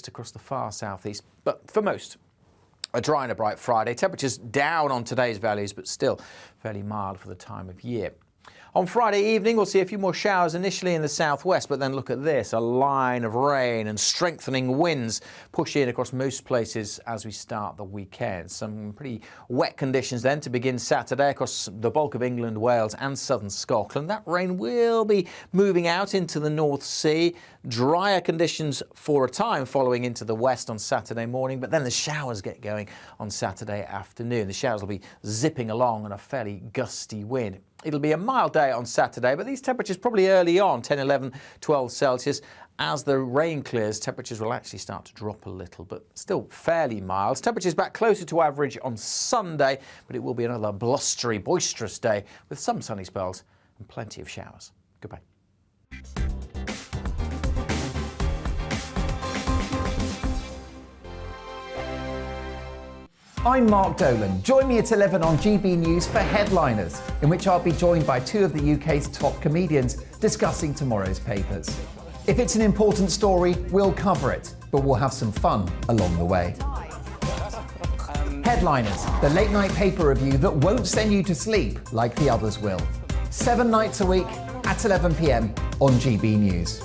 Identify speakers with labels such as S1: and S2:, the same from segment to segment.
S1: just across the far southeast. But for most, a dry and a bright Friday. Temperatures down on today's values, but still fairly mild for the time of year. On Friday evening, we'll see a few more showers initially in the southwest, but then look at this, a line of rain and strengthening winds push in across most places as we start the weekend. Some pretty wet conditions then to begin Saturday across the bulk of England, Wales and southern Scotland. That rain will be moving out into the North Sea. Drier conditions for a time following into the west on Saturday morning, but then the showers get going on Saturday afternoon. The showers will be zipping along on a fairly gusty wind. It'll be a mild day on Saturday, but these temperatures probably early on, 10, 11, 12 Celsius. As the rain clears, temperatures will actually start to drop a little, but still fairly mild. Temperatures back closer to average on Sunday, but it will be another blustery, boisterous day with some sunny spells and plenty of showers. Goodbye.
S2: I'm Mark Dolan. Join me at 11 on GB News for Headliners, in which I'll be joined by two of the UK's top comedians discussing tomorrow's papers. If it's an important story, we'll cover it, but we'll have some fun along the way. Headliners, the late-night paper review that won't send you to sleep like the others will. 7 nights a week at 11 p.m. on GB News.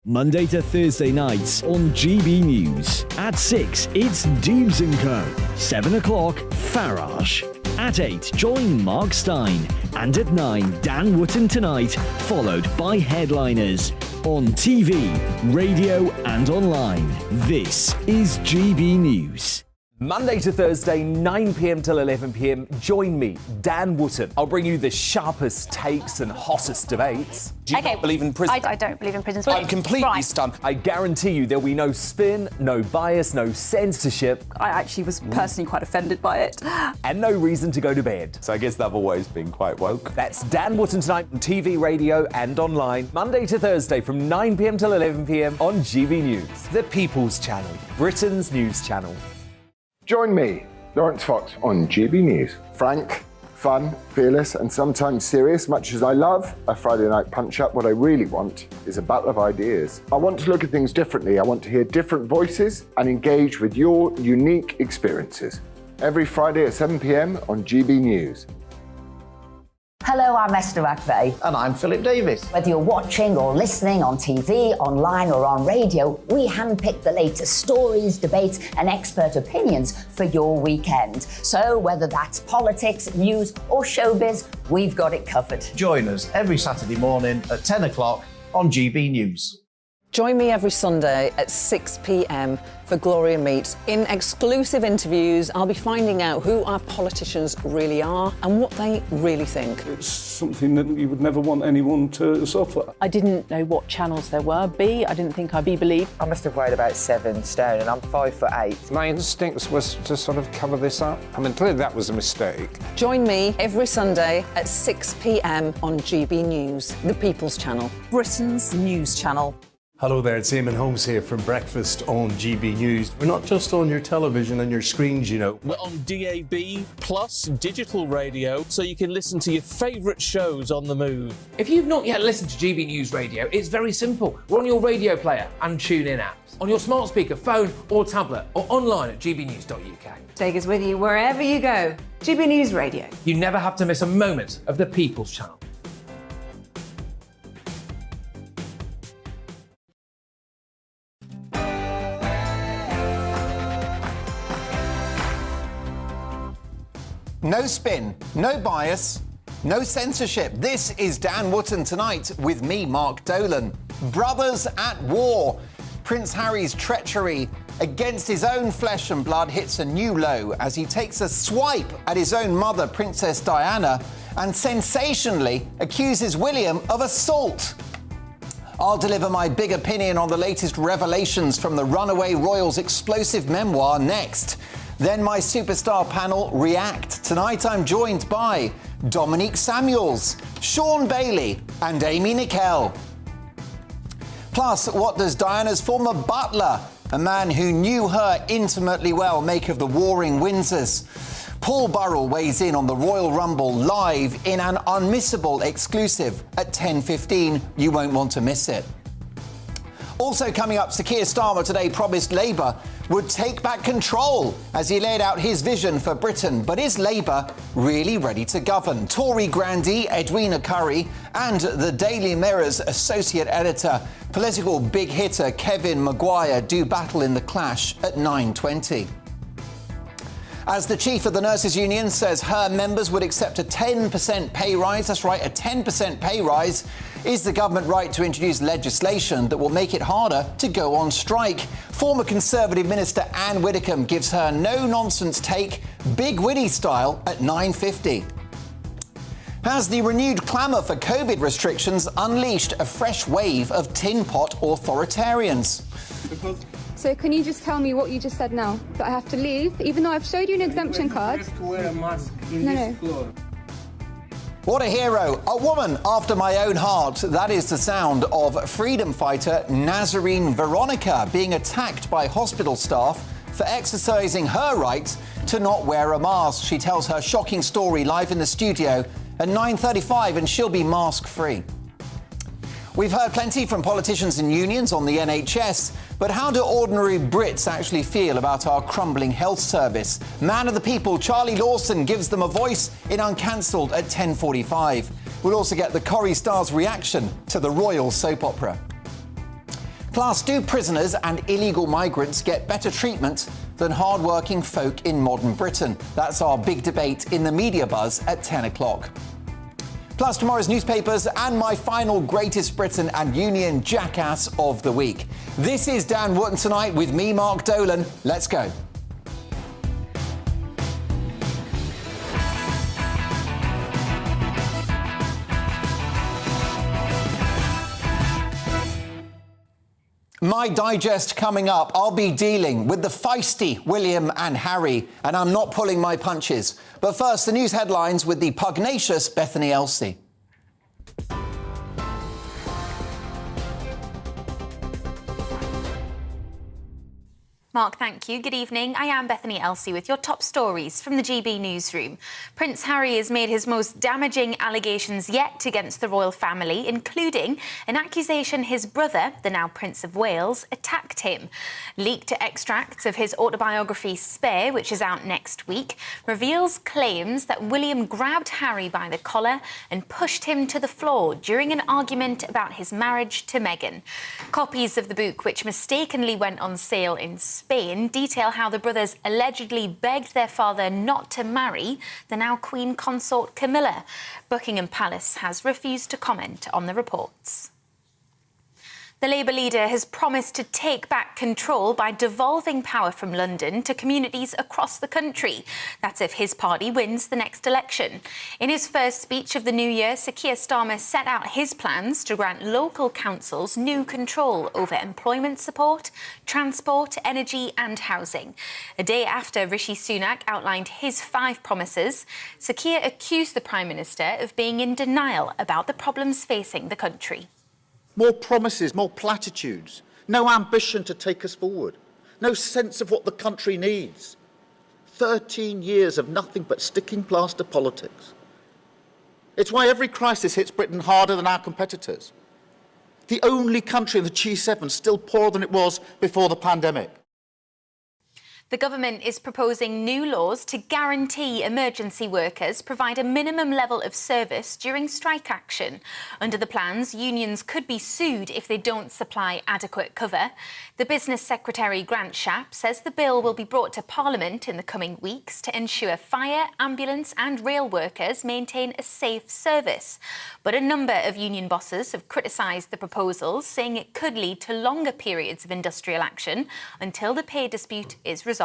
S3: Monday to Thursday nights on GB News. At 6, it's Deebs & Co. 7 o'clock, Farage. At 8, join Mark Stein. And at 9, Dan Wootton Tonight, followed by Headliners. On TV, radio and online. This is GB News.
S4: Monday to Thursday, 9 p.m. till 11 p.m. Join me, Dan Wootton. I'll bring you the sharpest takes and hottest debates. Do you not believe in prisons?
S5: I don't believe in prisons.
S4: I'm completely stunned. I guarantee you there'll be no spin, no bias, no censorship.
S5: I actually was personally quite offended by it.
S4: And no reason to go to bed.
S6: So I guess they've always been quite woke.
S4: That's Dan Wootton Tonight on TV, radio and online. Monday to Thursday from 9 p.m. till 11 p.m. on GB News. The People's Channel, Britain's news channel.
S7: Join me, Lawrence Fox, on GB News. Frank, fun, fearless and sometimes serious. Much as I love a Friday night punch-up, what I really want is a battle of ideas. I want to look at things differently. I want to hear different voices and engage with your unique experiences. Every Friday at 7 p.m. on GB News.
S8: Hello, I'm Esther McVeigh.
S9: And I'm Philip Davis.
S8: Whether you're watching or listening on TV, online or on radio, we handpick the latest stories, debates and expert opinions for your weekend. So whether that's politics, news or showbiz, we've got it covered.
S9: Join us every Saturday morning at 10 o'clock on GB News.
S10: Join me every Sunday at 6 p.m. for Gloria Meets. In exclusive interviews, I'll be finding out who our politicians really are and what they really think.
S11: It's something that you would never want anyone to suffer.
S12: I didn't know what channels there were. I didn't think I'd be believed.
S13: I must have weighed about 7 stone and I'm 5'8".
S14: My instincts was to sort of cover this up. I mean, clearly that was a mistake.
S10: Join me every Sunday at 6 p.m. on GB News, the People's Channel, Britain's news channel.
S15: Hello there, it's Eamon Holmes here from Breakfast on GB News. We're not just on your television and your screens, you know.
S16: We're on DAB plus digital radio, so you can listen to your favourite shows on the move.
S17: If you've not yet listened to GB News Radio, it's very simple. We're on your radio player and TuneIn apps, on your smart speaker, phone or tablet, or online at gbnews.uk.
S18: Take us with you wherever you go. GB News Radio.
S17: You never have to miss a moment of the People's Channel.
S2: No spin, no bias, no censorship. This is Dan Wootton Tonight with me, Mark Dolan. Brothers at war. Prince Harry's treachery against his own flesh and blood hits a new low as he takes a swipe at his own mother, Princess Diana, and sensationally accuses William of assault. I'll deliver my big opinion on the latest revelations from the runaway royal's explosive memoir next. Then my superstar panel react. Tonight I'm joined by Dominique Samuels, Sean Bailey and Amy Nickel. Plus, what does Diana's former butler, a man who knew her intimately well, make of the warring Windsors? Paul Burrell weighs in on the Royal Rumble live in an unmissable exclusive at 10:15. You won't want to miss it. Also coming up, Sir Keir Starmer today promised Labour would take back control as he laid out his vision for Britain. But is Labour really ready to govern? Tory grandee Edwina Currie and the Daily Mirror's associate editor, political big hitter Kevin Maguire do battle in the clash at 9:20. As the chief of the Nurses Union says her members would accept a 10% pay rise, that's right, a 10% pay rise, is the government right to introduce legislation that will make it harder to go on strike? Former Conservative Minister Anne Widdecombe gives her no-nonsense take, Big Widdy style, at 9:50. Has the renewed clamour for COVID restrictions unleashed a fresh wave of tin pot authoritarians?
S19: So can you just tell me what you just said now? That I have to leave, even though I've showed you an exemption card?
S20: To wear a mask in this floor.
S2: What a hero. A woman after my own heart. That is the sound of freedom fighter Nazarene Veronica being attacked by hospital staff for exercising her right to not wear a mask. She tells her shocking story live in the studio at 9:35 and she'll be mask-free. We've heard plenty from politicians and unions on the NHS, but how do ordinary Brits actually feel about our crumbling health service? Man of the people, Charlie Lawson, gives them a voice in Uncancelled at 10:45. We'll also get the Corrie Star's reaction to the royal soap opera. Plus, do prisoners and illegal migrants get better treatment than hard-working folk in modern Britain? That's our big debate in the media buzz at 10 o'clock. Plus tomorrow's newspapers and my final Greatest Britain and Union jackass of the week. This is Dan Wootton Tonight with me, Mark Dolan. Let's go. My digest coming up. I'll be dealing with the feisty William and Harry, and I'm not pulling my punches. But first, the news headlines with the pugnacious Bethany Elsey.
S21: Mark, thank you. Good evening. I am Bethany Elsey with your top stories from the GB newsroom. Prince Harry has made his most damaging allegations yet against the royal family, including an accusation his brother, the now Prince of Wales, attacked him. Leaked extracts of his autobiography Spare, which is out next week, reveals claims that William grabbed Harry by the collar and pushed him to the floor during an argument about his marriage to Meghan. Copies of the book, which mistakenly went on sale in Spain, detail how the brothers allegedly begged their father not to marry the now Queen Consort Camilla. Buckingham Palace has refused to comment on the reports. The Labour leader has promised to take back control by devolving power from London to communities across the country. That's if his party wins the next election. In his first speech of the new year, Sir Keir Starmer set out his plans to grant local councils new control over employment support, transport, energy and housing. A day after Rishi Sunak outlined his 5 promises, Sir Keir accused the Prime Minister of being in denial about the problems facing the country.
S22: More promises, more platitudes, no ambition to take us forward, no sense of what the country needs. 13 years of nothing but sticking plaster politics. It's why every crisis hits Britain harder than our competitors. The only country in the G7 still poorer than it was before the pandemic.
S21: The government is proposing new laws to guarantee emergency workers provide a minimum level of service during strike action. Under the plans, unions could be sued if they don't supply adequate cover. The Business Secretary, Grant Shapps, says the bill will be brought to Parliament in the coming weeks to ensure fire, ambulance and rail workers maintain a safe service. But a number of union bosses have criticised the proposals, saying it could lead to longer periods of industrial action until the pay dispute is resolved.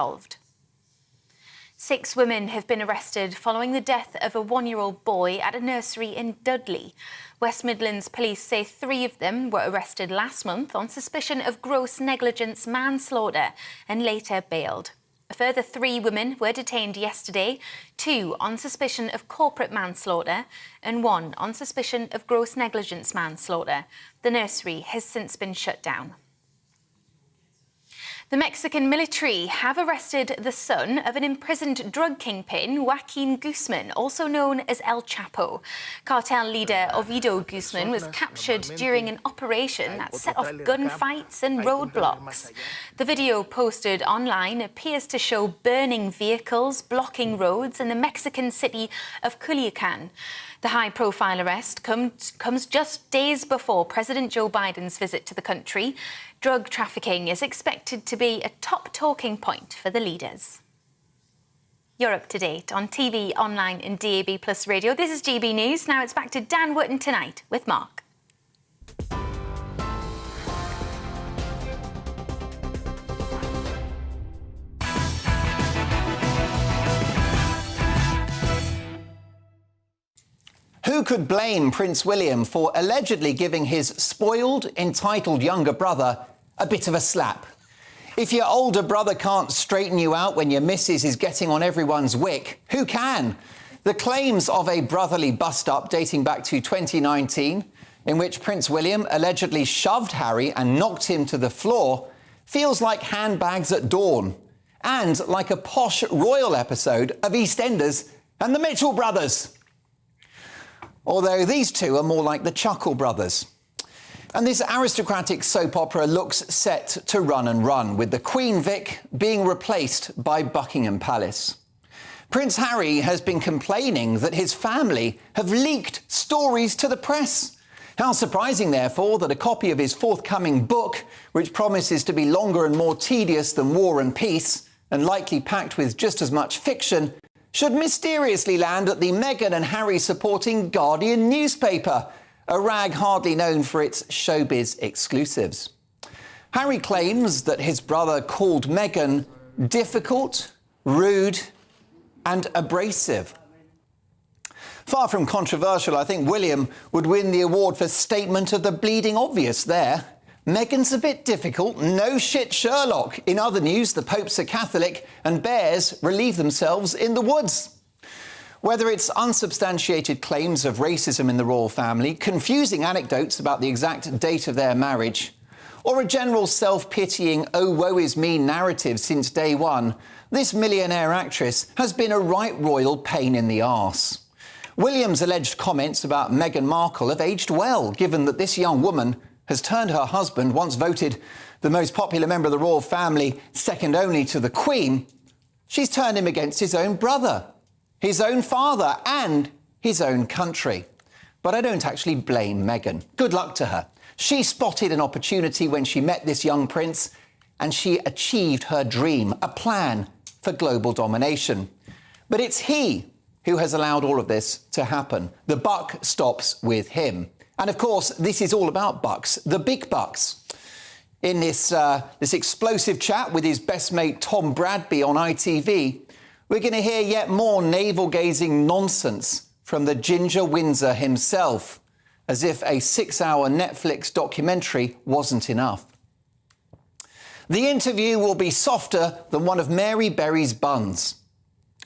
S21: 6 women have been arrested following the death of a 1-year-old boy at a nursery in Dudley. West Midlands police say 3 of them were arrested last month on suspicion of gross negligence manslaughter and later bailed. A further 3 women were detained yesterday, 2 on suspicion of corporate manslaughter and 1 on suspicion of gross negligence manslaughter. The nursery has since been shut down. The Mexican military have arrested the son of an imprisoned drug kingpin, Joaquin Guzman, also known as El Chapo. Cartel leader Ovidio Guzman was captured during an operation that set off gunfights and roadblocks. The video posted online appears to show burning vehicles blocking roads in the Mexican city of Culiacan. The high-profile arrest comes just days before President Joe Biden's visit to the country. Drug trafficking is expected to be a top talking point for the leaders. You're up to date on TV, online and DAB+ radio. This is GB News. Now it's back to Dan Wootton tonight with Mark.
S2: Who could blame Prince William for allegedly giving his spoiled, entitled younger brother a bit of a slap? If your older brother can't straighten you out when your missus is getting on everyone's wick, who can? The claims of a brotherly bust-up dating back to 2019, in which Prince William allegedly shoved Harry and knocked him to the floor, feels like Handbags at Dawn, and like a posh royal episode of EastEnders and the Mitchell Brothers. Although these two are more like the Chuckle Brothers. And this aristocratic soap opera looks set to run and run, with the Queen Vic being replaced by Buckingham Palace. Prince Harry has been complaining that his family have leaked stories to the press. How surprising, therefore, that a copy of his forthcoming book, which promises to be longer and more tedious than War and Peace, and likely packed with just as much fiction, should mysteriously land at the Meghan and Harry supporting Guardian newspaper, a rag hardly known for its showbiz exclusives. Harry claims that his brother called Meghan difficult, rude and abrasive. Far from controversial, I think William would win the award for statement of the bleeding obvious there. Meghan's a bit difficult, no shit Sherlock. In other news, the Pope's a Catholic and bears relieve themselves in the woods. Whether it's unsubstantiated claims of racism in the royal family, confusing anecdotes about the exact date of their marriage, or a general self-pitying oh woe is me narrative since day one, this millionaire actress has been a right royal pain in the arse. William's alleged comments about Meghan Markle have aged well, given that this young woman has turned her husband, once voted the most popular member of the royal family, second only to the Queen, she's turned him against his own brother, his own father and his own country. But I don't actually blame Meghan. Good luck to her. She spotted an opportunity when she met this young prince and she achieved her dream, a plan for global domination. But it's he who has allowed all of this to happen. The buck stops with him. And of course, this is all about bucks, the big bucks. In this explosive chat with his best mate Tom Bradby on ITV, we're going to hear yet more navel-gazing nonsense from the Ginger Windsor himself, as if a 6-hour Netflix documentary wasn't enough. The interview will be softer than one of Mary Berry's buns.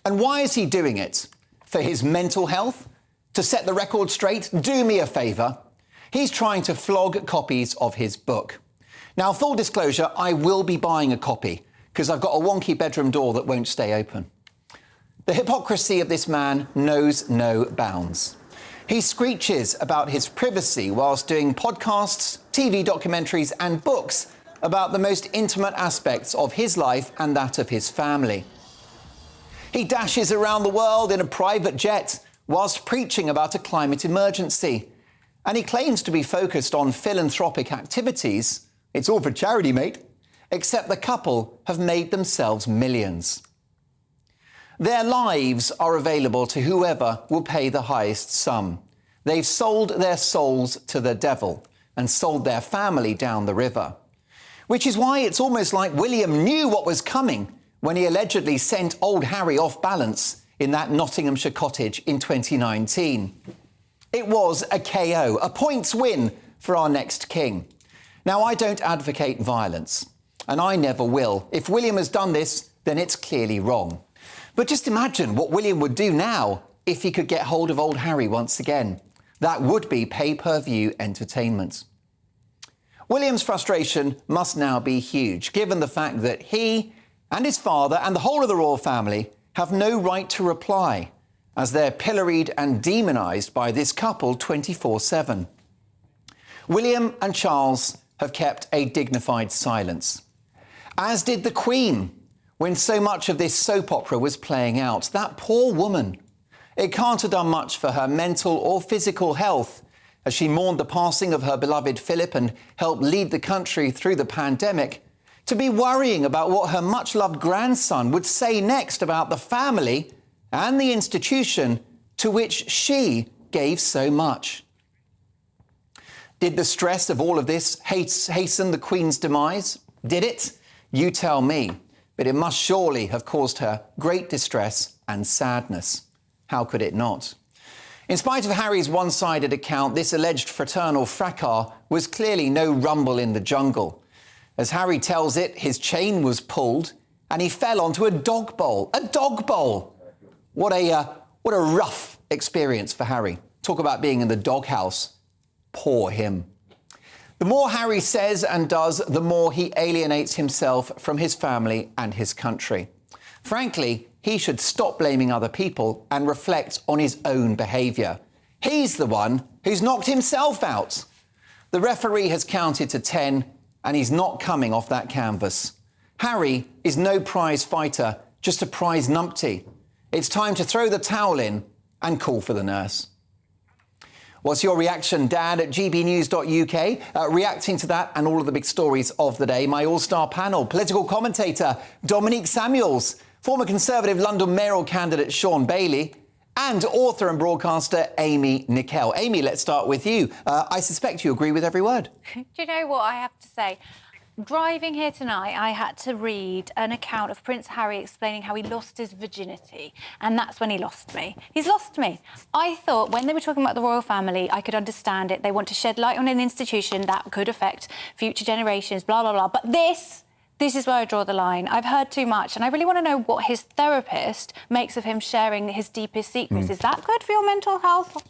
S2: And why is he doing it? For his mental health? To set the record straight, do me a favour. He's trying to flog copies of his book. Now, full disclosure, I will be buying a copy because I've got a wonky bedroom door that won't stay open. The hypocrisy of this man knows no bounds. He screeches about his privacy whilst doing podcasts, TV documentaries and books about the most intimate aspects of his life and that of his family. He dashes around the world in a private jet whilst preaching about a climate emergency. And he claims to be focused on philanthropic activities. It's all for charity, mate. Except the couple have made themselves millions. Their lives are available to whoever will pay the highest sum. They've sold their souls to the devil and sold their family down the river. Which is why it's almost like William knew what was coming when he allegedly sent old Harry off balance in that Nottinghamshire cottage in 2019. It was a KO, a points win for our next king. Now, I don't advocate violence, and I never will. If William has done this, then it's clearly wrong. But just imagine what William would do now if he could get hold of old Harry once again. That would be pay-per-view entertainment. William's frustration must now be huge, given the fact that he and his father and the whole of the royal family have no right to reply, as they're pilloried and demonised by this couple 24/7. William and Charles have kept a dignified silence, as did the Queen when so much of this soap opera was playing out. That poor woman. It can't have done much for her mental or physical health as she mourned the passing of her beloved Philip and helped lead the country through the pandemic, to be worrying about what her much-loved grandson would say next about the family and the institution to which she gave so much. Did the stress of all of this hasten the Queen's demise? Did it? You tell me. But it must surely have caused her great distress and sadness. How could it not? In spite of Harry's one-sided account, this alleged fraternal fracas was clearly no rumble in the jungle. As Harry tells it, his chain was pulled and he fell onto a dog bowl. A dog bowl! What a rough experience for Harry. Talk about being in the doghouse. Poor him. The more Harry says and does, the more he alienates himself from his family and his country. Frankly, he should stop blaming other people and reflect on his own behaviour. He's the one who's knocked himself out. The referee has counted to 10 and he's not coming off that canvas. Harry is no prize fighter, just a prize numpty. It's time to throw the towel in and call for the nurse. What's your reaction, Dan, at gbnews.uk? Reacting to that and all of the big stories of the day, my all-star panel, political commentator Dominique Samuels, former Conservative London mayoral candidate Sean Bailey, and author and broadcaster Amy Nickel. Amy, let's start with you. I suspect you agree with every word.
S1: Do you know what I have to say? Driving here tonight, I had to read an account of Prince Harry explaining how he lost his virginity, and that's when he lost me. He's lost me. I thought when they were talking about the royal family, I could understand it. They want to shed light on an institution that could affect future generations, blah, blah, blah. But this is where I draw the line. I've heard too much, and I really want to know what his therapist makes of him sharing his deepest secrets. Is that good for your mental health?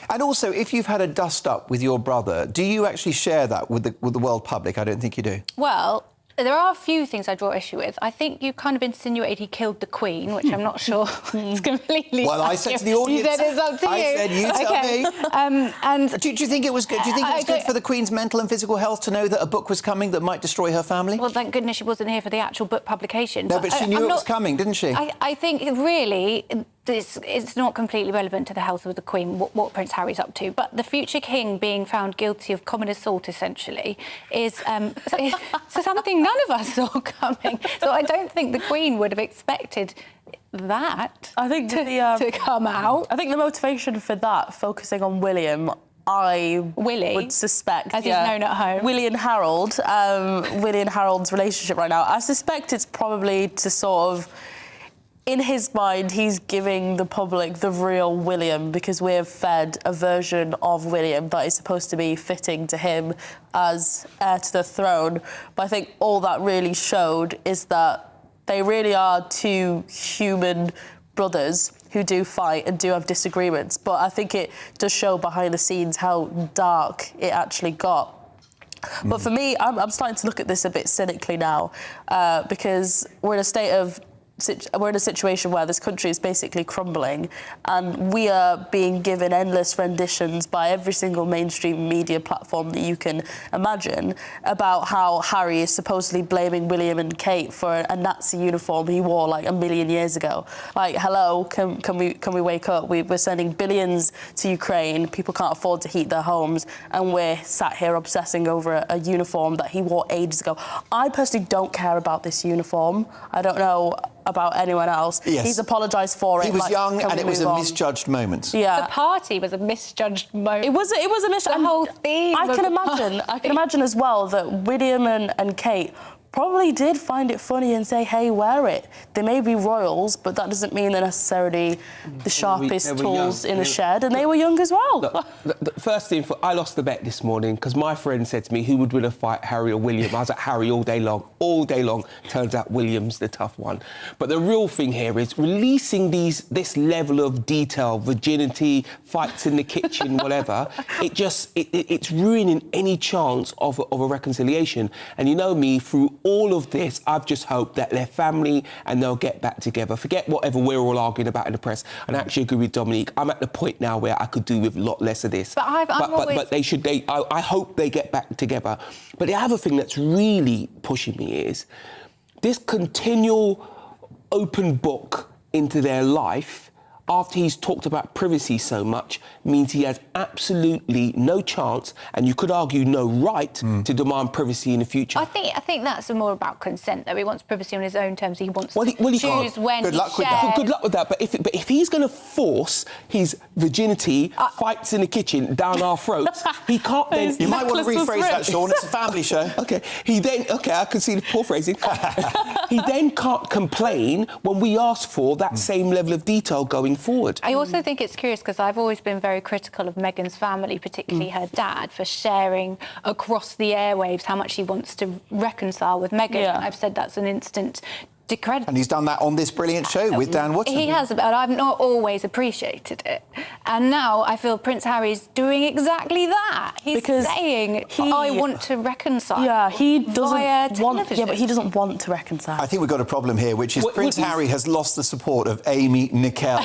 S2: And also, if you've had a dust-up with your brother, do you actually share that with the world public? I don't think you do.
S1: Well, there are a few things I draw issue with. I think you kind of insinuated he killed the Queen, which I'm not sure is completely...
S2: Well, I said to the audience...
S1: You said it's up to you.
S2: I said, you tell me.
S1: And
S2: do you think it was good? Do you think it was good for the Queen's mental and physical health to know that a book was coming that might destroy her family?
S1: Well, thank goodness she wasn't here for the actual book publication.
S2: No, but she knew it was coming, didn't she?
S1: I think, really... It's not completely relevant to the health of the Queen, what Prince Harry's up to. But the future king being found guilty of common assault, essentially, is something none of us saw coming. So I don't think the Queen would have expected that to come out.
S12: I think the motivation for that, focusing on William, would suspect...
S1: As he's known at home.
S12: Willie and Harold, Willie and Harold's relationship right now. I suspect it's probably to sort of... In his mind, he's giving the public the real William because we're fed a version of William that is supposed to be fitting to him as heir to the throne. But I think all that really showed is that they really are two human brothers who do fight and do have disagreements. But I think it does show behind the scenes how dark it actually got. But for me, I'm starting to look at this a bit cynically now because we're in a situation where this country is basically crumbling and we are being given endless renditions by every single mainstream media platform that you can imagine about how Harry is supposedly blaming William and Kate for a Nazi uniform he wore like 1,000,000 years ago. Like, hello, can we wake up? We're sending billions to Ukraine. People can't afford to heat their homes and we're sat here obsessing over a uniform that he wore ages ago. I personally don't care about this uniform. I don't know about anyone else.
S2: Yes.
S12: He's apologised for it.
S2: He was young and it was a misjudged moment.
S12: Yeah.
S1: The party was a misjudged moment.
S12: It was a misjudged...
S1: The whole theme.
S12: I can imagine as well that William and Kate probably did find it funny and say, hey, wear it. They may be royals, but that doesn't mean they're necessarily the sharpest tools in the shed, and they were young as well.
S3: Look, the first thing, I lost the bet this morning because my friend said to me, who would win a fight, Harry or William? I was at Harry all day long. Turns out William's the tough one. But the real thing here is releasing this level of detail, virginity, fights in the kitchen, whatever, it's ruining any chance of a reconciliation. And you know me, through all of this, I've just hoped that their family and they'll get back together. Forget whatever we're all arguing about in the press. And I actually agree with Dominique. I'm at the point now where I could do with a lot less of this. But they should. I hope they get back together. But the other thing that's really pushing me is this continual open book into their life after he's talked about privacy so much means he has absolutely no chance, and you could argue no right, to demand privacy in the future.
S1: I think that's more about consent, though. He wants privacy on his own terms. He wants to
S3: he
S1: choose when
S3: Good
S1: he
S3: luck
S1: shares.
S3: Good luck with that. But if he's going to force his virginity, fights in the kitchen, down our throats, he can't then...
S2: You might want to rephrase that, Sean. It's a family show.
S3: OK, I can see the poor phrasing. He then can't complain when we ask for that same level of detail going forward.
S1: I also think it's curious because I've always been very critical of Meghan's family, particularly her dad, for sharing across the airwaves how much he wants to reconcile with Meghan.
S2: Yeah.
S1: I've said that's an instant discredit.
S2: And he's done that on this brilliant show with Dan Wootton.
S1: He has, but I've not always appreciated it. And now I feel Prince Harry's doing exactly that. He's saying, I want to reconcile.
S12: Yeah, he doesn't
S1: via
S12: want...
S1: television.
S12: Yeah, but he doesn't want to reconcile.
S2: I think we've got a problem here, which is Prince Harry has lost the support of Amy Nicole.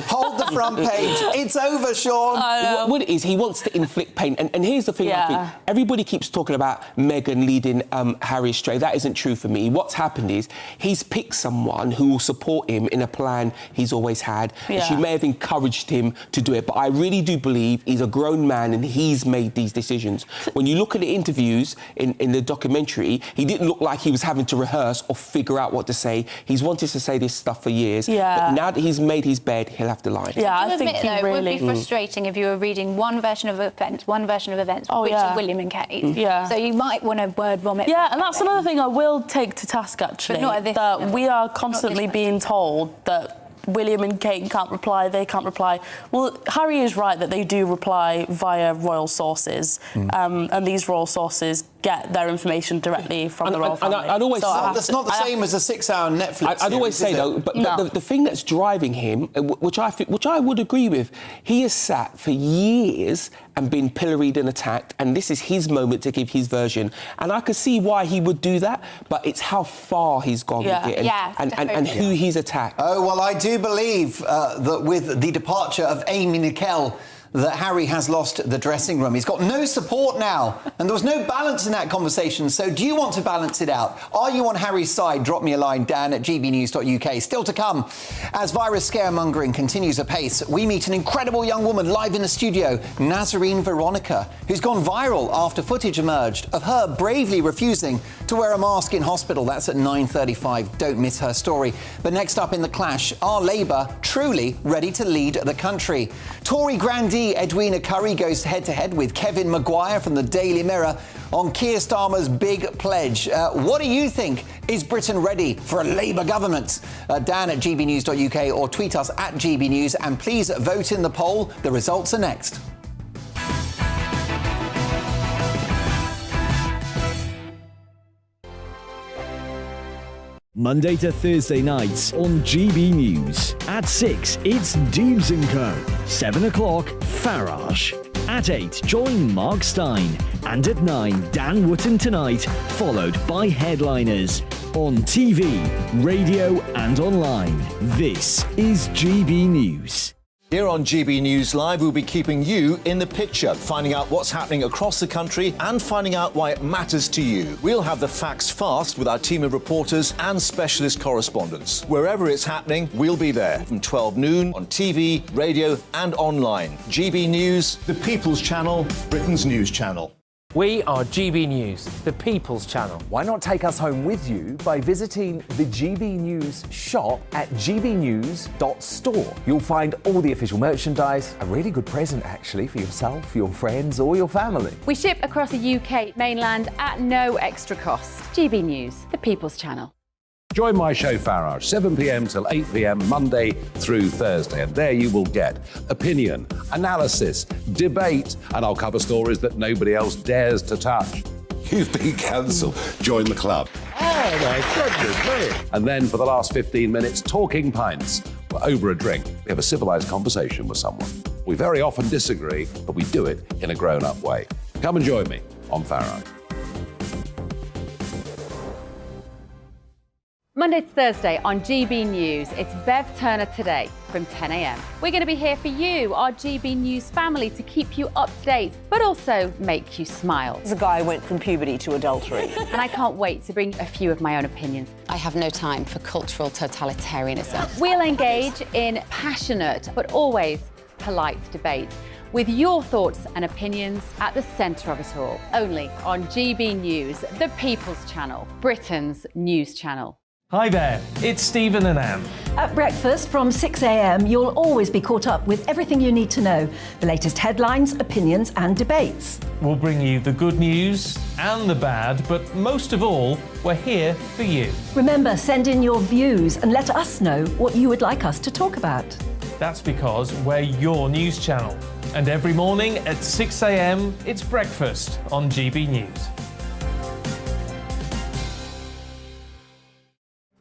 S2: Hold the front page. It's over, Sean.
S3: What it is, he wants to inflict pain. And here's the thing, I think. Everybody keeps talking about Meghan leading Harry astray. That isn't true for me. What's happened is he's picked someone who will support him in a plan he's always had. And she may have encouraged him to do it, but I really do believe he's a grown man and he's made these decisions. When you look at the interviews in the documentary, he didn't look like he was having to rehearse or figure out what to say. He's wanted to say this stuff for years. But now that he's made his bed, he'll have to lie.
S12: Yeah,
S1: I think it would be frustrating if you were reading one version of events, which is William and Kate.
S12: Yeah.
S1: So you might want to word vomit.
S12: Yeah, and that's another thing I will take to task, actually.
S1: But not at this
S12: that we are constantly being told that William and Kate can't reply, they can't reply. Well, Harry is right that they do reply via royal sources, and these royal sources get their information directly from the royal family.
S3: I'd always
S2: that's not the same as a 6-hour Netflix
S3: I'd always say, though, but the thing that's driving him, which I would agree with, he has sat for years and been pilloried and attacked, and this is his moment to give his version. And I could see why he would do that, but it's how far he's gone with it and who he's attacked.
S2: Oh, well, I do believe that with the departure of Amy Nicole, that Harry has lost the dressing room. He's got no support now, and there was no balance in that conversation. So do you want to balance it out? Are you on Harry's side? Drop me a line, Dan at gbnews.uk. Still to come, as virus scaremongering continues apace, we meet an incredible young woman live in the studio, Nazarene Veronica, who's gone viral after footage emerged of her bravely refusing to wear a mask in hospital. That's at 9:35. Don't miss her story. But next up in the clash, are Labour truly ready to lead the country? Tory grandee Edwina Currie goes head-to-head with Kevin Maguire from the Daily Mirror on Keir Starmer's big pledge. What do you think? Is Britain ready for a Labour government? Dan at gbnews.uk or tweet us at gbnews, and please vote in the poll. The results are next.
S5: Monday to Thursday nights on GB News. At 6, it's Dubes & Co. 7 o'clock, Farage. At 8, join Mark Stein. And at 9, Dan Wootton Tonight, followed by Headliners. On TV, radio and online. This is GB News.
S23: Here on GB News Live, we'll be keeping you in the picture, finding out what's happening across the country and finding out why it matters to you. We'll have the facts fast with our team of reporters and specialist correspondents. Wherever it's happening, we'll be there from 12 noon on TV, radio and online. GB News, the People's Channel, Britain's news channel.
S17: We are GB News, the People's Channel.
S4: Why not take us home with you by visiting the GB News shop at gbnews.store? You'll find all the official merchandise, a really good present actually for yourself, your friends or your family.
S6: We ship across the UK mainland at no extra cost. GB News, the People's Channel.
S7: Join my show Farage, 7 p.m. till 8 p.m. Monday through Thursday, and there you will get opinion, analysis, debate, and I'll cover stories that nobody else dares to touch. You've been cancelled. Join the club. Oh my goodness me. And then for the last 15 minutes, talking pints. We're over a drink. We have a civilised conversation with someone. We very often disagree, but we do it in a grown-up way. Come and join me on Farage.
S6: Monday to Thursday on GB News, it's Bev Turner Today from 10 a.m. We're going to be here for you, our GB News family, to keep you up to date, but also make you smile.
S10: The guy went from puberty to adultery.
S6: And I can't wait to bring a few of my own opinions.
S24: I have no time for cultural totalitarianism.
S6: We'll engage in passionate, but always polite debate, with your thoughts and opinions at the centre of it all. Only on GB News, the People's Channel, Britain's news channel.
S25: Hi there, it's Stephen and Anne.
S26: At breakfast from 6 a.m, you'll always be caught up with everything you need to know, the latest headlines, opinions and debates.
S25: We'll bring you the good news and the bad, but most of all, we're here for you.
S26: Remember, send in your views and let us know what you would like us to talk about.
S25: That's because we're your news channel. And every morning at 6 a.m, it's breakfast on GB News.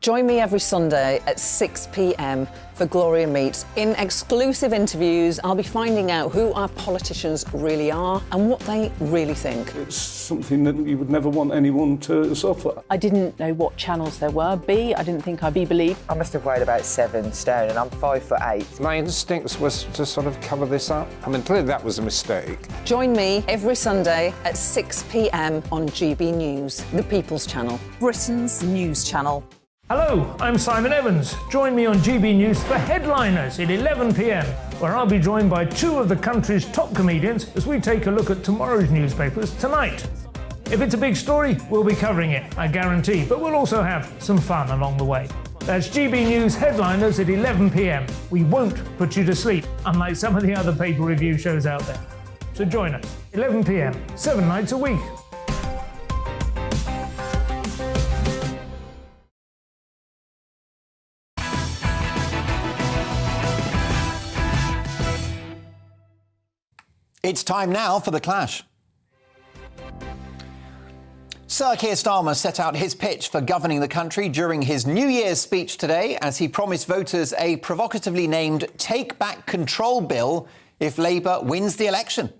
S10: Join me every Sunday at 6 p.m. for Gloria Meets. In exclusive interviews, I'll be finding out who our politicians really are and what they really think.
S11: It's something that you would never want anyone to suffer.
S10: I didn't know what channels there were. I didn't think I'd be believed.
S13: I must have weighed about 7 stone and I'm 5'8".
S14: My instincts was to sort of cover this up. I mean, clearly that was a mistake.
S10: Join me every Sunday at 6 p.m. on GB News, the People's Channel, Britain's news channel.
S25: Hello, I'm Simon Evans. Join me on GB News for Headliners at 11 p.m, where I'll be joined by 2 of the country's top comedians as we take a look at tomorrow's newspapers tonight. If it's a big story, we'll be covering it, I guarantee, but we'll also have some fun along the way. That's GB News Headliners at 11 p.m. We won't put you to sleep, unlike some of the other paper review shows out there. So join us, 11 p.m, 7 nights a week.
S2: It's time now for The Clash. Sir Keir Starmer set out his pitch for governing the country during his New Year's speech today as he promised voters a provocatively named Take Back Control bill if Labour wins the election.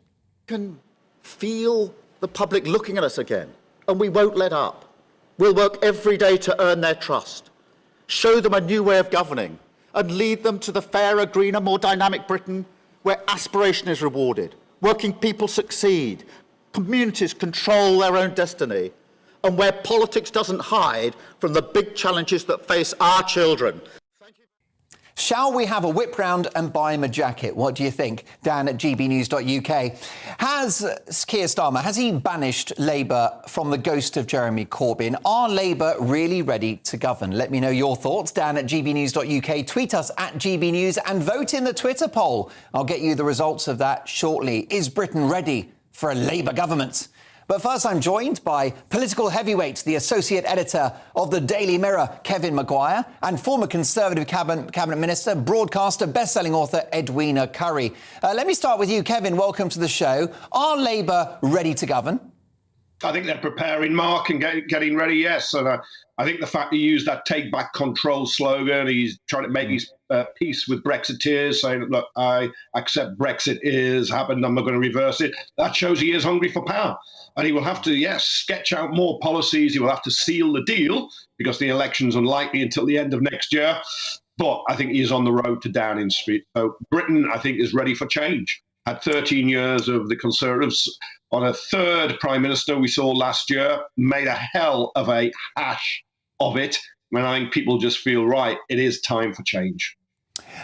S22: Can feel the public looking at us again, and we won't let up. We'll work every day to earn their trust, show them a new way of governing, and lead them to the fairer, greener, more dynamic Britain where aspiration is rewarded. Working people succeed, communities control their own destiny, and where politics doesn't hide from the big challenges that face our children.
S2: Shall we have a whip round and buy him a jacket? What do you think? Dan at gbnews.uk. Has Keir Starmer, has he banished Labour from the ghost of Jeremy Corbyn? Are Labour really ready to govern? Let me know your thoughts. Dan at gbnews.uk. Tweet us at gbnews and vote in the Twitter poll. I'll get you the results of that shortly. Is Britain ready for a Labour government? But first, I'm joined by political heavyweight, the associate editor of the Daily Mirror, Kevin Maguire, and former Conservative cabinet minister, broadcaster, best-selling author Edwina Currie. Let me start with you, Kevin. Welcome to the show. Are Labour ready to govern?
S27: I think they're preparing, Mark, and getting ready, yes. And I think the fact he used that Take Back Control slogan, he's trying to make his peace with Brexiteers, saying, look, I accept Brexit is happened, I'm not going to reverse it. That shows he is hungry for power. And he will have to, yes, sketch out more policies. He will have to seal the deal because the election's unlikely until the end of next year. But I think he is on the road to Downing Street. So Britain, I think, is ready for change. Had 13 years of the Conservatives on a third Prime Minister we saw last year, made a hell of a hash of it. And I think people just feel, right, it is time for change.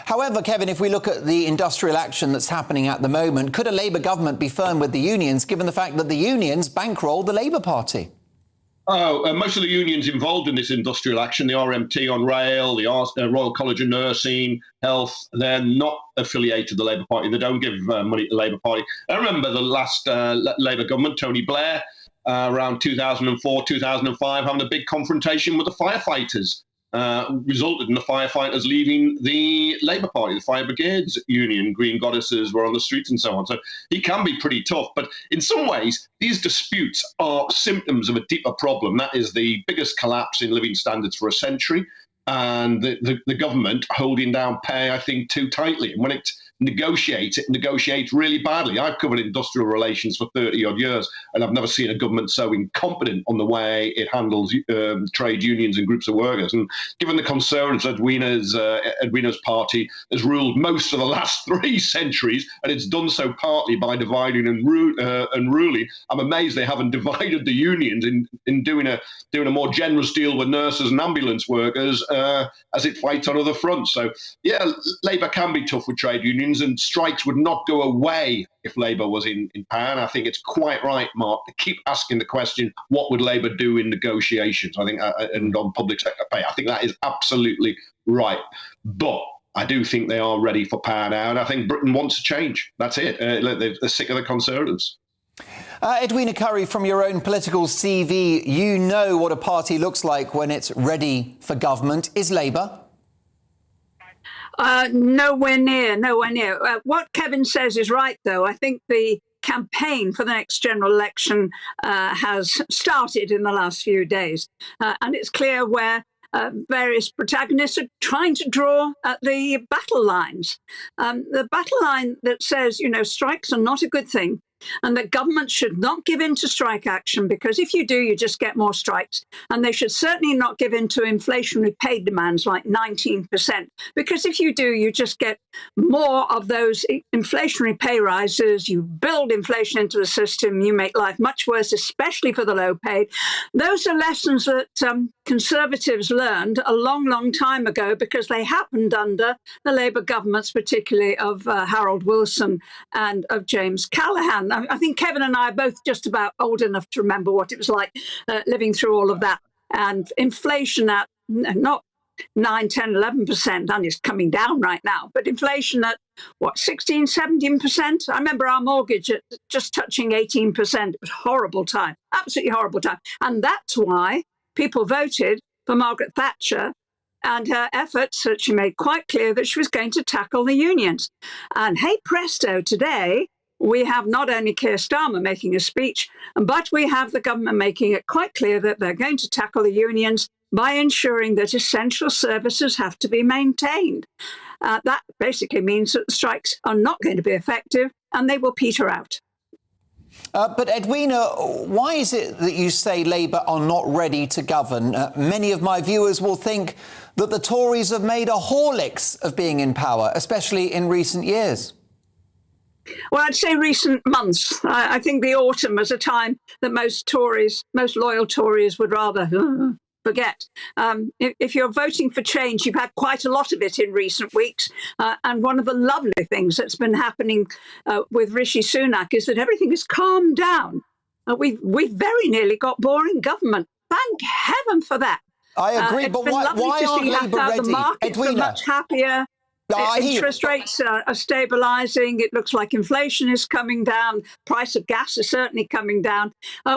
S2: However, Kevin, if we look at the industrial action that's happening at the moment, could a Labour government be firm with the unions, given the fact that the unions bankroll the Labour Party?
S27: Oh, most of the unions involved in this industrial action, the RMT on rail, the Royal College of Nursing, Health, they're not affiliated to the Labour Party. They don't give money to the Labour Party. I remember the last Labour government, Tony Blair, around 2004, 2005, having a big confrontation with the firefighters. Resulted in the firefighters leaving the Labour Party, the Fire Brigades Union, Green Goddesses were on the streets and so on. So he can be pretty tough. But in some ways, these disputes are symptoms of a deeper problem. That is the biggest collapse in living standards for a century, and the government holding down pay, I think, too tightly. And when it negotiates really badly. I've covered industrial relations for 30-odd years, and I've never seen a government so incompetent on the way it handles trade unions and groups of workers. And given the Conservatives, Edwina's party has ruled most of the last 3 centuries, and it's done so partly by dividing and ruling, I'm amazed they haven't divided the unions in doing a more generous deal with nurses and ambulance workers as it fights on other fronts. So, yeah, Labour can be tough with trade unions, and strikes would not go away if Labour was in power. And I think it's quite right, Mark, to keep asking the question, what would Labour do in negotiations? I think, and on public sector pay, I think that is absolutely right. But I do think they are ready for power now, and I think Britain wants a change. That's it. They're sick of the Conservatives.
S2: Edwina Curry, from your own political CV, you know what a party looks like when it's ready for government. Is Labour?
S8: Nowhere near. What Kevin says is right, though. I think the campaign for the next general election has started in the last few days. And it's clear where various protagonists are trying to draw at the battle lines. The battle line that says, strikes are not a good thing, and that government should not give in to strike action, because if you do, you just get more strikes. And they should certainly not give in to inflationary pay demands like 19%, because if you do, you just get more of those inflationary pay rises. You build inflation into the system. You make life much worse, especially for the low paid. Those are lessons that Conservatives learned a long, long time ago, because they happened under the Labour governments, particularly of Harold Wilson and of James Callaghan. I think Kevin and I are both just about old enough to remember what it was like living through all of that. And inflation at not 9, 10, 11%, and it's coming down right now, but inflation at, 16, 17%? I remember our mortgage at just touching 18%. It was a horrible time, absolutely horrible time. And that's why people voted for Margaret Thatcher and her efforts that she made quite clear that she was going to tackle the unions. And hey presto, today, we have not only Keir Starmer making a speech, but we have the government making it quite clear that they're going to tackle the unions by ensuring that essential services have to be maintained. That basically means that the strikes are not going to be effective and they will peter out.
S2: But Edwina, why is it that you say Labour are not ready to govern? Many of my viewers will think that the Tories have made a Horlicks of being in power, especially in recent years.
S8: Well, I'd say recent months. I think the autumn was a time that most loyal Tories would rather forget. If you're voting for change, you've had quite a lot of it in recent weeks. And one of the lovely things that's been happening with Rishi Sunak is that everything has calmed down. We've very nearly got boring government. Thank heaven for that.
S2: I agree, but why aren't Labour ready?
S8: The markets are much happier. Interest rates are stabilising. It looks like inflation is coming down. Price of gas is certainly coming down.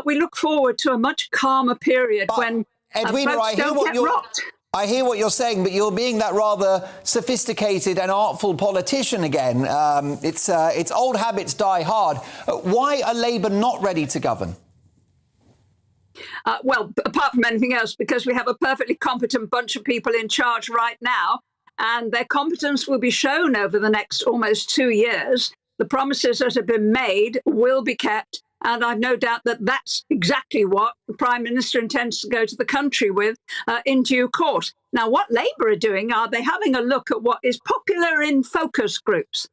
S8: We look forward to a much calmer period when
S2: Edwina,
S8: folks don't get rocked.
S2: I hear what you're saying, but you're being that rather sophisticated and artful politician again. It's old habits die hard. Why are Labour not ready to govern?
S8: Well, apart from anything else, because we have a perfectly competent bunch of people in charge right now, and their competence will be shown over the next almost 2 years. The promises that have been made will be kept, and I've no doubt that that's exactly what the Prime Minister intends to go to the country with in due course. Now, what Labour are doing, are they having a look at what is popular in focus groups?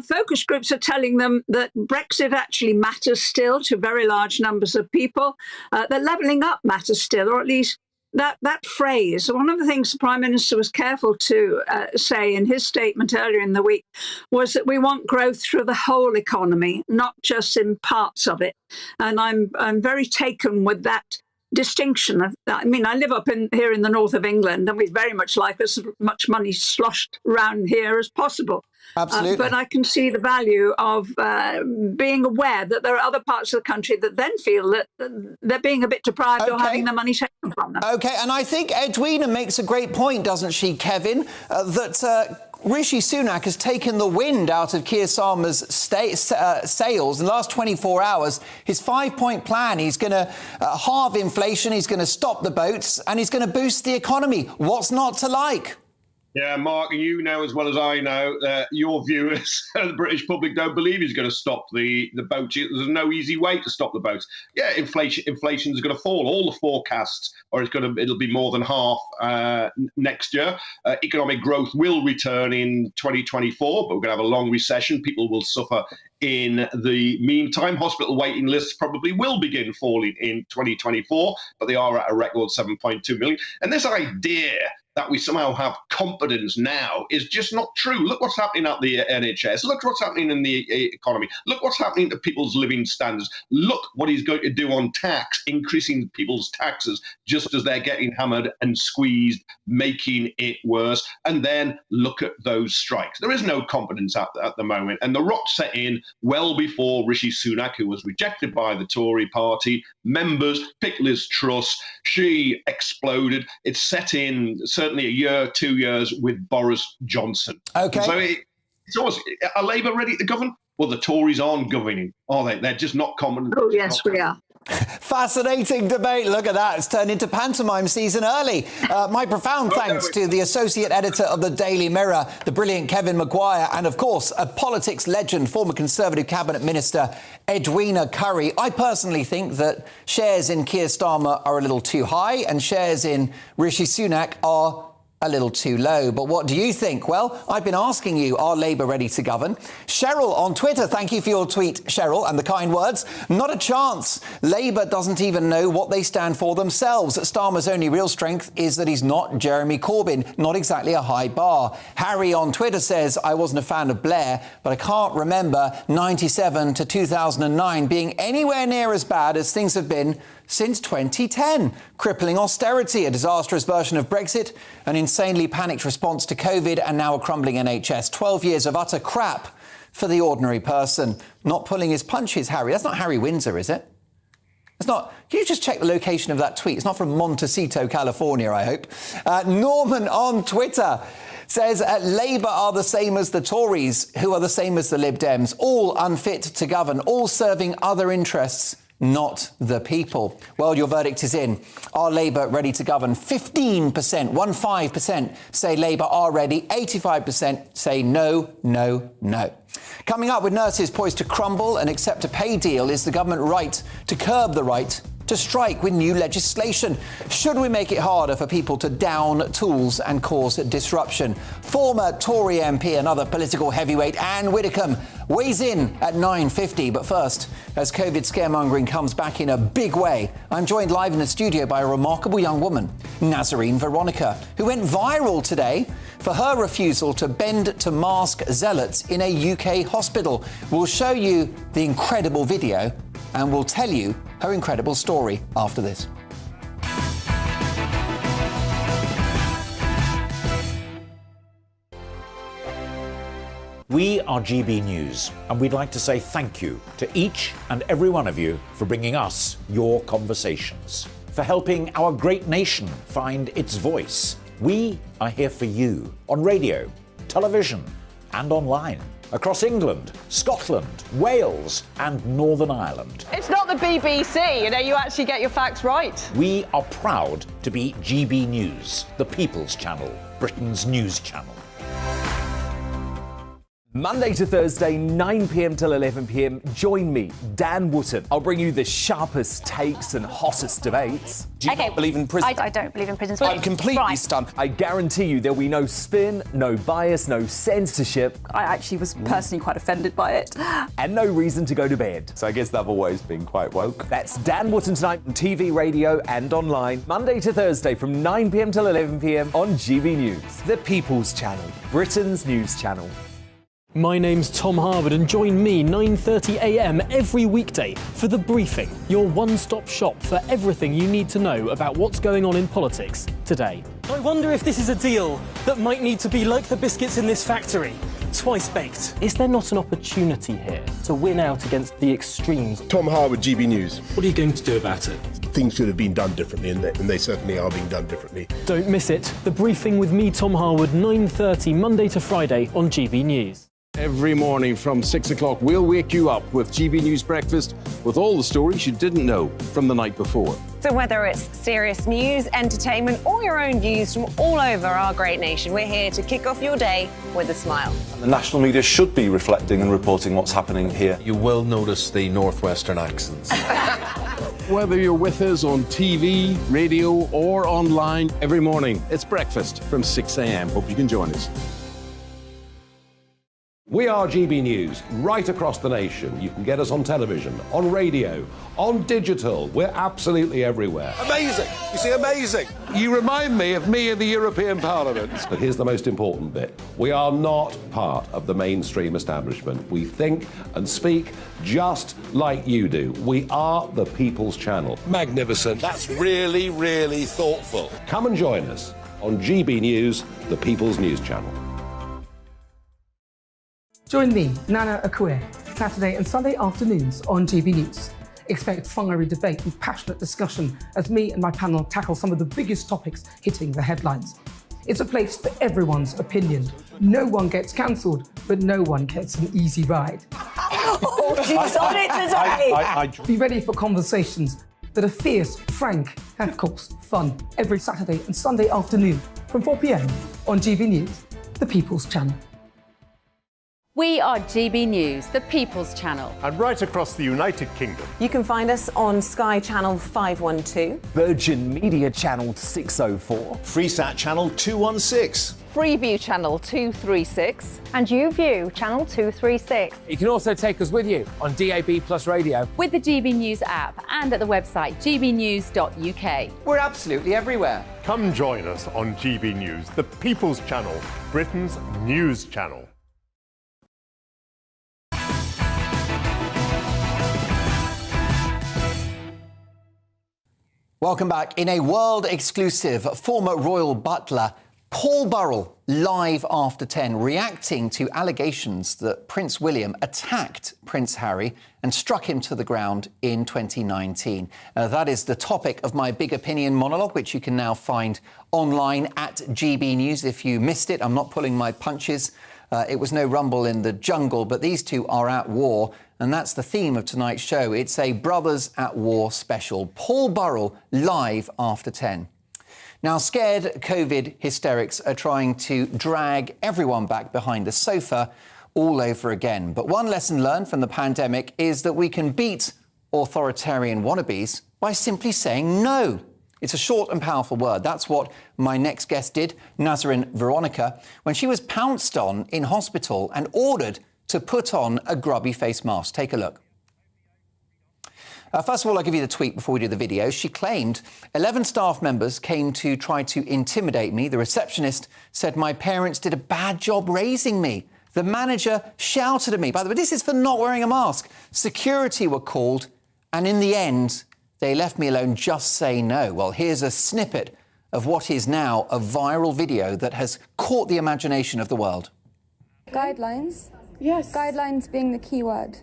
S8: Focus groups are telling them that Brexit actually matters still to very large numbers of people, that levelling up matters still, or at least that phrase, one of the things the Prime Minister was careful to say in his statement earlier in the week was that we want growth through the whole economy, not just in parts of it. And I'm very taken with that distinction. I mean, I live up here in the north of England, and we very much like as much money sloshed around here as possible.
S2: Absolutely.
S8: But I can see the value of being aware that there are other parts of the country that then feel that they're being a bit deprived or having their money taken from them.
S2: OK, and I think Edwina makes a great point, doesn't she, Kevin, that Rishi Sunak has taken the wind out of Keir Starmer's sails in the last 24 hours. His 5-point plan, he's going to halve inflation, he's going to stop the boats, and he's going to boost the economy. What's not to like?
S27: Yeah, Mark, you know as well as I know that your viewers, the British public, don't believe he's going to stop the boats. There's no easy way to stop the boats. Yeah, inflation is going to fall. All the forecasts are it'll be more than half next year. Economic growth will return in 2024, but we're going to have a long recession. People will suffer in the meantime. Hospital waiting lists probably will begin falling in 2024, but they are at a record 7.2 million. And this idea that we somehow have confidence now is just not true. Look what's happening at the NHS. Look what's happening in the economy. Look what's happening to people's living standards. Look what he's going to do on tax, increasing people's taxes just as they're getting hammered and squeezed, making it worse. And then look at those strikes. There is no confidence at the moment. And the rot set in well before Rishi Sunak, who was rejected by the Tory party members, picked Liz Truss. She exploded. It's set in certainly a year, 2 years with Boris Johnson.
S2: OK.
S27: So it's almost, are Labour ready to govern? Well, the Tories aren't governing, are they? They're just not confident.
S8: Oh, yes, we are.
S2: Fascinating debate. Look at that. It's turned into pantomime season early. My profound thanks to the associate editor of the Daily Mirror, the brilliant Kevin Maguire, and, of course, a politics legend, former Conservative Cabinet Minister Edwina Currie. I personally think that shares in Keir Starmer are a little too high and shares in Rishi Sunak are a little too low. But what do you think? Well, I've been asking you, are Labour ready to govern? Cheryl on Twitter, thank you for your tweet, Cheryl, and the kind words. Not a chance. Labour doesn't even know what they stand for themselves. Starmer's only real strength is that he's not Jeremy Corbyn. Not exactly a high bar. Harry on Twitter says, I wasn't a fan of Blair, but I can't remember 97 to 2009 being anywhere near as bad as things have been since 2010. Crippling austerity, a disastrous version of Brexit, an insanely panicked response to COVID, and now a crumbling NHS. 12 years of utter crap for the ordinary person. Not pulling his punches, Harry. That's not Harry Windsor, is it? It's not. Can you just check the location of that tweet? It's not from Montecito, California, I hope. Norman on Twitter says Labour are the same as the Tories, who are the same as the Lib Dems, all unfit to govern, all serving other interests, not the people. Well, your verdict is in. Are Labour ready to govern? 15% say Labour are ready. 85% say no, no, no. Coming up, with nurses poised to crumble and accept a pay deal, is the government right to curb the right to strike with new legislation? Should we make it harder for people to down tools and cause disruption? Former Tory MP and other political heavyweight Anne Widdecombe weighs in at 9:50. But first, as COVID scaremongering comes back in a big way, I'm joined live in the studio by a remarkable young woman, Nazarene Veronica, who went viral today for her refusal to bend to mask zealots in a UK hospital. We'll show you the incredible video and we'll tell you her incredible story after this.
S9: We are GB News, and we'd like to say thank you to each and every one of you for bringing us your conversations, for helping our great nation find its voice. We are here for you on radio, television, and online. Across England, Scotland, Wales, and Northern Ireland.
S15: It's not the BBC, you actually get your facts right.
S9: We are proud to be GB News, the People's Channel, Britain's news channel.
S4: Monday to Thursday, 9 p.m. till 11 p.m. Join me, Dan Wootton. I'll bring you the sharpest takes and hottest debates.
S3: Do you not believe in prison?
S1: I don't believe in prisons.
S3: I'm completely stunned.
S4: I guarantee you there'll be no spin, no bias, no censorship.
S1: I actually was personally quite offended by it.
S4: And no reason to go to bed.
S23: So I guess they've always been quite woke.
S4: That's Dan Wootton tonight on TV, radio and online. Monday to Thursday from 9 p.m. till 11 p.m. on GB News. The People's Channel, Britain's news channel.
S12: My name's Tom Harwood and join me 9:30 a.m. every weekday for The Briefing, your one-stop shop for everything you need to know about what's going on in politics today.
S16: I wonder if this is a deal that might need to be like the biscuits in this factory, twice baked.
S12: Is there not an opportunity here to win out against the extremes?
S18: Tom Harwood, GB News.
S16: What are you going to do about it?
S18: Things should have been done differently, and they certainly are being done differently.
S12: Don't miss it. The Briefing with me, Tom Harwood, 9:30 Monday to Friday on GB News.
S7: Every morning from 6 o'clock, we'll wake you up with GB News Breakfast with all the stories you didn't know from the night before.
S19: So whether it's serious news, entertainment, or your own views from all over our great nation, we're here to kick off your day with a smile.
S20: The national media should be reflecting and reporting what's happening here.
S21: You will notice the northwestern accents.
S7: Whether you're with us on TV, radio, or online, every morning, it's breakfast from 6 a.m. Hope you can join us. We are GB News, right across the nation. You can get us on television, on radio, on digital. We're absolutely everywhere.
S21: Amazing! You see, amazing!
S7: You remind me of me in the European Parliament. But here's the most important bit. We are not part of the mainstream establishment. We think and speak just like you do. We are the People's Channel.
S21: Magnificent. That's really, really thoughtful.
S7: Come and join us on GB News, the People's News Channel.
S28: Join me, Nana Akue, Saturday and Sunday afternoons on GB News. Expect fiery debate and passionate discussion as me and my panel tackle some of the biggest topics hitting the headlines. It's a place for everyone's opinion. No one gets cancelled, but no one gets an easy ride.
S1: Oh, she's on it today!
S28: Be ready for conversations that are fierce, frank, and of course, fun. Every Saturday and Sunday afternoon from 4 p.m. on GB News, the People's Channel.
S6: We are GB News, the People's Channel.
S18: And right across the United Kingdom.
S19: You can find us on Sky Channel 512,
S4: Virgin Media Channel 604,
S23: Freesat Channel 216.
S15: Freeview Channel 236
S1: and YouView Channel 236.
S17: You can also take us with you on DAB Plus Radio.
S6: With the GB News app and at the website gbnews.uk.
S2: We're absolutely everywhere.
S18: Come join us on GB News, the People's Channel, Britain's news channel.
S2: Welcome back. In a world exclusive, former royal butler Paul Burrell, live after 10, reacting to allegations that Prince William attacked Prince Harry and struck him to the ground in 2019. That is the topic of my Big Opinion monologue, which you can now find online at GB News. If you missed it, I'm not pulling my punches. It was no rumble in the jungle, but these two are at war. And that's the theme of tonight's show. It's a Brothers at War special. Paul Burrell, live after 10. Now, scared COVID hysterics are trying to drag everyone back behind the sofa all over again. But one lesson learned from the pandemic is that we can beat authoritarian wannabes by simply saying no. It's a short and powerful word. That's what my next guest did, Nazarene Veronica, when she was pounced on in hospital and ordered to put on a grubby face mask. Take a look. First of all, I'll give you the tweet before we do the video. She claimed 11 staff members came to try to intimidate me. The receptionist said my parents did a bad job raising me. The manager shouted at me. By the way, this is for not wearing a mask. Security were called, and in the end, they left me alone. Just say no. Well, here's a snippet of what is now a viral video that has caught the imagination of the world.
S29: Guidelines?
S30: Yes.
S29: Guidelines being the key word.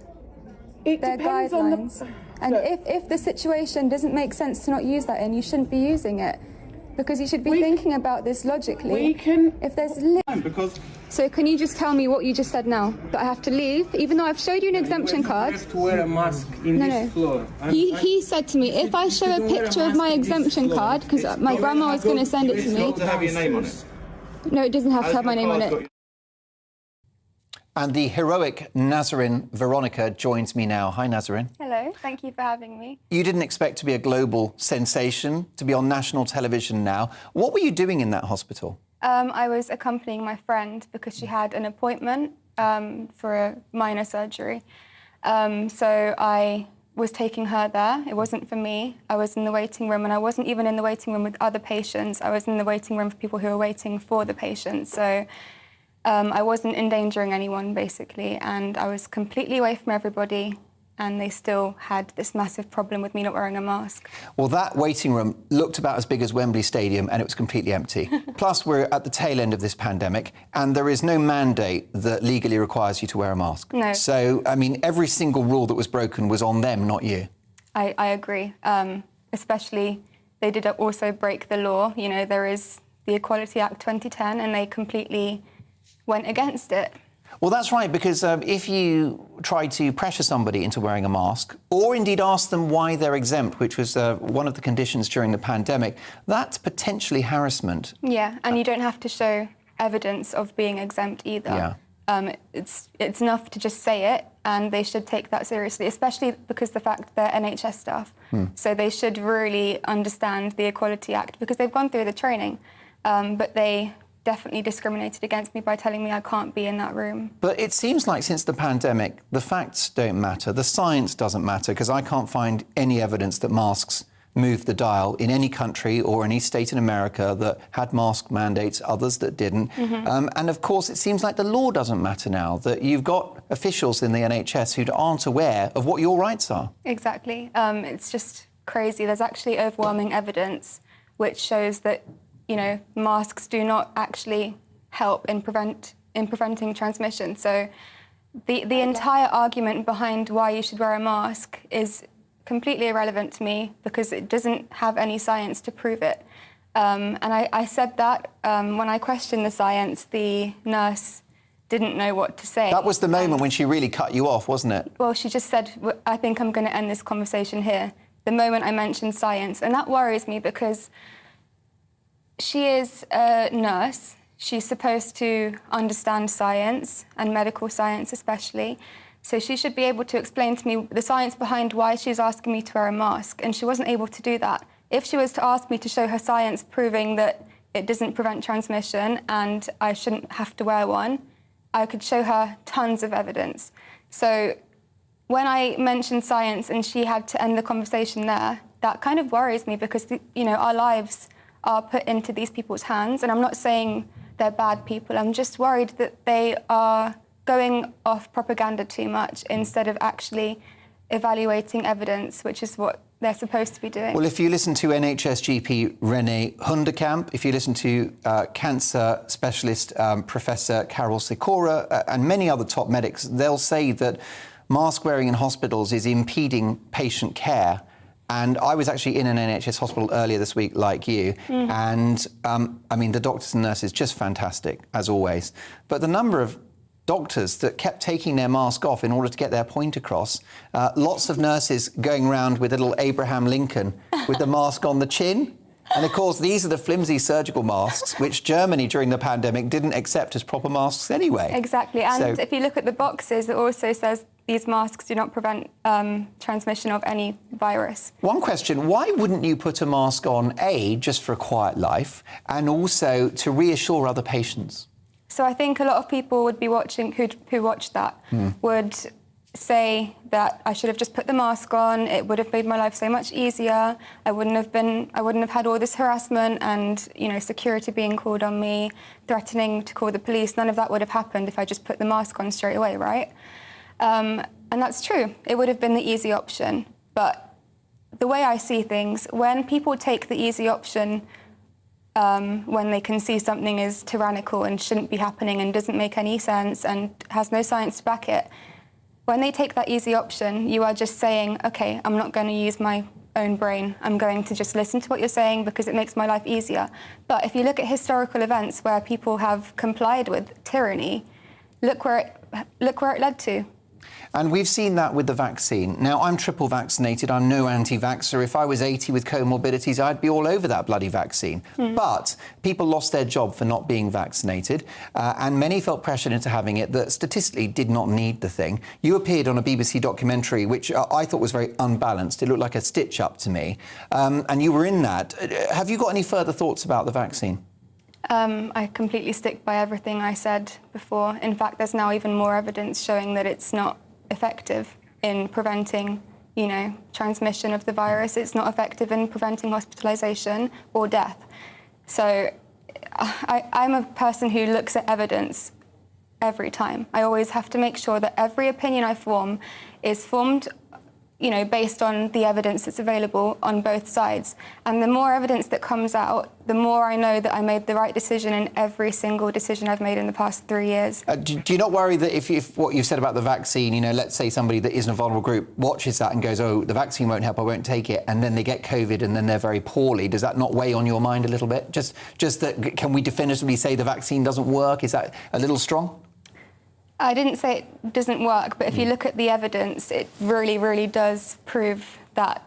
S30: They're depends
S29: guidelines.
S30: on the...
S29: And if the situation doesn't make sense to not use that in, you shouldn't be using it. Because you should be thinking about this logically.
S30: We can...
S29: If there's...
S30: Because...
S29: So can you just tell me what you just said now? That I have to leave, even though I've showed you an exemption card?
S30: You have to wear a mask in this floor.
S29: He said to me, if I show a picture of my exemption card, because my grandma was going to send it to me...
S30: It's got to have your name on it.
S29: No, it doesn't have to have my name on it.
S2: And the heroic Nazarene Veronica joins me now. Hi, Nazarene.
S5: Hello, thank you for having me.
S2: You didn't expect to be a global sensation, to be on national television now. What were you doing in that hospital?
S5: I was accompanying my friend because she had an appointment for a minor surgery. So I was taking her there. It wasn't for me. I was in the waiting room, and I wasn't even in the waiting room with other patients. I was in the waiting room for people who were waiting for the patients. So I wasn't endangering anyone, basically, and I was completely away from everybody, and they still had this massive problem with me not wearing a mask.
S2: Well, that waiting room looked about as big as Wembley Stadium, and it was completely empty. Plus, we're at the tail end of this pandemic, and there is no mandate that legally requires you to wear a mask.
S5: No.
S2: So, I mean, every single rule that was broken was on them, not you.
S5: I agree. Especially, they did also break the law. You know, there is the Equality Act 2010, and they completely went against it.
S2: Well, that's right, because if you try to pressure somebody into wearing a mask, or indeed ask them why they're exempt, which was one of the conditions during the pandemic, that's potentially harassment.
S5: Yeah, and you don't have to show evidence of being exempt either.
S2: Yeah.
S5: It's enough to just say it, and they should take that seriously, especially because the fact they're NHS staff. So they should really understand the Equality Act, because they've gone through the training, but they definitely discriminated against me by telling me I can't be in that room.
S2: But it seems like since the pandemic, the facts don't matter, the science doesn't matter, because I can't find any evidence that masks moved the dial in any country or any state in America that had mask mandates, others that didn't. And of course, it seems like the law doesn't matter now, that you've got officials in the NHS who aren't aware of what your rights are.
S5: Exactly. It's just crazy. There's actually overwhelming evidence which shows that, you know, masks do not actually help in preventing transmission. So the entire argument behind why you should wear a mask is completely irrelevant to me, because it doesn't have any science to prove it. And I said that when I questioned the science, the nurse didn't know what to say.
S2: That was the moment when she really cut you off, wasn't it?
S5: Well, she just said, I think I'm going to end this conversation here, the moment I mentioned science. And that worries me, because she is a nurse. She's supposed to understand science, and medical science especially. So she should be able to explain to me the science behind why she's asking me to wear a mask, and she wasn't able to do that. If she was to ask me to show her science proving that it doesn't prevent transmission and I shouldn't have to wear one, I could show her tons of evidence. So when I mentioned science and she had to end the conversation there, that kind of worries me, because, you know, our lives are put into these people's hands, and I'm not saying they're bad people. I'm just worried that they are going off propaganda too much instead of actually evaluating evidence, which is what they're supposed to be doing.
S2: Well, if you listen to NHS GP Renee Hundekamp, if you listen to cancer specialist Professor Carol Sikora and many other top medics, they'll say that mask wearing in hospitals is impeding patient care. And I was actually in an NHS hospital earlier this week, like you, and I mean, the doctors and nurses, just fantastic, as always. But the number of doctors that kept taking their mask off in order to get their point across, lots of nurses going around with a little Abraham Lincoln with the mask on the chin. And of course, these are the flimsy surgical masks, which Germany during the pandemic didn't accept as proper masks anyway.
S5: Exactly. And if you look at the boxes, it also says these masks do not prevent transmission of any virus.
S2: One question, why wouldn't you put a mask on, A, just for a quiet life, and also to reassure other patients?
S5: So I think a lot of people would be watching, who watched that, would say that I should have just put the mask on. It would have made my life so much easier. I wouldn't have had all this harassment and, you know, security being called on me, threatening to call the police. None of that would have happened if I just put the mask on straight away, right? And that's true. It would have been the easy option. But the way I see things, when people take the easy option, when they can see something is tyrannical and shouldn't be happening and doesn't make any sense and has no science to back it, when they take that easy option, you are just saying, OK, I'm not going to use my own brain. I'm going to just listen to what you're saying because it makes my life easier. But if you look at historical events where people have complied with tyranny, look where it led to.
S2: And we've seen that with the vaccine. Now, I'm triple vaccinated. I'm no anti-vaxxer. If I was 80 with comorbidities, I'd be all over that bloody vaccine. But people lost their job for not being vaccinated, and many felt pressured into having it that statistically did not need the thing. You appeared on a BBC documentary, which I thought was very unbalanced. It looked like a stitch-up to me. And you were in that. Have you got any further thoughts about the vaccine?
S5: I completely stick by everything I said before. In fact, there's now even more evidence showing that it's not effective in preventing, transmission of the virus. It's not effective in preventing hospitalisation or death. So I'm a person who looks at evidence every time. I always have to make sure that every opinion I form is formed based on the evidence that's available on both sides. And the more evidence that comes out, the more I know that I made the right decision in every single decision I've made in the past 3 years.
S2: Do you not worry that if what you've said about the vaccine, let's say somebody that isn't a vulnerable group watches that and goes, oh, the vaccine won't help, I won't take it, and then they get COVID and then they're very poorly, does that not weigh on your mind a little bit? Just that, can we definitively say the vaccine doesn't work? Is that a little strong?
S5: I didn't say it doesn't work, but if you look at the evidence, it really, really does prove that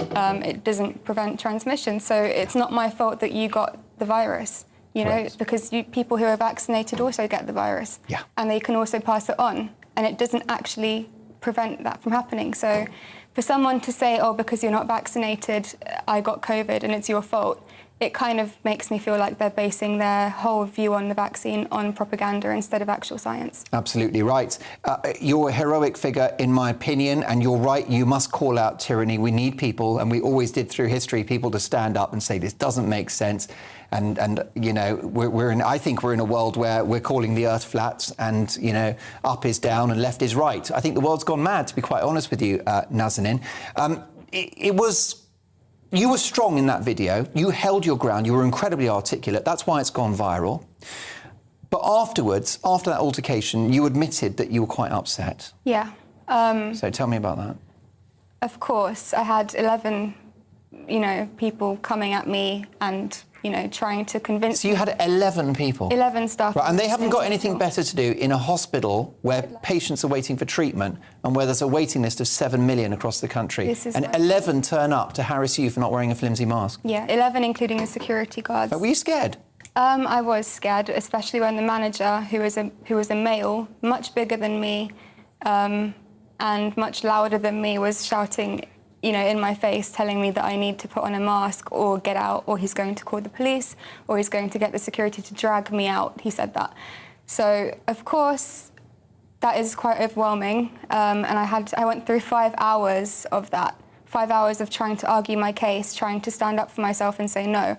S5: it doesn't prevent transmission. So it's not my fault that you got the virus, because people who are vaccinated also get the virus.
S2: Yeah.
S5: And they can also pass it on, and it doesn't actually prevent that from happening. So for someone to say, oh, because you're not vaccinated, I got COVID and it's your fault, it kind of makes me feel like they're basing their whole view on the vaccine on propaganda instead of actual science.
S2: Absolutely right. You're a heroic figure, in my opinion, and you're right, you must call out tyranny. We need people, and we always did through history, people to stand up and say, this doesn't make sense. And I think we're in a world where we're calling the earth flat and, up is down and left is right. I think the world's gone mad, to be quite honest with you, Nazanin. You were strong in that video. You held your ground. You were incredibly articulate. That's why it's gone viral. But afterwards, after that altercation, you admitted that you were quite upset.
S5: Yeah.
S2: So tell me about that.
S5: Of course, I had 11, people coming at me and, trying to convince
S2: me. So you had 11 people?
S5: 11 staff.
S2: Right, and they haven't got anything better to do in a hospital where patients are waiting for treatment and where there's a waiting list of 7 million across the country. And 11 turn up to harass you for not wearing a flimsy mask.
S5: Yeah, 11 including the security guards.
S2: But were you scared?
S5: I was scared, especially when the manager, who was a male, much bigger than me, and much louder than me, was shouting, in my face, telling me that I need to put on a mask or get out, or he's going to call the police, or he's going to get the security to drag me out. He said that. So, of course, that is quite overwhelming. And I went through 5 hours of that. 5 hours of trying to argue my case, trying to stand up for myself and say no.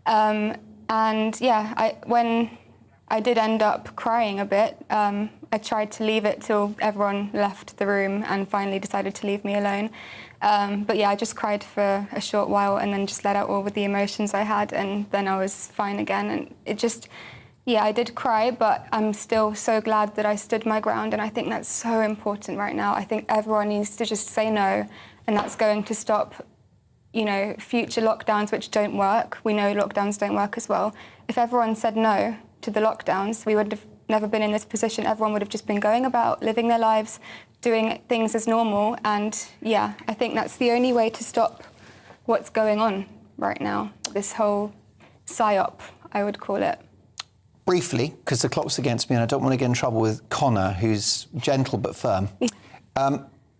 S5: And yeah, when I did end up crying a bit, I tried to leave it till everyone left the room and finally decided to leave me alone. But yeah, I just cried for a short while and then just let out all of the emotions I had, and then I was fine again. And it just, yeah, I did cry, but I'm still so glad that I stood my ground, and I think that's so important right now. I think everyone needs to just say no, and that's going to stop, future lockdowns which don't work. We know lockdowns don't work as well. If everyone said no to the lockdowns, we would have never been in this position. Everyone would have just been going about, living their lives, doing things as normal. And yeah, I think that's the only way to stop what's going on right now. This whole psyop, I would call it.
S2: Briefly, because the clock's against me and I don't want to get in trouble with Connor, who's gentle but firm.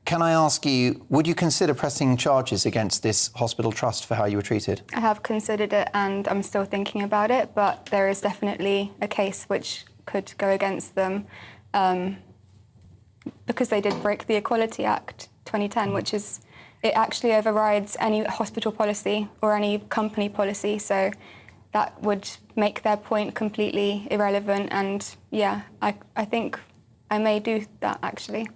S2: Can I ask you, would you consider pressing charges against this hospital trust for how you were treated?
S5: I have considered it and I'm still thinking about it, but there is definitely a case which could go against them because they did break the Equality Act 2010, which is, it actually overrides any hospital policy or any company policy, so that would make their point completely irrelevant. And yeah, I think I may do that actually.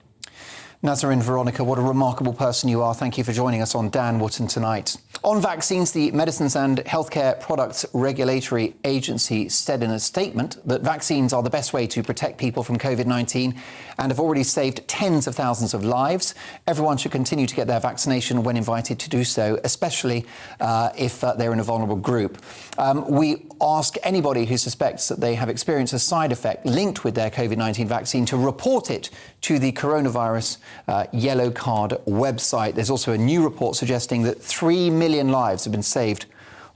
S2: Nazanin Veronica, what a remarkable person you are. Thank you for joining us on Dan Wootton tonight. On vaccines, the Medicines and Healthcare Products Regulatory Agency said in a statement that vaccines are the best way to protect people from COVID-19 and have already saved tens of thousands of lives. Everyone should continue to get their vaccination when invited to do so, especially if they're in a vulnerable group. We ask anybody who suspects that they have experienced a side effect linked with their COVID-19 vaccine to report it to the coronavirus yellow card website. There's also a new report suggesting that 3 million lives have been saved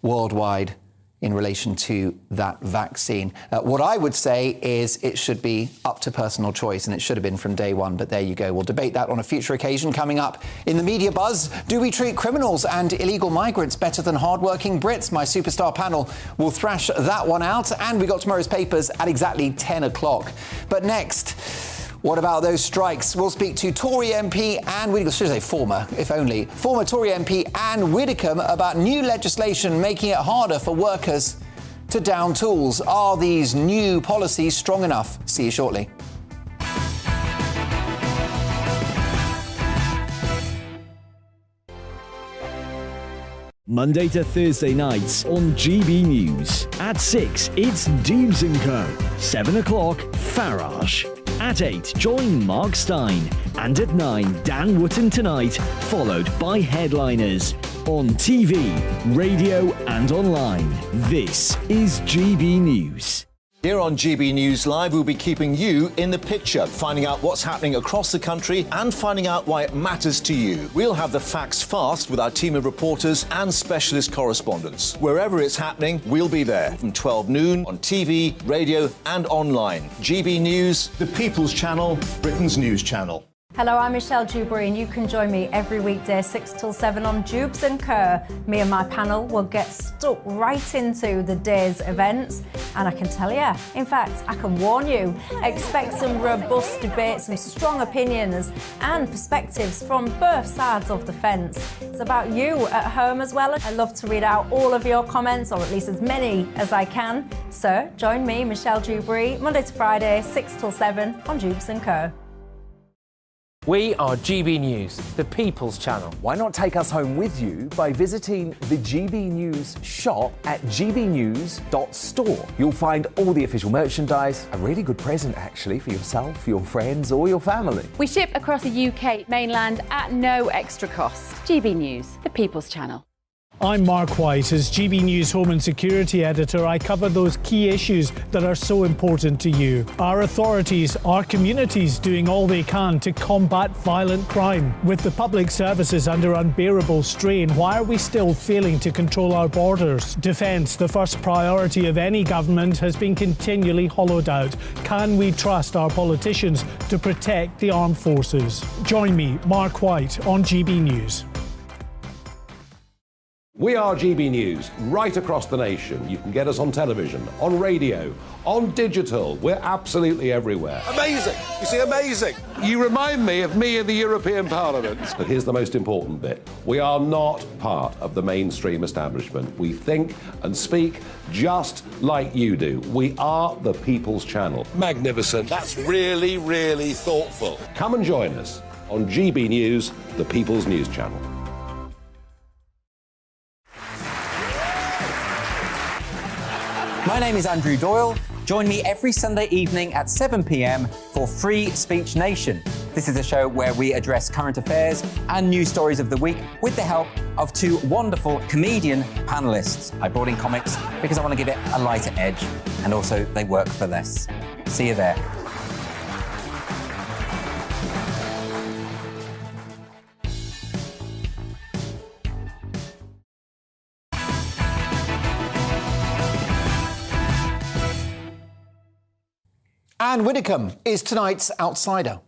S2: worldwide in relation to that vaccine. What I would say is it should be up to personal choice, and it should have been from day one, but there you go. We'll debate that on a future occasion. Coming up in the media buzz, do we treat criminals and illegal migrants better than hardworking Brits? My superstar panel will thrash that one out, and we got tomorrow's papers at exactly 10 o'clock. But next, what about those strikes? We'll speak to Tory MP Anne Widdecombe, should I say former, if only, former Tory MP Anne Widdecombe about new legislation making it harder for workers to down tools. Are these new policies strong enough? See you shortly.
S8: Monday to Thursday nights on GB News. At 6, it's Dubes & Co. 7 o'clock, Farage. At 8, join Mark Stein. And at 9, Dan Wootton Tonight, followed by headliners. On TV, radio and online. This is GB News.
S23: Here on GB News Live, we'll be keeping you in the picture, finding out what's happening across the country and finding out why it matters to you. We'll have the facts fast with our team of reporters and specialist correspondents. Wherever it's happening, we'll be there from 12 noon on TV, radio and online. GB News, the People's Channel, Britain's news channel.
S10: Hello, I'm Michelle Dewberry, and you can join me every weekday 6 till 7 on Dubes & Kerr. Me and my panel will get stuck right into the day's events, and I can tell you, in fact, I can warn you, expect some robust debates, some strong opinions and perspectives from both sides of the fence. It's about you at home as well. I love to read out all of your comments, or at least as many as I can. So join me, Michelle Dewberry, Monday to Friday, 6 till 7 on Dubes & Kerr.
S17: We are GB News, the People's Channel.
S4: Why not take us home with you by visiting the GB News shop at gbnews.store. You'll find all the official merchandise, a really good present actually for yourself, your friends or your family.
S6: We ship across the UK mainland at no extra cost. GB News, the People's Channel.
S12: I'm Mark White. As GB News Home and Security Editor, I cover those key issues that are so important to you. Our authorities, our communities doing all they can to combat violent crime. With the public services under unbearable strain, why are we still failing to control our borders? Defence, the first priority of any government, has been continually hollowed out. Can we trust our politicians to protect the armed forces? Join me, Mark White, on GB News.
S7: We are GB News, right across the nation. You can get us on television, on radio, on digital. We're absolutely everywhere.
S21: Amazing. You see, amazing.
S7: You remind me of me in the European Parliament. But here's the most important bit. We are not part of the mainstream establishment. We think and speak just like you do. We are the People's Channel.
S21: Magnificent. That's really, really thoughtful.
S7: Come and join us on GB News, the People's News Channel.
S11: My name is Andrew Doyle. Join me every Sunday evening at 7 p.m. for Free Speech Nation. This is a show where we address current affairs and news stories of the week with the help of two wonderful comedian panellists. I brought in comics because I want to give it a lighter edge, and also they work for less. See you there.
S2: Anne Widdecombe is tonight's outsider.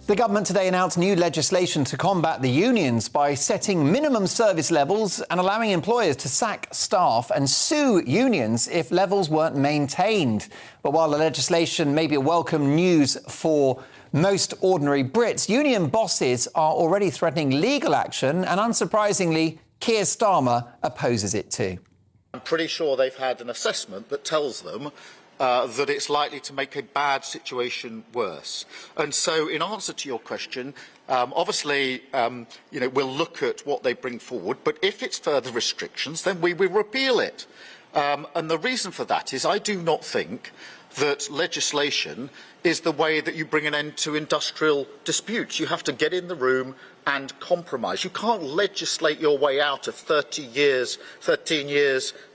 S2: The government today announced new legislation to combat the unions by setting minimum service levels and allowing employers to sack staff and sue unions if levels weren't maintained. But while the legislation may be a welcome news for most ordinary Brits, union bosses are already threatening legal action, and unsurprisingly, Keir Starmer opposes it too.
S13: I'm pretty sure they've had an assessment that tells them
S3: that it's likely to make a bad situation worse. And so, in answer to your question, obviously, we'll look at what they bring forward, but if it's further restrictions, then we will repeal it. And the reason for that is I do not think that legislation is the way that you bring an end to industrial disputes. You have to get in the room and compromise. You can't legislate your way out of 13 years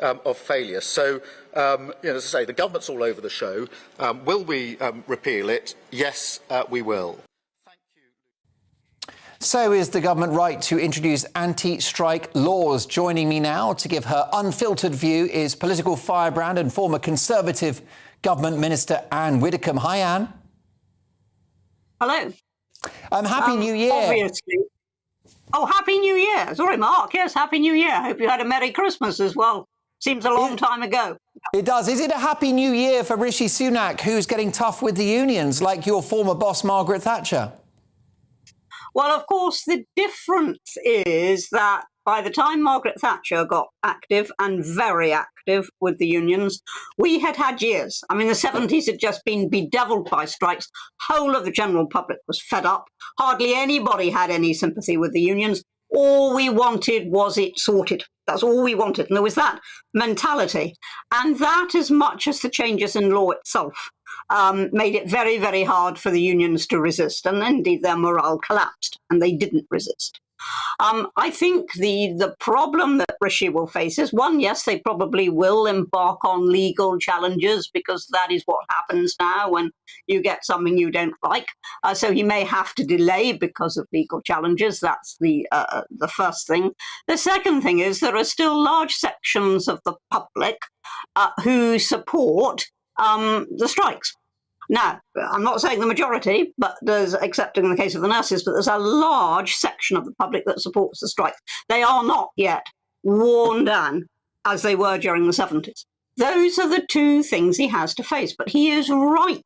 S3: of failure. So, as I say, the government's all over the show. Will we repeal it? Yes, we will.
S2: So is the government right to introduce anti-strike laws? Joining me now to give her unfiltered view is political firebrand and former Conservative Government Minister Anne Widdecombe. Hi, Anne.
S9: Hello.
S2: Happy New Year.
S9: Obviously. Oh, Happy New Year. Sorry, Mark. Yes, Happy New Year. Hope you had a Merry Christmas as well. Seems a long time ago.
S2: It does. Is it a Happy New Year for Rishi Sunak, who's getting tough with the unions, like your former boss, Margaret Thatcher?
S9: Well, of course, the difference is that by the time Margaret Thatcher got active and very active with the unions, we had had years. I mean, the 70s had just been bedeviled by strikes. Whole of the general public was fed up. Hardly anybody had any sympathy with the unions. All we wanted was it sorted. That's all we wanted. And there was that mentality. And that, as much as the changes in law itself, made it very, very hard for the unions to resist. And indeed, their morale collapsed and they didn't resist. I think the problem that Rishi will face is, one, yes, they probably will embark on legal challenges because that is what happens now when you get something you don't like. So he may have to delay because of legal challenges. That's the first thing. The second thing is there are still large sections of the public who support the strikes. Now, I'm not saying the majority, but there's, except in the case of the nurses, but there's a large section of the public that supports the strike. They are not yet worn down as they were during the 70s. Those are the two things he has to face. But he is right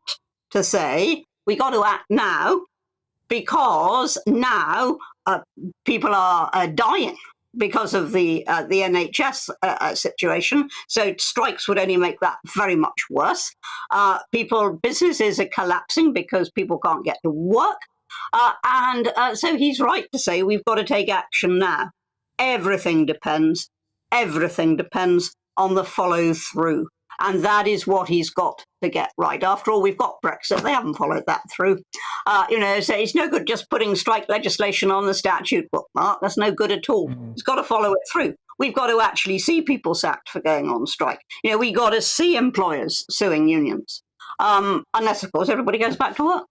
S9: to say we got to act now because now people are dying because of the NHS situation. So strikes would only make that very much worse. Businesses are collapsing because people can't get to work. So he's right to say we've got to take action now. Everything depends on the follow through. And that is what he's got to get right. After all, we've got Brexit. They haven't followed that through. So it's no good just putting strike legislation on the statute book, Mark. That's no good at all. It's got to follow it through. We've got to actually see people sacked for going on strike. We've got to see employers suing unions. Unless, of course, everybody goes back to work.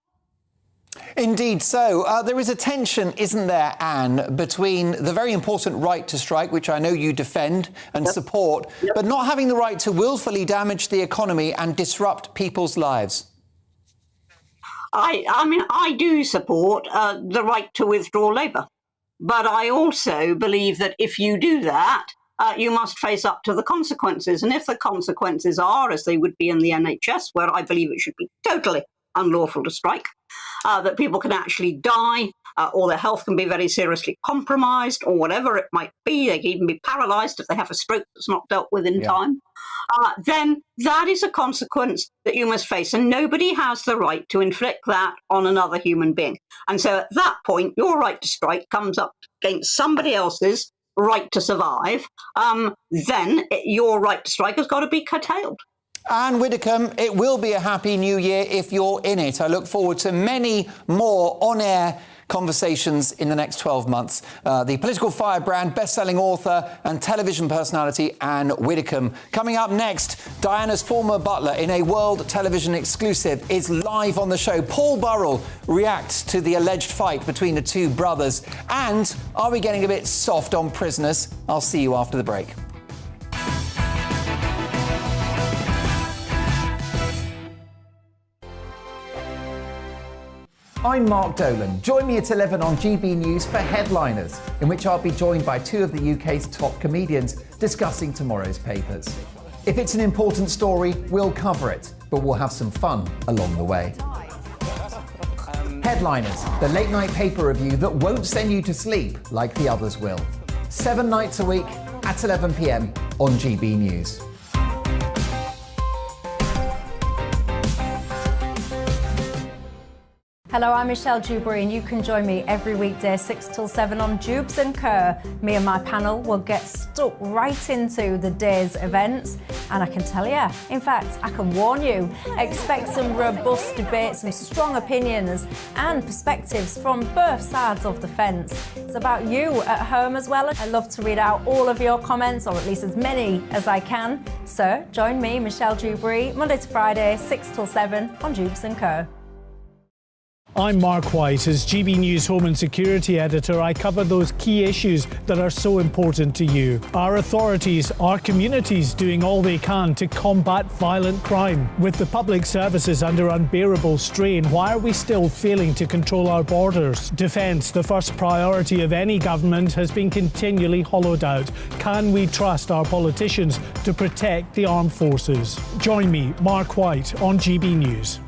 S2: Indeed so. There is a tension, isn't there, Anne, between the very important right to strike, which I know you defend and support, but not having the right to willfully damage the economy and disrupt people's lives?
S9: I do support the right to withdraw labour. But I also believe that if you do that, you must face up to the consequences. And if the consequences are, as they would be in the NHS, where I believe it should be totally unlawful to strike, that people can actually die or their health can be very seriously compromised or whatever it might be. They can even be paralysed if they have a stroke that's not dealt with in time. Then that is a consequence that you must face. And nobody has the right to inflict that on another human being. And so at that point, your right to strike comes up against somebody else's right to survive. Then your right to strike has got to be curtailed.
S2: Anne Widdecombe, it will be a happy new year if you're in it. I look forward to many more on-air conversations in the next 12 months. The political firebrand, best-selling author and television personality Anne Widdecombe. Coming up next, Diana's former butler in a World Television exclusive is live on the show. Paul Burrell reacts to the alleged fight between the two brothers. And are we getting a bit soft on prisoners? I'll see you after the break. I'm Mark Dolan. Join me at 11 on GB News for Headliners, in which I'll be joined by two of the UK's top comedians discussing tomorrow's papers. If it's an important story, we'll cover it, but we'll have some fun along the way. Headliners, the late-night paper review that won't send you to sleep like the others will. 7 nights a week at 11 p.m. on GB News.
S10: Hello, I'm Michelle Dewberry, and you can join me every weekday 6 till 7 on Jubes and Kerr. Me and my panel will get stuck right into the day's events, and I can tell you, in fact, I can warn you, expect some robust debate, some strong opinions and perspectives from both sides of the fence. It's about you at home as well. I love to read out all of your comments, or at least as many as I can. So join me, Michelle Dewberry, Monday to Friday, 6 till 7 on Jubes and Kerr.
S12: I'm Mark White. As GB News Home and Security Editor, I cover those key issues that are so important to you. Our authorities, our communities doing all they can to combat violent crime. With the public services under unbearable strain, why are we still failing to control our borders? Defence, the first priority of any government, has been continually hollowed out. Can we trust our politicians to protect the armed forces? Join me, Mark White, on GB News.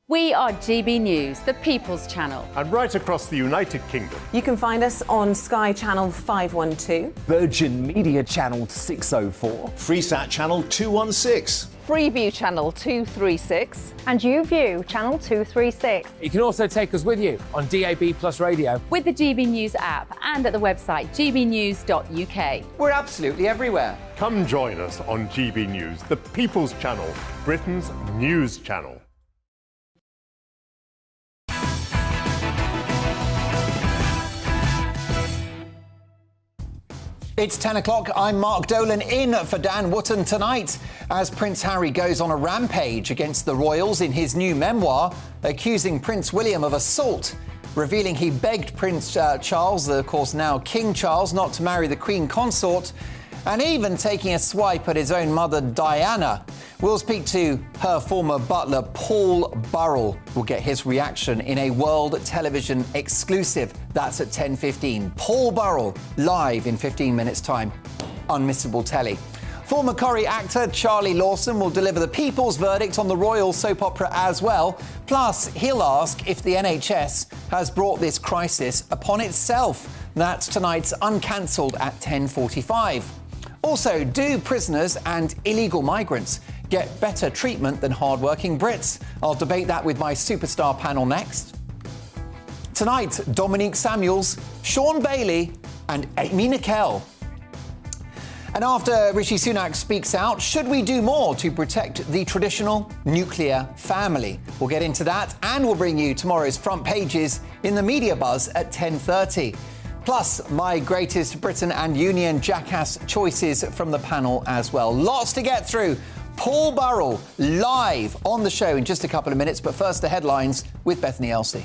S6: We are GB News, the People's Channel.
S18: And right across the United Kingdom.
S19: You can find us on Sky Channel 512.
S4: Virgin Media Channel 604.
S23: Freesat Channel 216.
S15: Freeview Channel 236.
S10: And YouView Channel 236.
S17: You can also take us with you on DAB Plus Radio.
S6: With the GB News app and at the website gbnews.uk.
S2: We're absolutely everywhere.
S18: Come join us on GB News, the People's Channel, Britain's news channel.
S2: It's 10 o'clock. I'm Mark Dolan in for Dan Wootton tonight as Prince Harry goes on a rampage against the royals in his new memoir, accusing Prince William of assault, revealing he begged Prince Charles, of course now King Charles, not to marry the Queen Consort, and even taking a swipe at his own mother Diana. We'll speak to her former butler Paul Burrell. We'll get his reaction in a World Television exclusive. That's at 10:15. Paul Burrell, live in 15 minutes' time. Unmissable telly. Former Corrie actor Charlie Lawson will deliver the people's verdict on the royal soap opera as well. Plus, he'll ask if the NHS has brought this crisis upon itself. That's tonight's Uncancelled at 10:45. Also, do prisoners and illegal migrants get better treatment than hard-working Brits? I'll debate that with my superstar panel next. Tonight, Dominique Samuels, Sean Bailey and Amy Nickel. And after Rishi Sunak speaks out, should we do more to protect the traditional nuclear family? We'll get into that, and we'll bring you tomorrow's front pages in the media buzz at 10:30. Plus, my Greatest Britain and Union jackass choices from the panel as well. Lots to get through. Paul Burrell live on the show in just a couple of minutes. But first, the headlines with Bethany Elsey.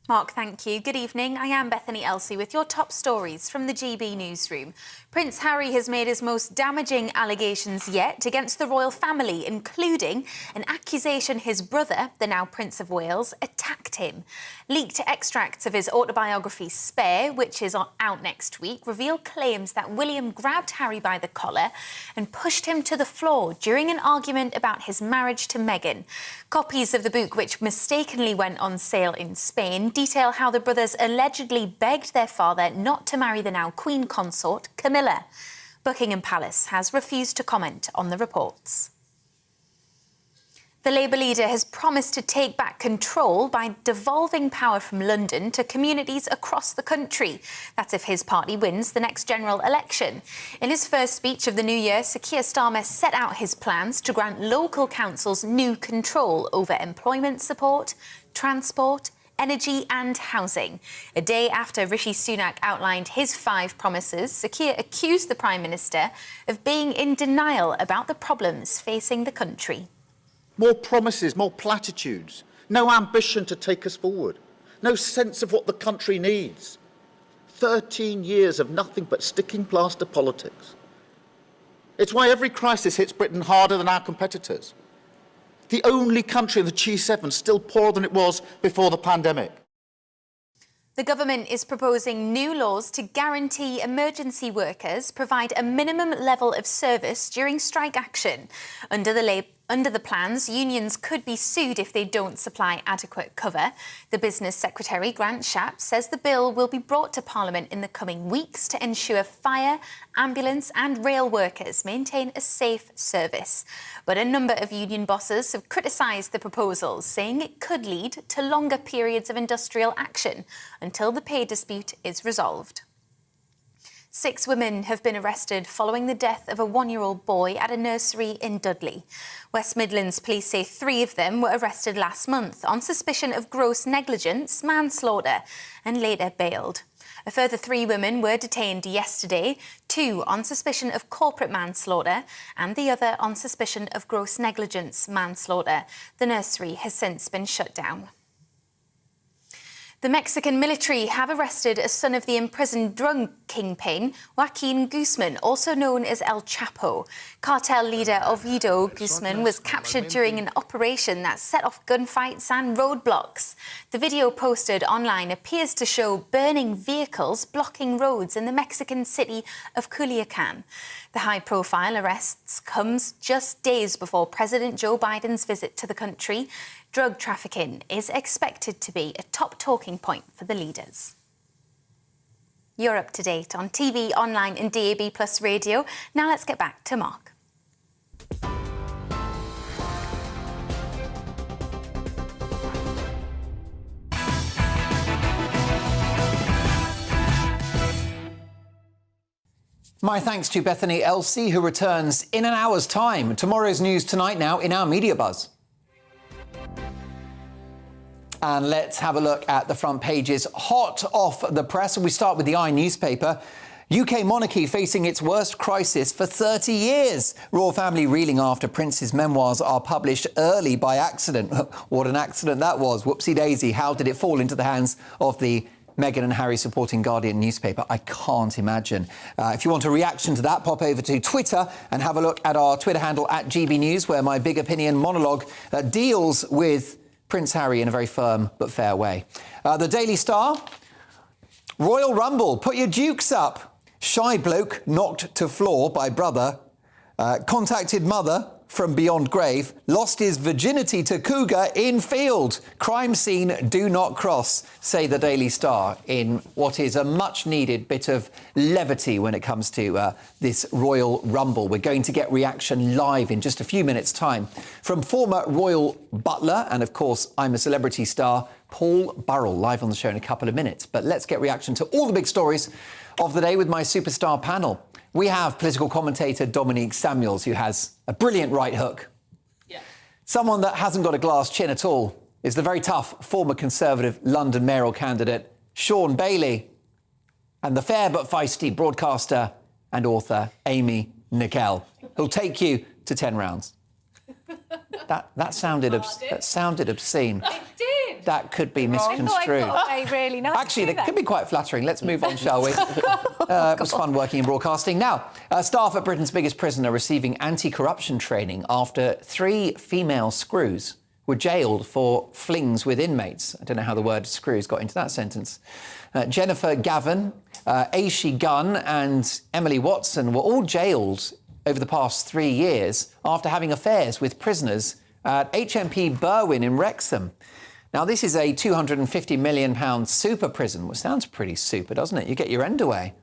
S13: Mark, thank you. Good evening. I am Bethany Elsey with your top stories from the GB newsroom. Prince Harry has made his most damaging allegations yet against the royal family, including an accusation his brother, the now Prince of Wales, attacked him. Leaked extracts of his autobiography Spare, which is out next week, reveal claims that William grabbed Harry by the collar and pushed him to the floor during an argument about his marriage to Meghan. Copies of the book, which mistakenly went on sale in Spain, detail how the brothers allegedly begged their father not to marry the now Queen Consort, Camilla. Buckingham Palace has refused to comment on the reports. The Labour leader has promised to take back control by devolving power from London to communities across the country. That's if his party wins the next general election. In his first speech of the new year, Sir Keir Starmer set out his plans to grant local councils new control over employment support, transport, energy and housing. A day after Rishi Sunak outlined his 5 promises, Sir Keir accused the Prime Minister of being in denial about the problems facing the country.
S3: More promises, more platitudes, no ambition to take us forward, no sense of what the country needs. 13 years of nothing but sticking plaster politics. It's why every crisis hits Britain harder than our competitors. The only country in the G7 still poorer than it was before the pandemic.
S13: The government is proposing new laws to guarantee emergency workers provide a minimum level of service during strike action. Under the Under the plans, unions could be sued if they don't supply adequate cover. The Business Secretary, Grant Shapps, says the bill will be brought to Parliament in the coming weeks to ensure fire, ambulance and rail workers maintain a safe service. But a number of union bosses have criticised the proposals, saying it could lead to longer periods of industrial action until the pay dispute is resolved. 6 women have been arrested following the death of a 1-year-old boy at a nursery in Dudley. West Midlands police say 3 of them were arrested last month on suspicion of gross negligence, manslaughter, and later bailed. A further 3 women were detained yesterday, 2 on suspicion of corporate manslaughter and the other on suspicion of gross negligence, manslaughter. The nursery has since been shut down. The Mexican military have arrested a son of the imprisoned drug kingpin, Joaquin Guzman, also known as El Chapo. Cartel leader Ovidio Guzman was captured during an operation that set off gunfights and roadblocks. The video posted online appears to show burning vehicles blocking roads in the Mexican city of Culiacan. The high-profile arrests comes just days before President Joe Biden's visit to the country. Drug trafficking is expected to be a top talking point for the leaders. You're up to date on TV, online and DAB+ radio. Now let's get back to Mark.
S2: My thanks to Bethany Elsey, who returns in an hour's time. Tomorrow's news tonight now in our Media Buzz. And let's have a look at the front pages hot off the press. We start with the I newspaper. UK monarchy facing its worst crisis for 30 years. Royal family reeling after Prince's memoirs are published early by accident. What an accident that was. Whoopsie daisy. How did it fall into the hands of the Meghan and Harry supporting Guardian newspaper? I can't imagine. If you want a reaction to that, pop over to Twitter and have a look at our Twitter handle at GB News, where my big opinion monologue deals with Prince Harry in a very firm but fair way. The Daily Star. Royal Rumble. Put your dukes up. Shy bloke knocked to floor by brother. Contacted mother from beyond grave. Lost his virginity to cougar in field. Crime scene do not cross, say the Daily Star, in what is a much-needed bit of levity when it comes to this Royal Rumble. We're going to get reaction live in just a few minutes' time from former royal butler and, of course, I'm a Celebrity star, Paul Burrell, live on the show in a couple of minutes. But let's get reaction to all the big stories of the day with my superstar panel. We have political commentator Dominique Samuels, who has a brilliant right hook. Yeah. Someone that hasn't got a glass chin at all is the very tough former Conservative London mayoral candidate Sean Bailey, and the fair but feisty broadcaster and author Amy Nickel, who'll take you to 10 rounds. That sounded obscene.
S1: It did.
S2: That could be misconstrued.
S1: Really nice.
S2: Actually, that could be quite flattering. Let's move on, shall we? It was fun working in broadcasting. Now, staff at Britain's biggest prison are receiving anti-corruption training after 3 female screws were jailed for flings with inmates. I don't know how the word screws got into that sentence. Jennifer Gavin, Aishi Gunn and Emily Watson were all jailed over the past 3 years after having affairs with prisoners at HMP Berwyn in Wrexham. Now, this is a £250 million super prison, which sounds pretty super, doesn't it? You get your end away.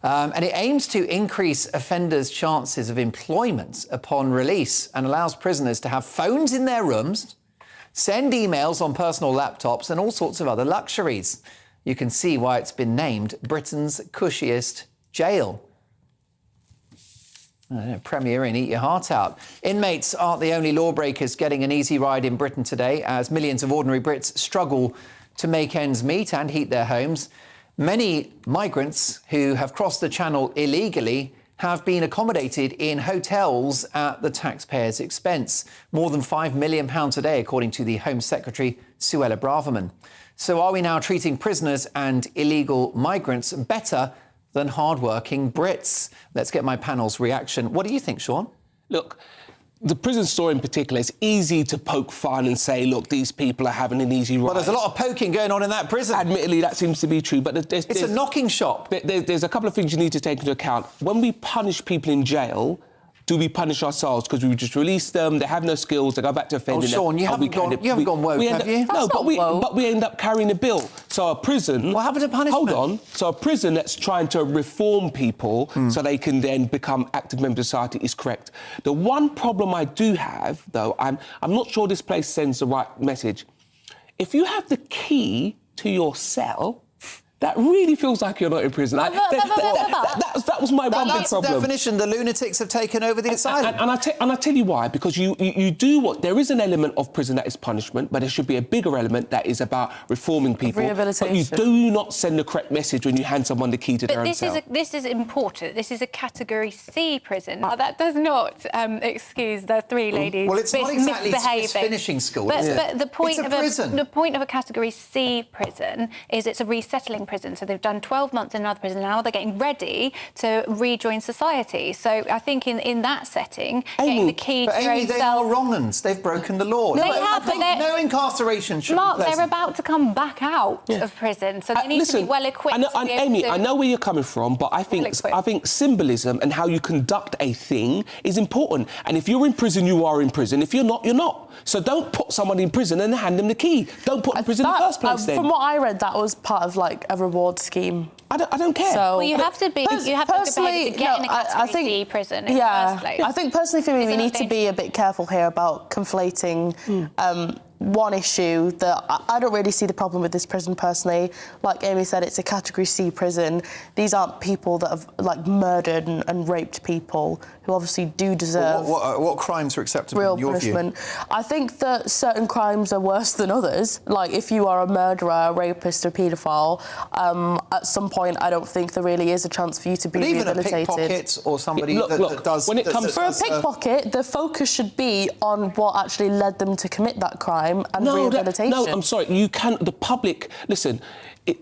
S2: And it aims to increase offenders' chances of employment upon release and allows prisoners to have phones in their rooms, send emails on personal laptops and all sorts of other luxuries. You can see why it's been named Britain's cushiest jail. Premier Inn, eat your heart out. Inmates aren't the only lawbreakers getting an easy ride in Britain today, as millions of ordinary Brits struggle to make ends meet and heat their homes. Many migrants who have crossed the Channel illegally have been accommodated in hotels at the taxpayers' expense. More than £5 million a day, according to the Home Secretary, Suella Braverman. So are we now treating prisoners and illegal migrants better than hard-working Brits? Let's get my panel's reaction. What do you think, Sean?
S14: Look, the prison story in particular, it's easy to poke fun and say, look, these people are having an easy ride.
S2: Well, there's a lot of poking going on in that prison.
S14: Admittedly, that seems to be true, but
S2: it's a knocking shop.
S14: There's a couple of things you need to take into account. When we punish people in jail, do we punish ourselves because we just release them, they have no skills, they go back to offending?
S2: Sean, you haven't gone woke, have you?
S14: No, but we end up carrying a bill. So a prison...
S2: What happened to punishment?
S14: Hold on. So a prison that's trying to reform people so they can then become active members of society is correct. The one problem I do have, though, I'm not sure this place sends the right message. If you have the key to your cell, that really feels like you're not in prison. That was my one big problem.
S2: That's the definition. The lunatics have taken over the asylum.
S14: And I tell you why. Because you do what... There is an element of prison that is punishment, but there should be a bigger element that is about reforming people.
S1: Rehabilitation.
S14: But you do not send the correct message when you hand someone the key to their own cell.
S5: This is important. This is a Category C prison. Now, that does not excuse the three ladies
S2: Well, it's not exactly
S5: misbehaving.
S2: finishing school,
S5: but,
S2: is it?
S5: But the point
S2: It's a prison.
S5: the point of a Category C prison is it's a resettling prison. So they've done 12 months in another prison, and now they're getting ready to rejoin society. So I think in that setting, getting the key to your own
S2: they
S5: cell...
S2: are wrong uns. They've broken the law.
S5: They have, but
S2: no incarceration should
S5: Mark,
S2: be pleasant.
S5: they're about to come back out of prison, so they need to be well equipped.
S14: Amy, I know where you're coming from, but I think symbolism and how you conduct a thing is important. And if you're in prison, you are in prison. If you're not, you're not. So don't put someone in prison and hand them the key. Don't put them in prison in the first place. Then.
S1: From what I read, that was part of like a reward scheme.
S14: I don't care.
S1: So,
S5: well, you have to be. You have to be to get in a Category C prison in the first place.
S1: I think personally for me, we need to be a bit careful here about conflating one issue that I don't really see the problem with this prison personally. Like Amy said, it's a Category C prison. These aren't people that have like murdered and raped people who obviously do deserve
S2: what crimes are acceptable
S1: real
S2: in your
S1: punishment.
S2: view?
S1: I think that certain crimes are worse than others. Like if you are a murderer, a rapist, or paedophile, at some point I don't think there really is a chance for you to be rehabilitated.
S2: Even a pickpocket or somebody that does...
S1: When it comes for a pickpocket, the focus should be on what actually led them to commit that crime and rehabilitation.
S14: No, I'm sorry. You can. The public. Listen.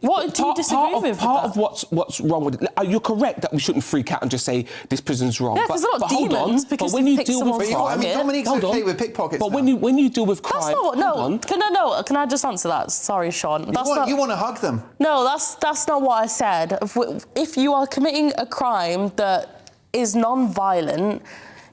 S1: What do you disagree with?
S14: Part of what's wrong with it. You're correct that we shouldn't freak out and just say this prison's wrong.
S1: Yeah, because they're not demons.
S14: But when you deal with crime,
S2: I mean, Dominique's okay with pickpockets.
S14: But when you deal with crime,
S1: that's not Can I just answer that? Sorry, Sean.
S2: You want to hug them?
S1: No, that's not what I said. If you are committing a crime that is non-violent,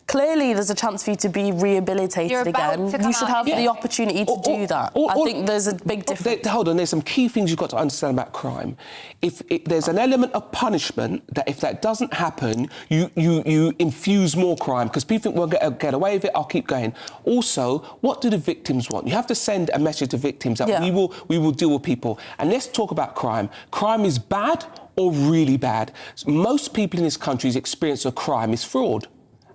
S1: clearly there's a chance for you to be rehabilitated again. You should have the opportunity to do that. I think there's a big difference.
S14: Hold on, there's some key things you've got to understand about crime. If there's an element of punishment that if that doesn't happen, you infuse more crime because people think we'll get away with it. I'll keep going. Also, what do the victims want? You have to send a message to victims that we will deal with people. And let's talk about crime. Crime is bad or really bad. Most people in this country's experience of crime is fraud.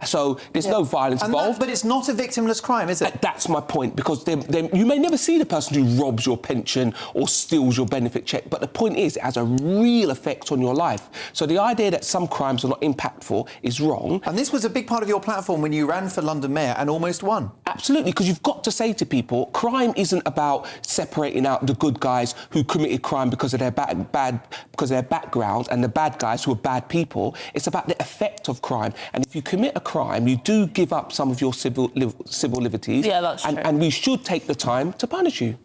S14: So there's no violence involved.
S2: But it's not a victimless crime, is it?
S14: That's my point, because you may never see the person who robs your pension or steals your benefit check, but the point is it has a real effect on your life. So the idea that some crimes are not impactful is wrong.
S2: And this was a big part of your platform when you ran for London Mayor and almost won.
S14: Absolutely, because you've got to say to people, crime isn't about separating out the good guys who committed crime because of their because of their background and the bad guys who are bad people. It's about the effect of crime. And if you commit a crime, you do give up some of your civil liberties.
S1: Yeah, that's true.
S14: And we should take the time to punish you.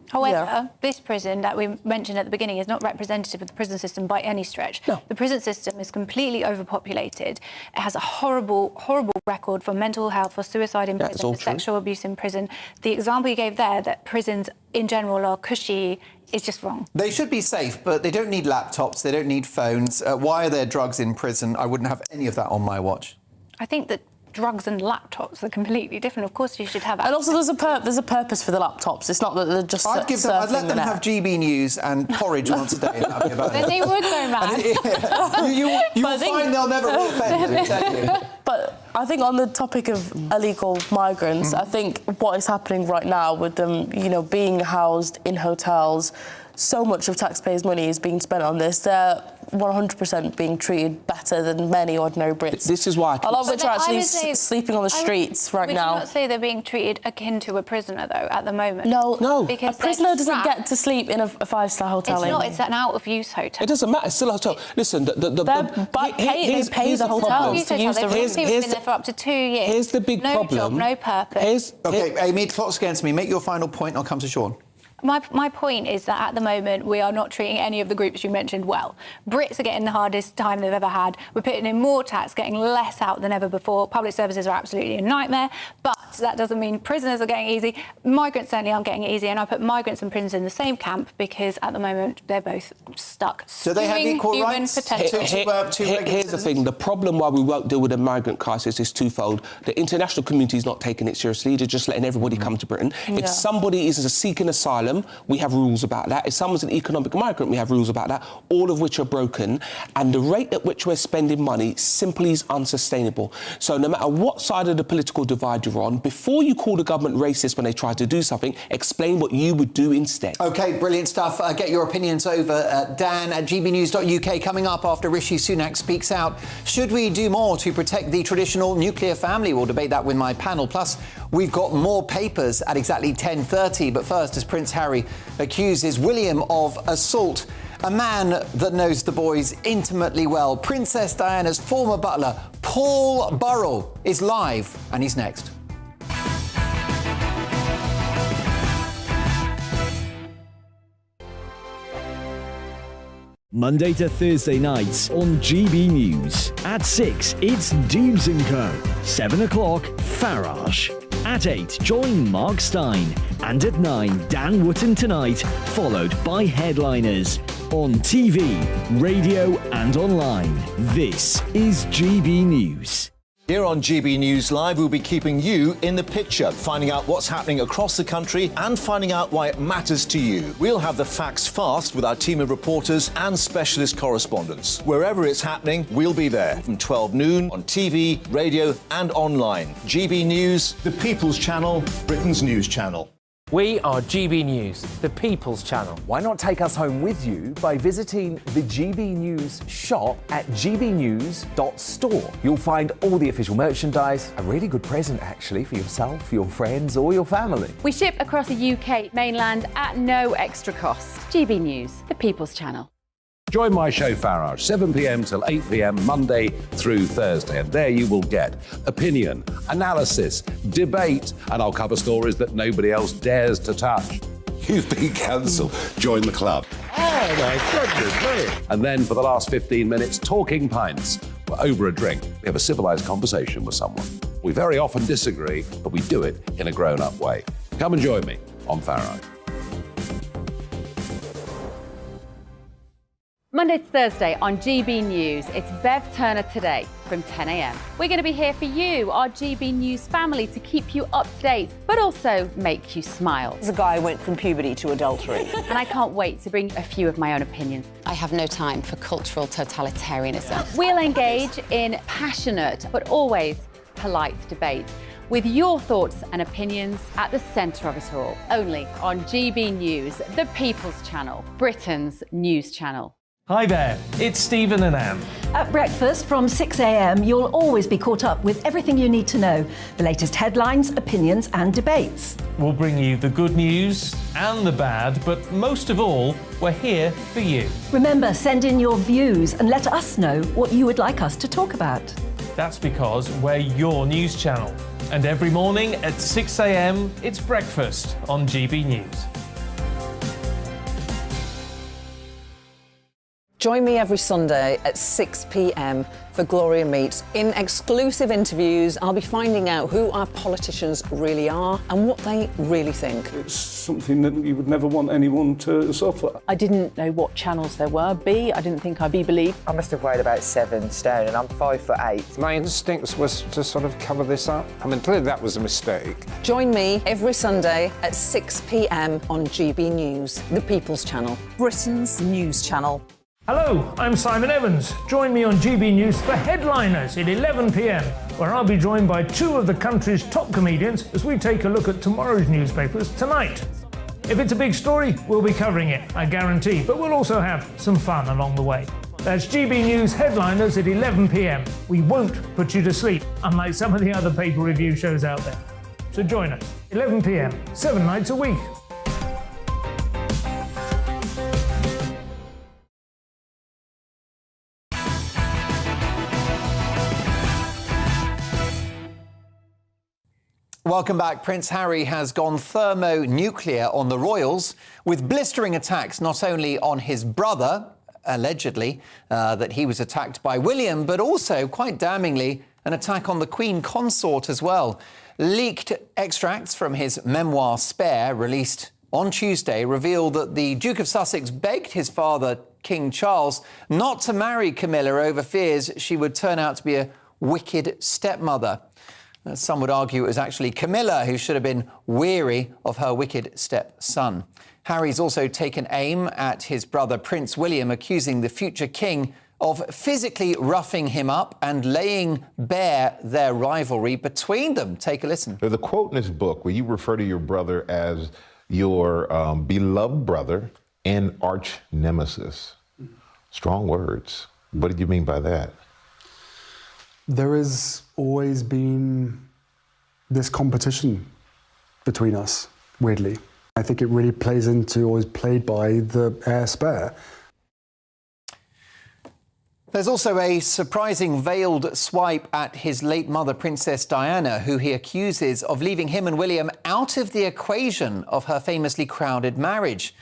S5: However, this prison that we mentioned at the beginning is not representative of the prison system by any stretch. No. The prison system is completely overpopulated. It has a horrible, horrible record for mental health, for suicide in prison, for sexual abuse in prison. The example you gave there, that prisons in general are cushy, is just wrong.
S2: They should be safe, but they don't need laptops, they don't need phones. Why are there drugs in prison? I wouldn't have any of that on my watch.
S5: I think that drugs and laptops are completely different. Of course, you should have.
S1: And also, there's a purpose for the laptops. It's not that they're just.
S2: I'd let them have GB News and porridge once a day. And that'd be about
S5: then they would go mad.
S2: You will find they'll never reoffend you.
S1: But I think on the topic of illegal migrants, I think what is happening right now with them, being housed in hotels, so much of taxpayers' money is being spent on this. They're 100% being treated better than many ordinary Brits.
S14: This is why
S1: a lot of which are actually sleeping on the streets right now.
S5: Would you not say they're being treated akin to a prisoner, though, at the moment?
S1: No.
S5: Because
S1: a prisoner doesn't get to sleep in a five-star hotel.
S5: It's not. It's an out-of-use hotel.
S14: It doesn't matter. It's still a hotel. Listen,
S1: they pay the hotel to use the room.
S5: They've been there for up to 2 years.
S14: Here's the big problem.
S5: No job, no purpose.
S2: OK, Amy, clock's against me. Make your final point. I'll come to Sean.
S16: My point is that at the moment we are not treating any of the groups you mentioned well. Brits are getting the hardest time they've ever had. We're putting in more tax, getting less out than ever before. Public services are absolutely a nightmare, but that doesn't mean prisoners are getting easy. Migrants certainly aren't getting it easy, and I put migrants and prisoners in the same camp because at the moment they're both stuck.
S2: Do they have equal
S16: human
S2: rights?
S16: potential.
S14: Here's the thing. The problem why we won't deal with the migrant crisis is twofold. The international community is not taking it seriously. They're just letting everybody come to Britain. If somebody is seeking asylum, we have rules about that. If someone's an economic migrant, we have rules about that, all of which are broken. And the rate at which we're spending money simply is unsustainable. So no matter what side of the political divide you're on, before you call the government racist when they try to do something, explain what you would do instead.
S2: OK, brilliant stuff. Get your opinions over, Dan at gbnews.uk. Coming up after Rishi Sunak speaks out. Should we do more to protect the traditional nuclear family? We'll debate that with my panel. Plus, we've got more papers at exactly 10:30. But first, as Prince Harry accuses William of assault, a man that knows the boys intimately well, Princess Diana's former butler, Paul Burrell, is live, and he's next.
S8: Monday to Thursday nights on GB News. At 6, it's Dubes & Co. 7 o'clock, Farage. At 8, join Mark Stein. And at 9, Dan Wootton Tonight, followed by Headliners. On TV, radio and online. This is GB News.
S23: Here on GB News Live, we'll be keeping you in the picture, finding out what's happening across the country and finding out why it matters to you. We'll have the facts fast with our team of reporters and specialist correspondents. Wherever it's happening, we'll be there from 12 noon on TV, radio and online. GB News, the People's Channel, Britain's news channel.
S17: We are GB News, the People's Channel.
S4: Why not take us home with you by visiting the GB News shop at gbnews.store. You'll find all the official merchandise, a really good present actually for yourself, your friends or your family.
S6: We ship across the UK mainland at no extra cost. GB News, the People's Channel.
S7: Join my show Farage, 7 p.m. till 8 p.m. Monday through Thursday, and there you will get opinion, analysis, debate, and I'll cover stories that nobody else dares to touch.
S21: You've been cancelled. Join the club.
S7: Oh my goodness me. And then for the last 15 minutes, talking pints. We're over a drink. We have a civilised conversation with someone. We very often disagree, but we do it in a grown-up way. Come and join me on Farage.
S6: Monday to Thursday on GB News, it's Bev Turner Today from 10 a.m. We're going to be here for you, our GB News family, to keep you up to date, but also make you smile.
S20: There's a guy who went from puberty to adultery.
S6: And I can't wait to bring a few of my own opinions.
S22: I have no time for cultural totalitarianism.
S6: We'll engage in passionate, but always polite debate, with your thoughts and opinions at the centre of it all. Only on GB News, the People's Channel, Britain's news channel.
S24: Hi there, it's Stephen and Anne.
S25: At breakfast from 6 a.m, you'll always be caught up with everything you need to know, the latest headlines, opinions and debates.
S24: We'll bring you the good news and the bad, but most of all, we're here for you.
S25: Remember, send in your views and let us know what you would like us to talk about.
S24: That's because we're your news channel. And every morning at 6 a.m, it's breakfast on GB News.
S15: Join me every Sunday at 6 p.m. for Gloria Meets. In exclusive interviews, I'll be finding out who our politicians really are and what they really think.
S26: It's something that you would never want anyone to suffer.
S15: I didn't know what channels there were. I didn't think I'd be believed.
S27: I must have weighed about 7 stone and I'm 5'8". My instincts was to sort of cover this up. I mean, clearly that was a mistake.
S15: Join me every Sunday at 6 p.m. on GB News, the People's Channel, Britain's news channel.
S12: Hello, I'm Simon Evans. Join me on GB News for Headliners at 11 p.m, where I'll be joined by 2 of the country's top comedians as we take a look at tomorrow's newspapers tonight. If it's a big story, we'll be covering it, I guarantee, but we'll also have some fun along the way. That's GB News Headliners at 11 p.m. We won't put you to sleep, unlike some of the other paper review shows out there. So join us, 11 p.m, 7 nights a week.
S2: Welcome back. Prince Harry has gone thermonuclear on the royals, with blistering attacks not only on his brother, allegedly, that he was attacked by William, but also, quite damningly, an attack on the Queen Consort as well. Leaked extracts from his memoir Spare, released on Tuesday, reveal that the Duke of Sussex begged his father, King Charles, not to marry Camilla over fears she would turn out to be a wicked stepmother. Some would argue it was actually Camilla who should have been weary of her wicked stepson. Harry's also taken aim at his brother Prince William, accusing the future king of physically roughing him up and laying bare their rivalry between them. Take a listen.
S3: There's a quote in this book where you refer to your brother as your beloved brother and arch nemesis. Strong words. What did you mean by that?
S9: There has always been this competition between us, weirdly. I think it really plays into, or is played by, the heir spare.
S2: There's also a surprising veiled swipe at his late mother, Princess Diana, who he accuses of leaving him and William out of the equation of her famously crowded marriage.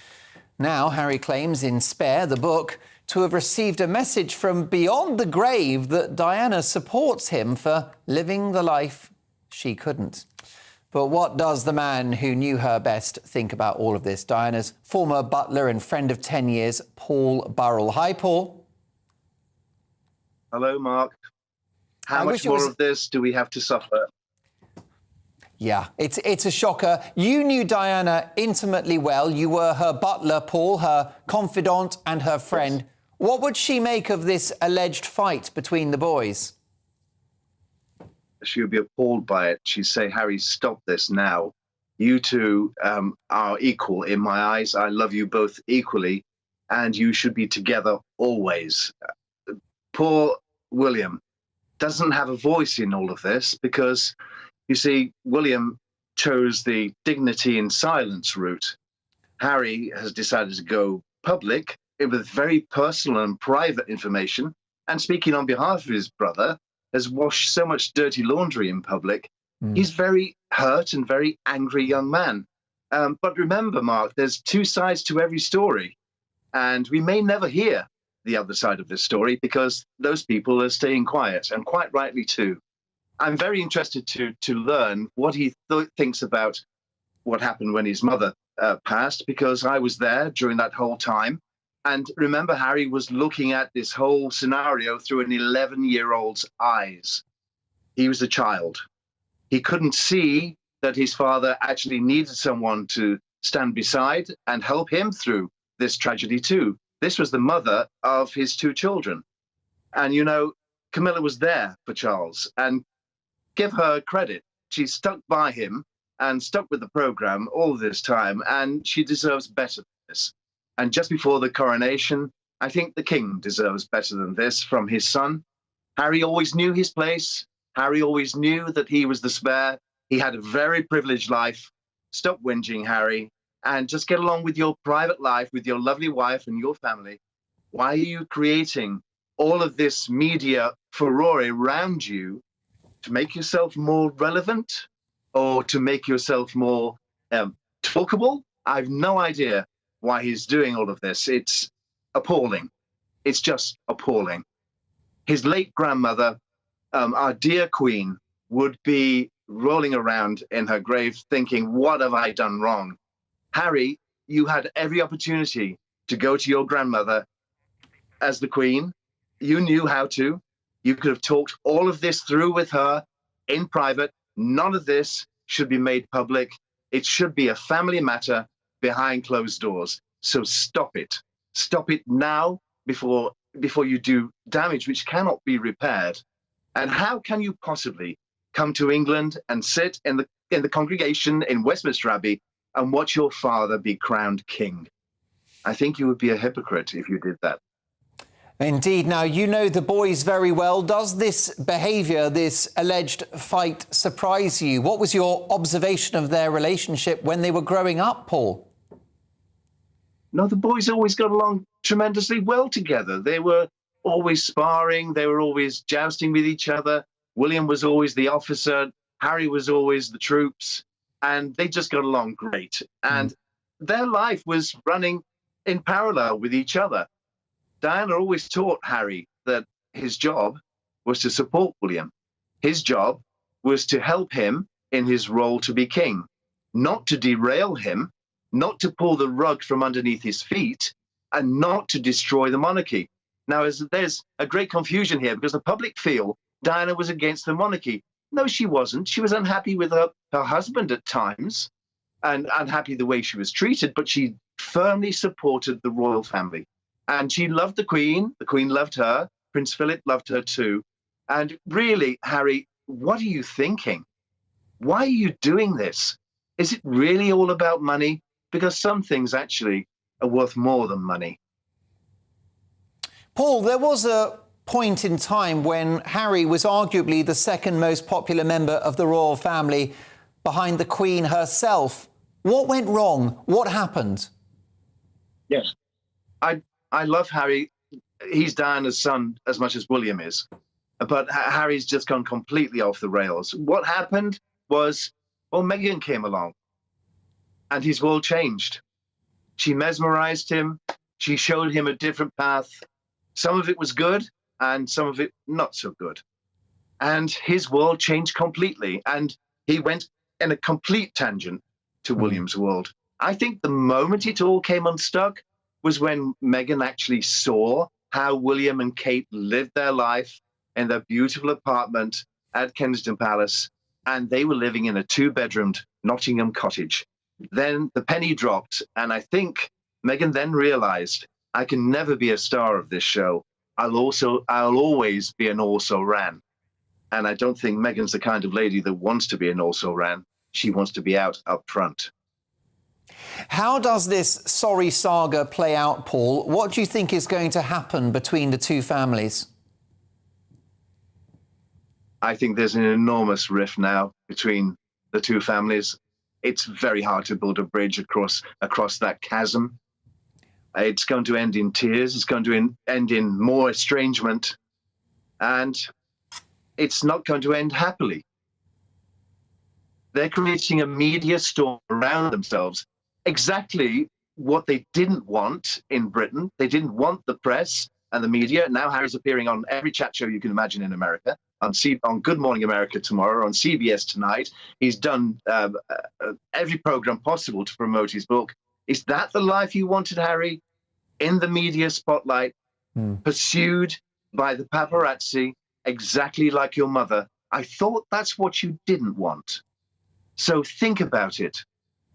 S2: Now, Harry claims in Spare, the book, to have received a message from beyond the grave that Diana supports him for living the life she couldn't. But what does the man who knew her best think about all of this? Diana's former butler and friend of 10 years, Paul Burrell. Hi, Paul.
S10: Hello, Mark. How much more of this do we have to suffer?
S2: Yeah, it's a shocker. You knew Diana intimately well. You were her butler, Paul, her confidant and her friend. Yes. What would she make of this alleged fight between the boys?
S10: She would be appalled by it. She'd say, Harry, stop this now. You two are equal in my eyes. I love you both equally, and you should be together always. Poor William doesn't have a voice in all of this because, you see, William chose the dignity in silence route. Harry has decided to go public with very personal and private information, and speaking on behalf of his brother, has washed so much dirty laundry in public. He's very hurt and very angry young man. But remember, Mark, there's two sides to every story, and we may never hear the other side of this story because those people are staying quiet, and quite rightly too. I'm very interested to learn what he thinks about what happened when his mother passed, because I was there during that whole time. And remember, Harry was looking at this whole scenario through an 11-year-old's eyes. He was a child. He couldn't see that his father actually needed someone to stand beside and help him through this tragedy too. This was the mother of his two children. And, you know, Camilla was there for Charles, and give her credit. She stuck by him and stuck with the program all this time, and she deserves better than this. And just before the coronation, I think the king deserves better than this from his son. Harry always knew his place. Harry always knew that he was the spare. He had a very privileged life. Stop whinging, Harry, and just get along with your private life, with your lovely wife and your family. Why are you creating all of this media furore around you to make yourself more relevant or to make yourself more talkable? I've no idea why he's doing all of this. It's appalling. It's just appalling. His late grandmother, our dear Queen, would be rolling around in her grave thinking, what have I done wrong? Harry, you had every opportunity to go to your grandmother as the Queen. You knew how to. You could have talked all of this through with her in private. None of this should be made public. It should be a family matter behind closed doors. So stop it. Stop it now before you do damage which cannot be repaired. And how can you possibly come to England and sit in the congregation in Westminster Abbey and watch your father be crowned king? I think you would be a hypocrite if you did that.
S2: Indeed. Now, you know the boys very well. Does this behaviour, this alleged fight, surprise you? What was your observation of their relationship when they were growing up, Paul?
S10: No, the boys always got along tremendously well together. They were always sparring. They were always jousting with each other. William was always the officer. Harry was always the troops, and they just got along great. And their life was running in parallel with each other. Diana always taught Harry that his job was to support William. His job was to help him in his role to be king, not to derail him, not to pull the rug from underneath his feet, and not to destroy the monarchy. Now, there's a great confusion here because the public feel Diana was against the monarchy. No, she wasn't. She was unhappy with her husband at times and unhappy the way she was treated, but she firmly supported the royal family. And she loved the Queen loved her, Prince Philip loved her too. And really, Harry, what are you thinking? Why are you doing this? Is it really all about money? Because some things actually are worth more than money.
S2: Paul, there was a point in time when Harry was arguably the second most popular member of the royal family behind the Queen herself. What went wrong? What happened?
S10: Yes, I love Harry. He's Diana's son as much as William is. But Harry's just gone completely off the rails. What happened was, well, Meghan came along and his world changed. She mesmerized him. She showed him a different path. Some of it was good and some of it not so good. And his world changed completely. And he went in a complete tangent to William's world. I think the moment it all came unstuck was when Meghan actually saw how William and Kate lived their life in their beautiful apartment at Kensington Palace, and they were living in a two-bedroomed Nottingham cottage. Then the penny dropped, and I think Meghan then realized, I can never be a star of this show. I'll always be an also-ran. And I don't think Meghan's the kind of lady that wants to be an also-ran. She wants to be out up front.
S2: How does this sorry saga play out, Paul? What do you think is going to happen between the two families?
S10: I think there's an enormous rift now between the two families. It's very hard to build a bridge across that chasm. It's going to end in tears. It's going to end in more estrangement. And it's not going to end happily. They're creating a media storm around themselves. Exactly what they didn't want in Britain. They didn't want the press and the media. Now Harry's appearing on every chat show you can imagine in America. On Good Morning America tomorrow, on CBS tonight. He's done every program possible to promote his book. Is that the life you wanted, Harry? In the media spotlight, pursued by the paparazzi, exactly like your mother. I thought that's what you didn't want. So think about it.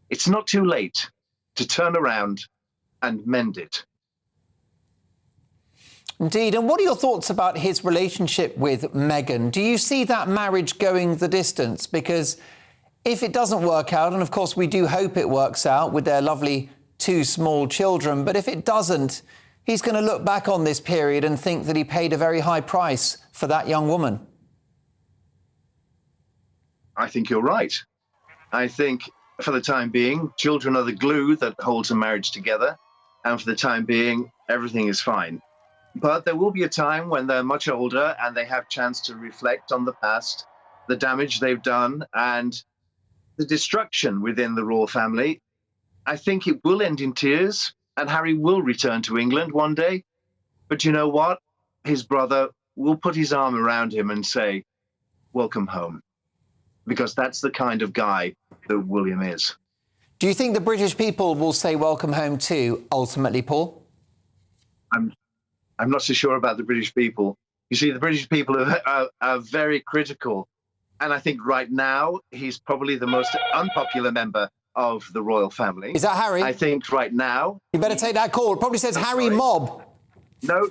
S10: It's not too late to turn around and mend it.
S2: Indeed. And what are your thoughts about his relationship with Meghan? Do you see that marriage going the distance? Because if it doesn't work out, and of course we do hope it works out with their lovely two small children, but if it doesn't, he's going to look back on this period and think that he paid a very high price for that young woman.
S10: I think you're right. I think for the time being, children are the glue that holds a marriage together. And for the time being, everything is fine. But there will be a time when they're much older and they have chance to reflect on the past, the damage they've done, and the destruction within the royal family. I think it will end in tears, and Harry will return to England one day. But you know what? His brother will put his arm around him and say, welcome home. Because that's the kind of guy that William is.
S2: Do you think the British people will say welcome home too, ultimately, Paul?
S10: I'm not so sure about the British people. You see, the British people are very critical. And I think right now, he's probably the most unpopular member of the royal family.
S2: Is that Harry?
S10: I think right now...
S2: You better take that call. It probably says Harry Mob.
S10: No,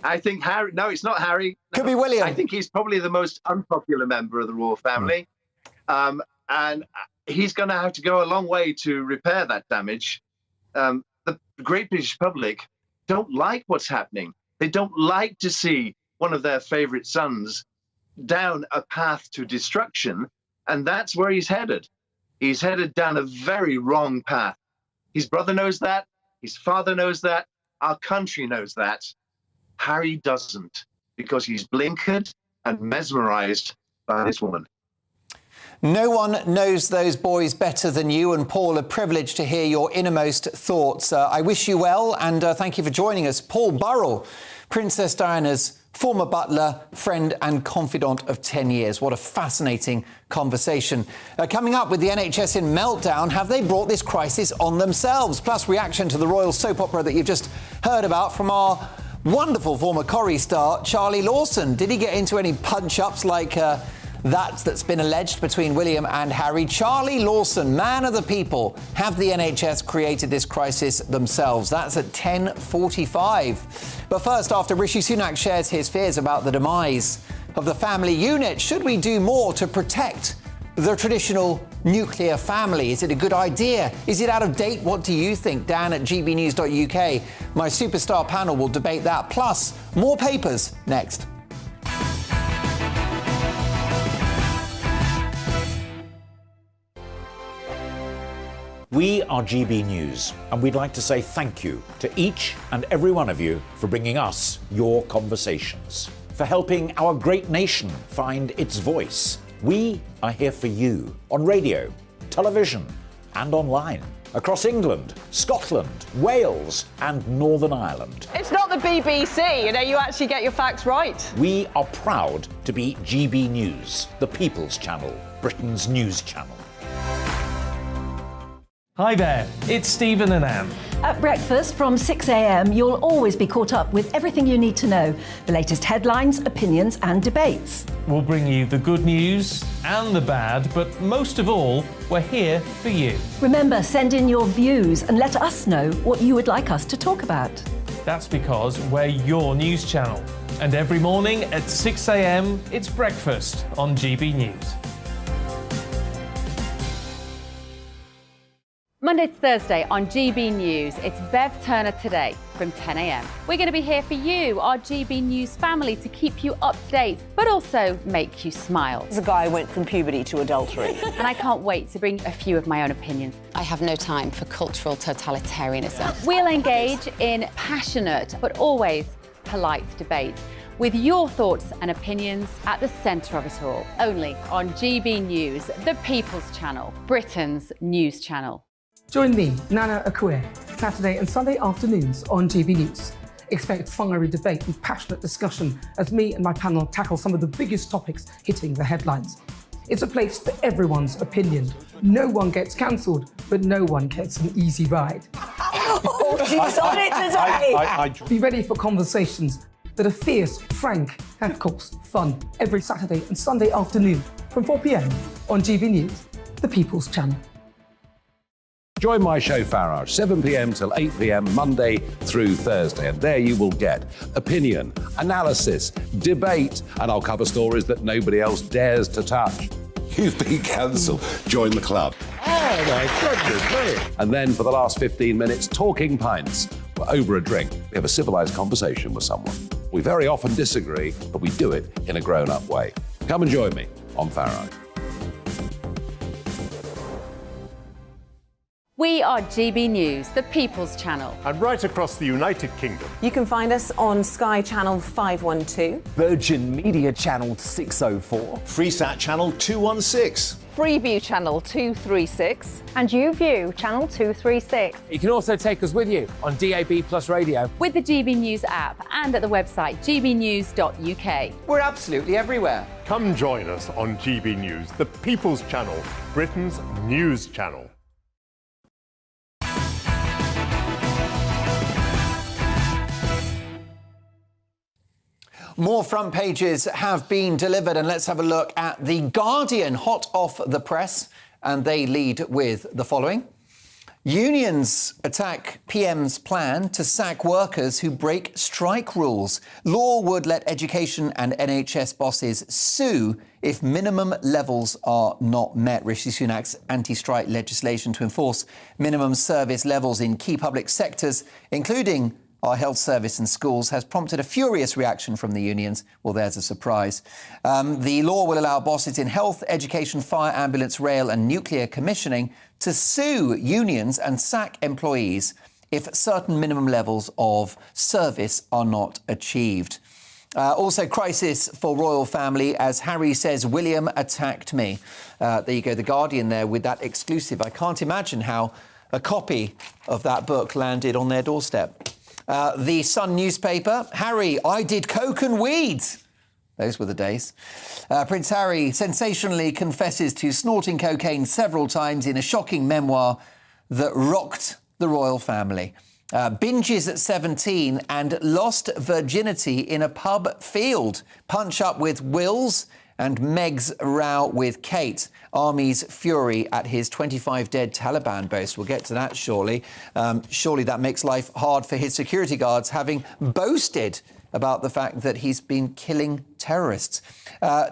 S10: I think Harry... No, it's not Harry.
S2: Could be William.
S10: I think he's probably the most unpopular member of the royal family. And he's going to have to go a long way to repair that damage. The great British public don't like what's happening. They don't like to see one of their favorite sons down a path to destruction, and that's where he's headed. He's headed down a very wrong path. His brother knows that. His father knows that. Our country knows that. Harry doesn't, because he's blinkered and mesmerized by this woman.
S2: No one knows those boys better than you, and Paul, a privilege to hear your innermost thoughts. I wish you well, and thank you for joining us. Paul Burrell, Princess Diana's former butler, friend and confidant of 10 years. What a fascinating conversation. Coming up, with the NHS in meltdown, have they brought this crisis on themselves? Plus, reaction to the royal soap opera that you've just heard about from our wonderful former Corrie star, Charlie Lawson. Did he get into any punch-ups like that's been alleged between William and Harry? Charlie Lawson, man of the people. Have the NHS created this crisis themselves? That's at 10:45. But first, after Rishi Sunak shares his fears about the demise of the family unit, should we do more to protect the traditional nuclear family? Is it a good idea? Is it out of date? What do you think? Dan at gbnews.uk. My superstar panel will debate that. Plus, more papers next.
S1: We are GB News, and we'd like to say thank you to each and every one of you for bringing us your conversations, for helping our great nation find its voice. We are here for you on radio, television, and online, across England, Scotland, Wales, and Northern Ireland.
S20: It's not the BBC, you actually get your facts right.
S1: We are proud to be GB News, the People's Channel, Britain's news channel.
S24: Hi there, it's Stephen and Anne.
S25: At breakfast from 6 a.m, you'll always be caught up with everything you need to know, the latest headlines, opinions and debates.
S24: We'll bring you the good news and the bad, but most of all, we're here for you.
S25: Remember, send in your views and let us know what you would like us to talk about.
S24: That's because we're your news channel. And every morning at 6 a.m, it's breakfast on GB News.
S6: Monday to Thursday on GB News, it's Bev Turner Today from 10 a.m. We're going to be here for you, our GB News family, to keep you up to date, but also make you smile.
S20: The guy went from puberty to adultery.
S6: And I can't wait to bring a few of my own opinions.
S22: I have no time for cultural totalitarianism.
S6: We'll engage in passionate, but always polite debate, with your thoughts and opinions at the centre of it all. Only on GB News, the People's Channel, Britain's news channel.
S5: Join me, Nana Akue, Saturday and Sunday afternoons on GB News. Expect fiery debate and passionate discussion as me and my panel tackle some of the biggest topics hitting the headlines. It's a place for everyone's opinion. No one gets cancelled, but no one gets an easy ride.
S20: Oh, she's on it today!
S5: Be ready for conversations that are fierce, frank, and of course, fun. Every Saturday and Sunday afternoon from 4 p.m. on GB News, the People's Channel.
S7: Join my show Farage, 7 p.m. till 8 p.m. Monday through Thursday, and there you will get opinion, analysis, debate, and I'll cover stories that nobody else dares to touch.
S21: You've been cancelled. Join the club.
S7: Oh my goodness me! And then for the last 15 minutes, talking pints. We're over a drink. We have a civilised conversation with someone. We very often disagree, but we do it in a grown-up way. Come and join me on Farage.
S6: We are GB News, the People's Channel.
S11: And right across the United Kingdom.
S15: You can find us on Sky Channel 512.
S4: Virgin Media Channel 604.
S23: Freesat Channel 216.
S20: Freeview Channel 236.
S13: And YouView Channel 236.
S17: You can also take us with you on DAB Plus Radio.
S6: With the GB News app and at the website gbnews.uk.
S2: We're absolutely everywhere.
S11: Come join us on GB News, the People's Channel, Britain's news channel.
S2: More front pages have been delivered, and let's have a look at The Guardian, hot off the press, and they lead with the following. Unions attack PM's plan to sack workers who break strike rules. Law would let education and NHS bosses sue if minimum levels are not met. Rishi Sunak's anti-strike legislation to enforce minimum service levels in key public sectors, including our health service and schools, has prompted a furious reaction from the unions. Well, there's a surprise. The law will allow bosses in health, education, fire, ambulance, rail and nuclear commissioning to sue unions and sack employees if certain minimum levels of service are not achieved. Also, crisis for royal family as Harry says William attacked me. There you go, The Guardian there with that exclusive. I can't imagine how a copy of that book landed on their doorstep. The Sun newspaper, Harry, I did coke and weed. Those were the days. Prince Harry sensationally confesses to snorting cocaine several times in a shocking memoir that rocked the royal family. Binges at 17 and lost virginity in a pub field. Punch up with Wills and Meg's row with Kate. Army's fury at his 25 dead Taliban boast. We'll get to that shortly. Surely that makes life hard for his security guards, having boasted about the fact that he's been killing terrorists.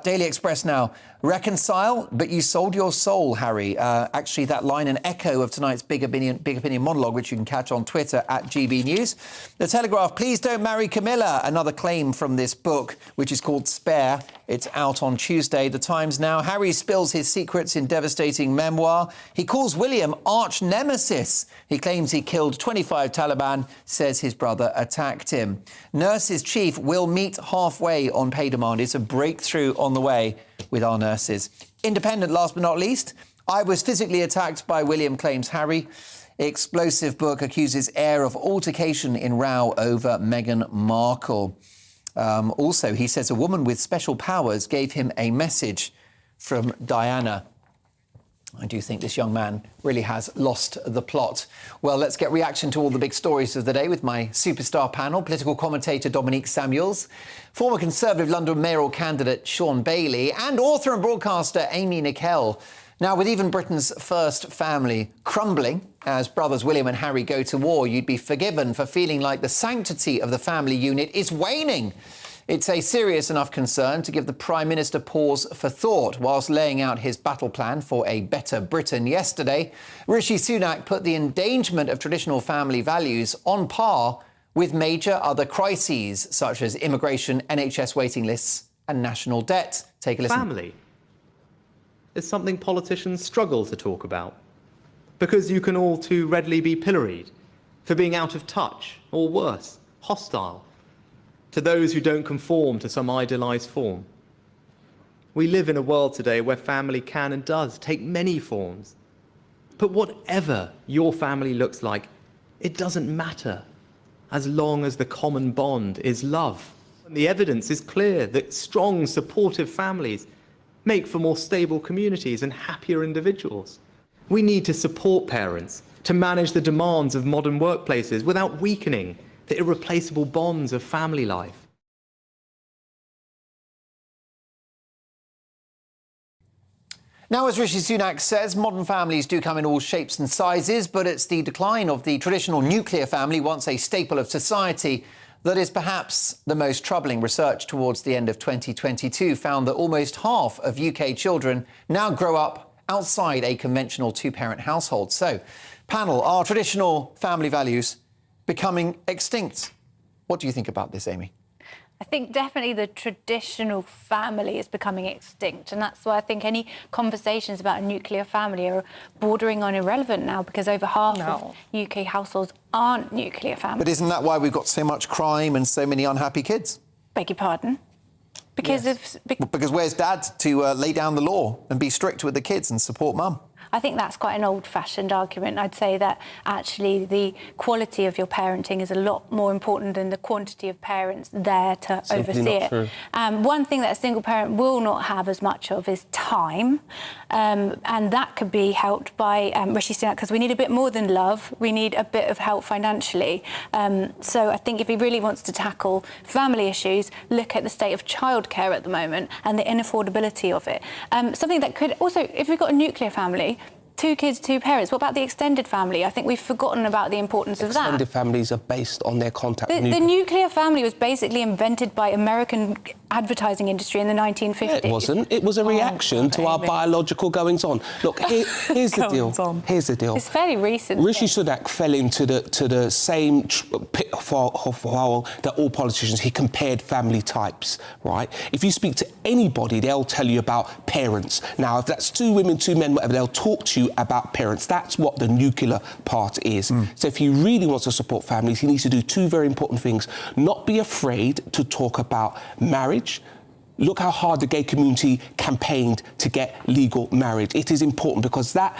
S2: Daily Express now. Reconcile, but you sold your soul, Harry. Actually, that line an echo of tonight's Big Opinion monologue, which you can catch on Twitter at GB News. The Telegraph, please don't marry Camilla. Another claim from this book, which is called Spare. It's out on Tuesday. The Times now. Harry spills his secrets in devastating memoir. He calls William arch nemesis. He claims he killed 25 Taliban, says his brother attacked him. Nurses Chief will meet halfway on pay demand. It's a breakthrough on the way with our nurses. Independent, last but not least. I was physically attacked by William, claims Harry. Explosive book accuses heir of altercation in row over Meghan Markle. Also, he says a woman with special powers gave him a message from Diana. I do think this young man really has lost the plot. Well, let's get reaction to all the big stories of the day with my superstar panel. Political commentator Dominique Samuels, former Conservative London mayoral candidate Sean Bailey, and author and broadcaster Amy Nickel. Now, with even Britain's first family crumbling as brothers William and Harry go to war, you'd be forgiven for feeling like the sanctity of the family unit is waning. It's a serious enough concern to give the Prime Minister pause for thought. Whilst laying out his battle plan for a better Britain yesterday, Rishi Sunak put the endangerment of traditional family values on par with major other crises, such as immigration, NHS waiting lists and national debt. Take a listen.
S8: Family is something politicians struggle to talk about because you can all too readily be pilloried for being out of touch or worse, hostile to those who don't conform to some idealised form. We live in a world today where family can and does take many forms. But whatever your family looks like, it doesn't matter as long as the common bond is love. And the evidence is clear that strong, supportive families make for more stable communities and happier individuals. We need to support parents to manage the demands of modern workplaces without weakening the irreplaceable bonds of family life.
S2: Now, as Rishi Sunak says, modern families do come in all shapes and sizes, but it's the decline of the traditional nuclear family, once a staple of society, that is perhaps the most troubling. Research towards the end of 2022 found that almost half of UK children now grow up outside a conventional two-parent household. So, panel, are traditional family values becoming extinct? What do you think about this, Amy?
S14: I think definitely the traditional family is becoming extinct, and that's why I think any conversations about a nuclear family are bordering on irrelevant now, because over half of UK households aren't nuclear families.
S2: But isn't that why we've got so much crime and so many unhappy kids?
S14: Beg your pardon? Because
S2: Because where's dad to lay down the law and be strict with the kids and support mum?
S14: I think that's quite an old-fashioned argument. I'd say that actually the quality of your parenting is a lot more important than the quantity of parents there to oversee it. One thing that a single parent will not have as much of is time, and that could be helped by Rishi Sunak, because we need a bit more than love. We need a bit of help financially. So I think if he really wants to tackle family issues, look at the state of childcare at the moment and the inaffordability of it. Something that could also, if we've got a nuclear family, 2 kids, 2 parents. What about the extended family? I think we've forgotten about the importance of that.
S16: Extended families are based on their contact.
S14: The nuclear family was basically invented by American advertising industry in the 1950s.
S3: Yeah, it wasn't. It was a reaction to our biological goings-on. Look, here's the deal. Here's the deal.
S14: It's fairly recent.
S3: Rishi Sunak fell into the same pitfall that all politicians. He compared family types, right? If you speak to anybody, they'll tell you about parents. Now, if that's 2 women, 2 men, whatever, they'll talk to you about parents. That's what the nuclear part is. So if he really wants to support families, he needs to do 2 very important things. Not be afraid to talk about marriage. Look how hard the gay community campaigned to get legal marriage. It is important because that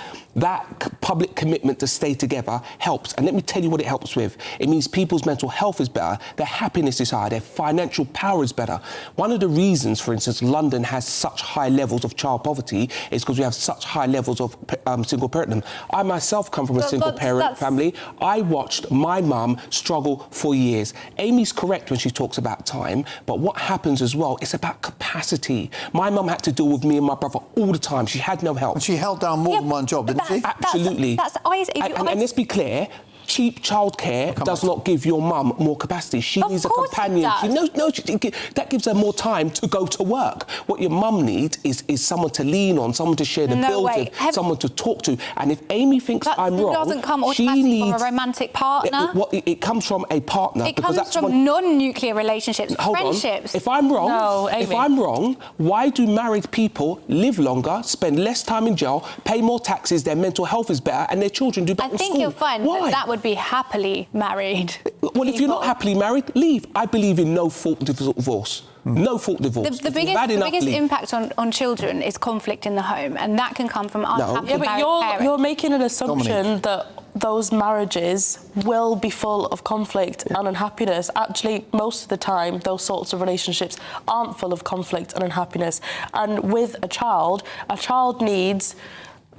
S3: public commitment to stay together helps. And let me tell you what it helps with. It means people's mental health is better, their happiness is higher, their financial power is better. One of the reasons, for instance, London has such high levels of child poverty is because we have such high levels of single parenthood. I myself come from a single parent family. I watched my mum struggle for years. Amy's correct when she talks about time, but what happens as well, it's about capacity. My mum had to deal with me and my brother all the time. She had no help.
S2: And she held down more than one job, didn't she?
S3: Absolutely. And let's be clear, cheap childcare does not give your mum more capacity. She needs a companion. That gives her more time to go to work. What your mum needs is someone to lean on, someone to share the bills with, someone to talk to. And if Amy thinks I'm wrong,
S14: doesn't come automatically from a romantic partner.
S3: It comes from a partner.
S14: It comes from non-nuclear relationships, friendships.
S3: If I'm wrong, why do married people live longer, spend less time in jail, pay more taxes, their mental health is better, and their children do better in school?
S14: I think you'll find that would be happily married.
S3: Well, if you're not happily married, leave. I believe in no-fault divorce. No-fault divorce.
S14: The biggest impact on children is conflict in the home, and that can come from unhappy parents.
S12: You're making an assumption that those marriages will be full of conflict and unhappiness. Actually, most of the time, those sorts of relationships aren't full of conflict and unhappiness. And with a child needs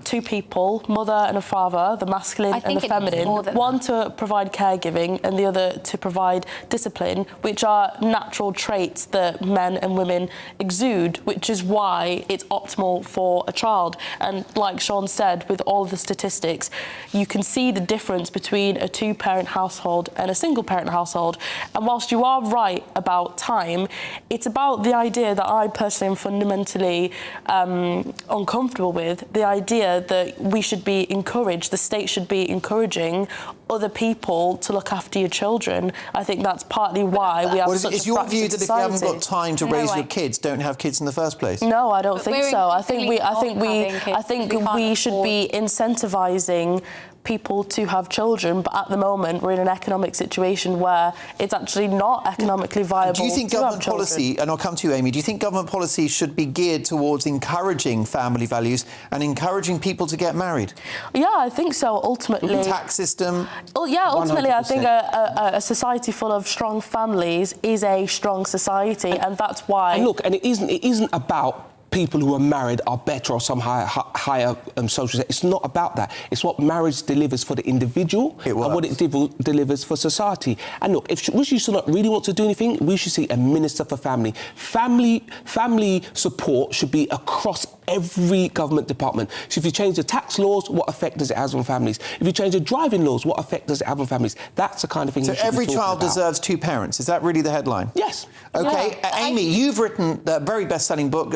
S12: 2 people, mother and a father, the masculine and the feminine, one to provide caregiving and the other to provide discipline, which are natural traits that men and women exude, which is why it's optimal for a child. And like Sean said, with all of the statistics, you can see the difference between a 2-parent household and a single-parent household. And whilst you are right about time, it's about the idea that I personally am fundamentally uncomfortable with, the idea that we should be encouraged, the state should be encouraging other people to look after your children. I think that's partly why we have such a
S2: Is your view that if you haven't got time to raise your kids, don't have kids in the first place?
S12: No, I don't think so. I think we should be incentivising people to have children, but at the moment we're in an economic situation where it's actually not economically viable.
S2: Do you think government policy, and I'll come to you, Amy, do you think government policy should be geared towards encouraging family values and encouraging people to get married?
S12: Yeah, I think so, ultimately.
S2: The tax system?
S12: Oh, yeah, ultimately 100%. I think a society full of strong families is a strong society, and that's why...
S3: And look, and it isn't about people who are married are better or some higher social status. It's not about that. It's what marriage delivers for the individual and what it delivers for society. And look, if Rishi Sunak really wants to do anything, we should see a minister for family. Family support should be across every government department. So if you change the tax laws, what effect does it have on families? If you change the driving laws, what effect does it have on families? That's the kind of thing.
S2: So every child deserves 2 parents. Is that really the headline?
S3: Yes.
S2: Okay, Amy, you've written a very best-selling book,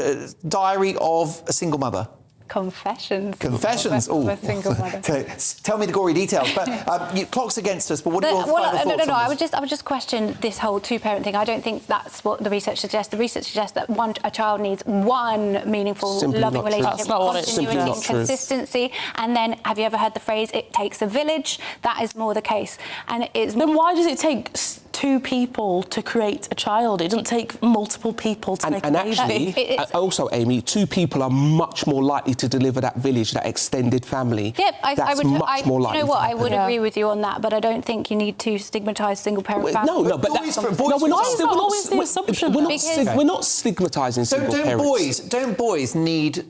S2: Diary of a Single Mother.
S14: Confessions.
S2: Oh,
S14: a single mother.
S2: Tell me the gory details. But clock's against us. But what do you want?
S14: No. I would just question this whole 2-parent thing. I don't think that's what the research suggests. The research suggests that a child needs one meaningful, loving relationship,
S3: That's not what it's
S14: continuity
S3: simply
S14: and consistency. And then, have you ever heard the phrase "it takes a village"? That is more the case. And
S12: then why does it take 2 people to create a child? It doesn't take multiple people to make a baby.
S3: And actually, also, Amy, 2 people are much more likely to deliver that village, that extended family.
S14: Yep, I would.
S3: Much more likely.
S14: You know what? I would agree with you on that, but I don't think you need to stigmatise single-parent families.
S3: We're not stigmatising single parents.
S2: Don't boys need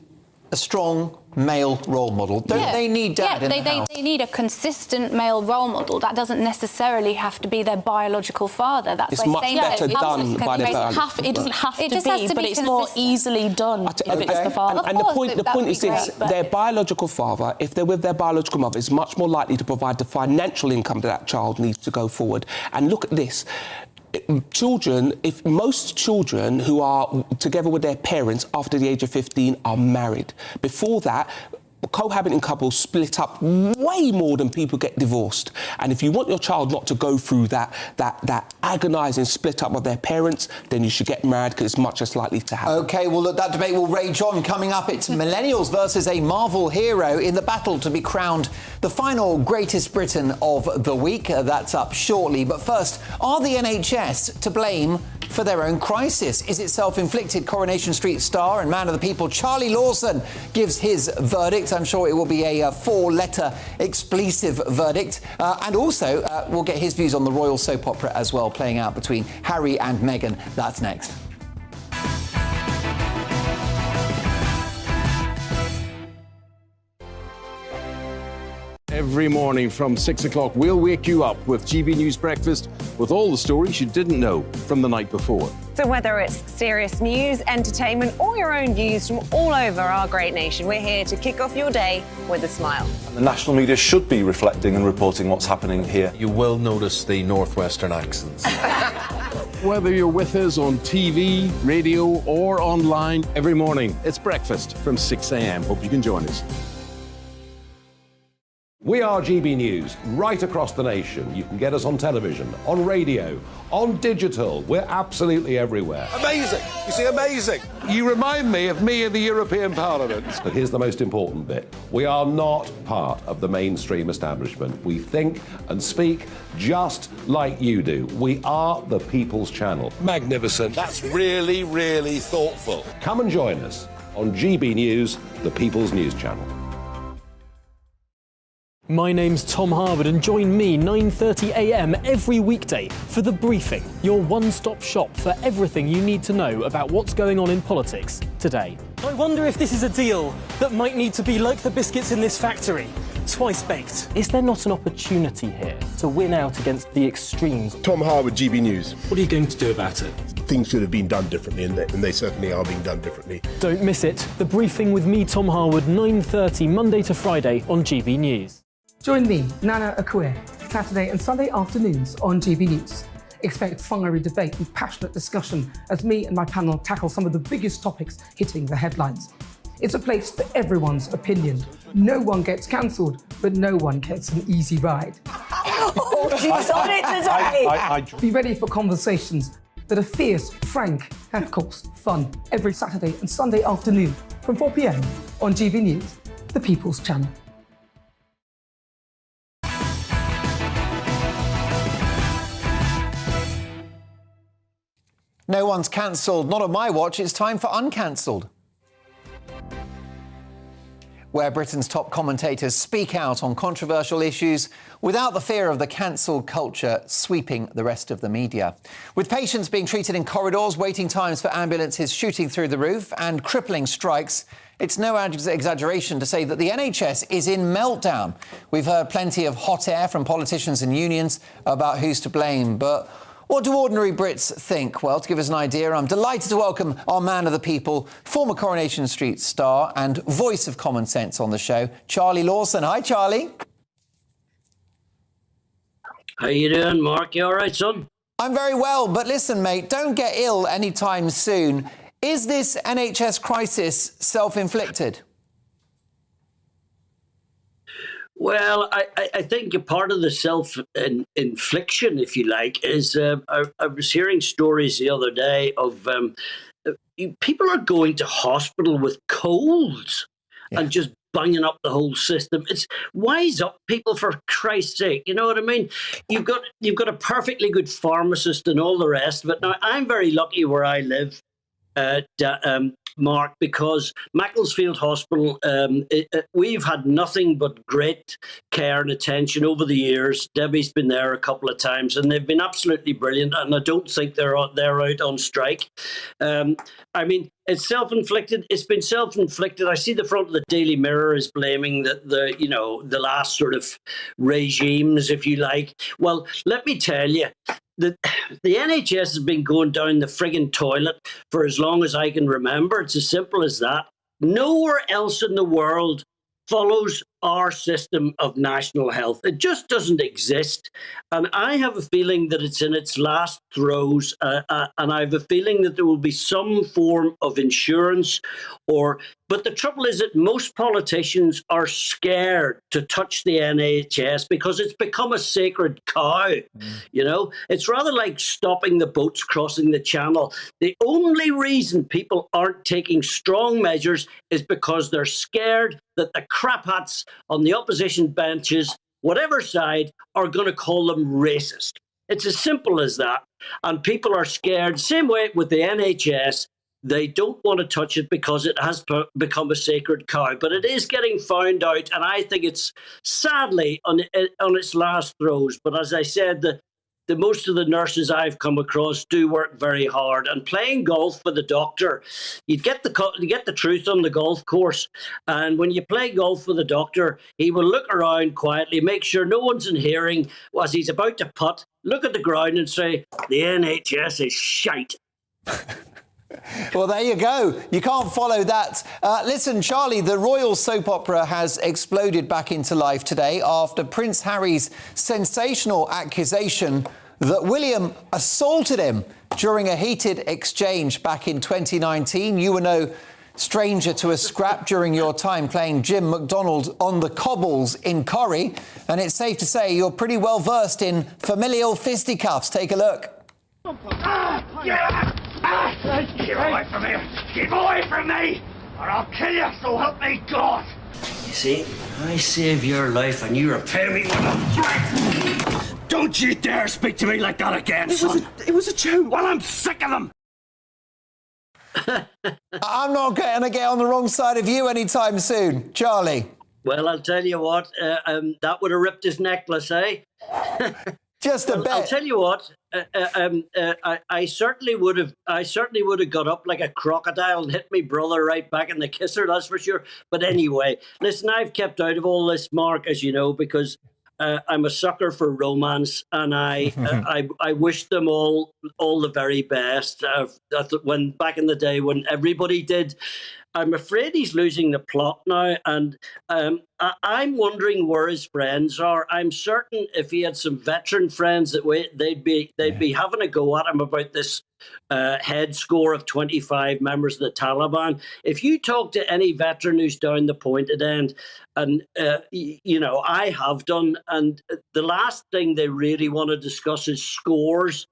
S2: a strong male role model? Don't they need dad in the house?
S14: They need a consistent male role model. That doesn't necessarily have to be their biological father. That's
S3: much better done by their biological.
S12: It doesn't have to be, but it's more easily done if it's the father.
S3: And the point is this: their biological father, if they're with their biological mother, is much more likely to provide the financial income that child needs to go forward. And look at this. children, if most children who are together with their parents after the age of 15 are married. Before that, cohabiting couples split up way more than people get divorced. And if you want your child not to go through that agonising split up of their parents, then you should get married, because it's much less likely to happen. OK, well, look, that debate will rage on. Coming up, it's millennials versus a Marvel hero in the battle to be crowned the final Greatest Britain of the week. That's up shortly. But first, are the NHS to blame for their own crisis? Is it self-inflicted? Coronation Street star and man of the people Charlie Lawson gives his verdict. I'm sure it will be a four-letter expletive verdict. And also, we'll get his views on the royal soap opera as well, playing out between Harry and Meghan. That's next.
S7: Every morning from 6 o'clock, we'll wake you up with GB News Breakfast with all the stories you didn't know from the night before.
S9: So whether it's serious news, entertainment, or your own views from all over our great nation, we're here to kick off your day with a smile.
S10: The national media should be reflecting and reporting what's happening here. You will notice the northwestern accents.
S7: Whether you're with us on TV, radio, or online, every morning it's breakfast from 6 a.m. Hope you can join us. We are GB News, right across the nation. You can get us on television, on radio, on digital. We're absolutely everywhere.
S21: Amazing. You see, amazing.
S7: You remind me of me in the European Parliament. But here's the most important bit. We are not part of the mainstream establishment. We think and speak just like you do. We are the People's Channel.
S21: Magnificent. That's really, really thoughtful.
S7: Come and join us on GB News, the People's News Channel.
S16: My name's Tom Harwood, and join me 9:30 a.m. every weekday for The Briefing, your one-stop shop for everything you need to know about what's going on in politics today.
S18: I wonder if this is a deal that might need to be like the biscuits in this factory, twice baked.
S16: Is there not an opportunity here to win out against the extremes?
S19: Tom Harwood, GB News.
S16: What are you going to do about it?
S19: Things should have been done differently, and they certainly are being done differently.
S16: Don't miss it. The Briefing with me, Tom Harwood, 9:30 Monday to Friday on GB News.
S5: Join me, Nana Akue, Saturday and Sunday afternoons on GB News. Expect fiery debate and passionate discussion as me and my panel tackle some of the biggest topics hitting the headlines. It's a place for everyone's opinion. No one gets cancelled, but no one gets an easy ride.
S20: Oh, she's on it today.
S5: Be ready for conversations that are fierce, frank, and of course, fun. Every Saturday and Sunday afternoon from 4 p.m. on GB News, the People's Channel.
S2: No one's cancelled, not on my watch. It's time for Uncancelled, where Britain's top commentators speak out on controversial issues without the fear of the cancel culture sweeping the rest of the media. With patients being treated in corridors, waiting times for ambulances shooting through the roof, and crippling strikes, it's no exaggeration to say that the NHS is in meltdown. We've heard plenty of hot air from politicians and unions about who's to blame, but what do ordinary Brits think? Well, to give us an idea, I'm delighted to welcome our man of the people, former Coronation Street star and voice of common sense on the show, Charlie Lawson. Hi, Charlie.
S26: How you doing, Mark? You all right, son?
S2: I'm very well, but listen, mate, don't get ill anytime soon. Is this NHS crisis self-inflicted?
S26: Well, I think a part of the self-infliction, if you like, is I was hearing stories the other day of people are going to hospital with colds and just banging up the whole system. It's wise up, people, for Christ's sake. You know what I mean? You've got a perfectly good pharmacist and all the rest of it. Now, I'm very lucky where I live, Mark, because Macclesfield Hospital, we've had nothing but great care and attention over the years. Debbie's been there a couple of times, and they've been absolutely brilliant, and I don't think they're out on strike. I mean, it's self-inflicted. It's been self-inflicted. I see the front of the Daily Mirror is blaming the last sort of regimes, if you like. Well, let me tell you, the NHS has been going down the frigging toilet for as long as I can remember. It's as simple as that. Nowhere else in the world follows our system of national health. It just doesn't exist. And I have a feeling that it's in its last throes. And I have a feeling that there will be some form of insurance but the trouble is that most politicians are scared to touch the NHS because it's become a sacred cow. You know, it's rather like stopping the boats crossing the channel. The only reason people aren't taking strong measures is because they're scared that the crap hats on the opposition benches, whatever side, are going to call them racist. It's as simple as that. And people are scared. Same way with the NHS. They don't want to touch it because it has become a sacred cow. But it is getting found out, and I think it's sadly on its last throes. But as I said, the most of the nurses I've come across do work very hard. And playing golf with the doctor, you get the truth on the golf course. And when you play golf with the doctor, he will look around quietly, make sure no one's in hearing as he's about to putt, look at the ground and say, the NHS is shite.
S2: Well, there you go. You can't follow that. Listen, Charlie, the royal soap opera has exploded back into life today after Prince Harry's sensational accusation that William assaulted him during a heated exchange back in 2019. You were no stranger to a scrap during your time playing Jim McDonald on the cobbles in Corrie, and it's safe to say you're pretty well versed in familial fisticuffs. Take a look.
S1: Keep away from me! Keep away from me! Or I'll kill you, so help me God!
S26: You see, I save your life and you repay me with a threat!
S1: Don't you dare speak to me like that again, son!
S26: It was a joke!
S1: Well, I'm sick of them!
S2: I'm not going to get on the wrong side of you anytime soon. Charlie.
S26: Well, I'll tell you what, that would have ripped his necklace, eh?
S2: Just a bit.
S26: I'll tell you what. I certainly would have got up like a crocodile and hit me brother right back in the kisser. That's for sure. But anyway, listen, I've kept out of all this, Mark, as you know, because I'm a sucker for romance, and I wish them all the very best. When back in the day when everybody did. I'm afraid he's losing the plot now, and I'm wondering where his friends are. I'm certain if he had some veteran friends, they'd be having a go at him about this head score of 25 members of the Taliban. If you talk to any veteran who's down the pointed end, and you know I have done, and the last thing they really want to discuss is scores.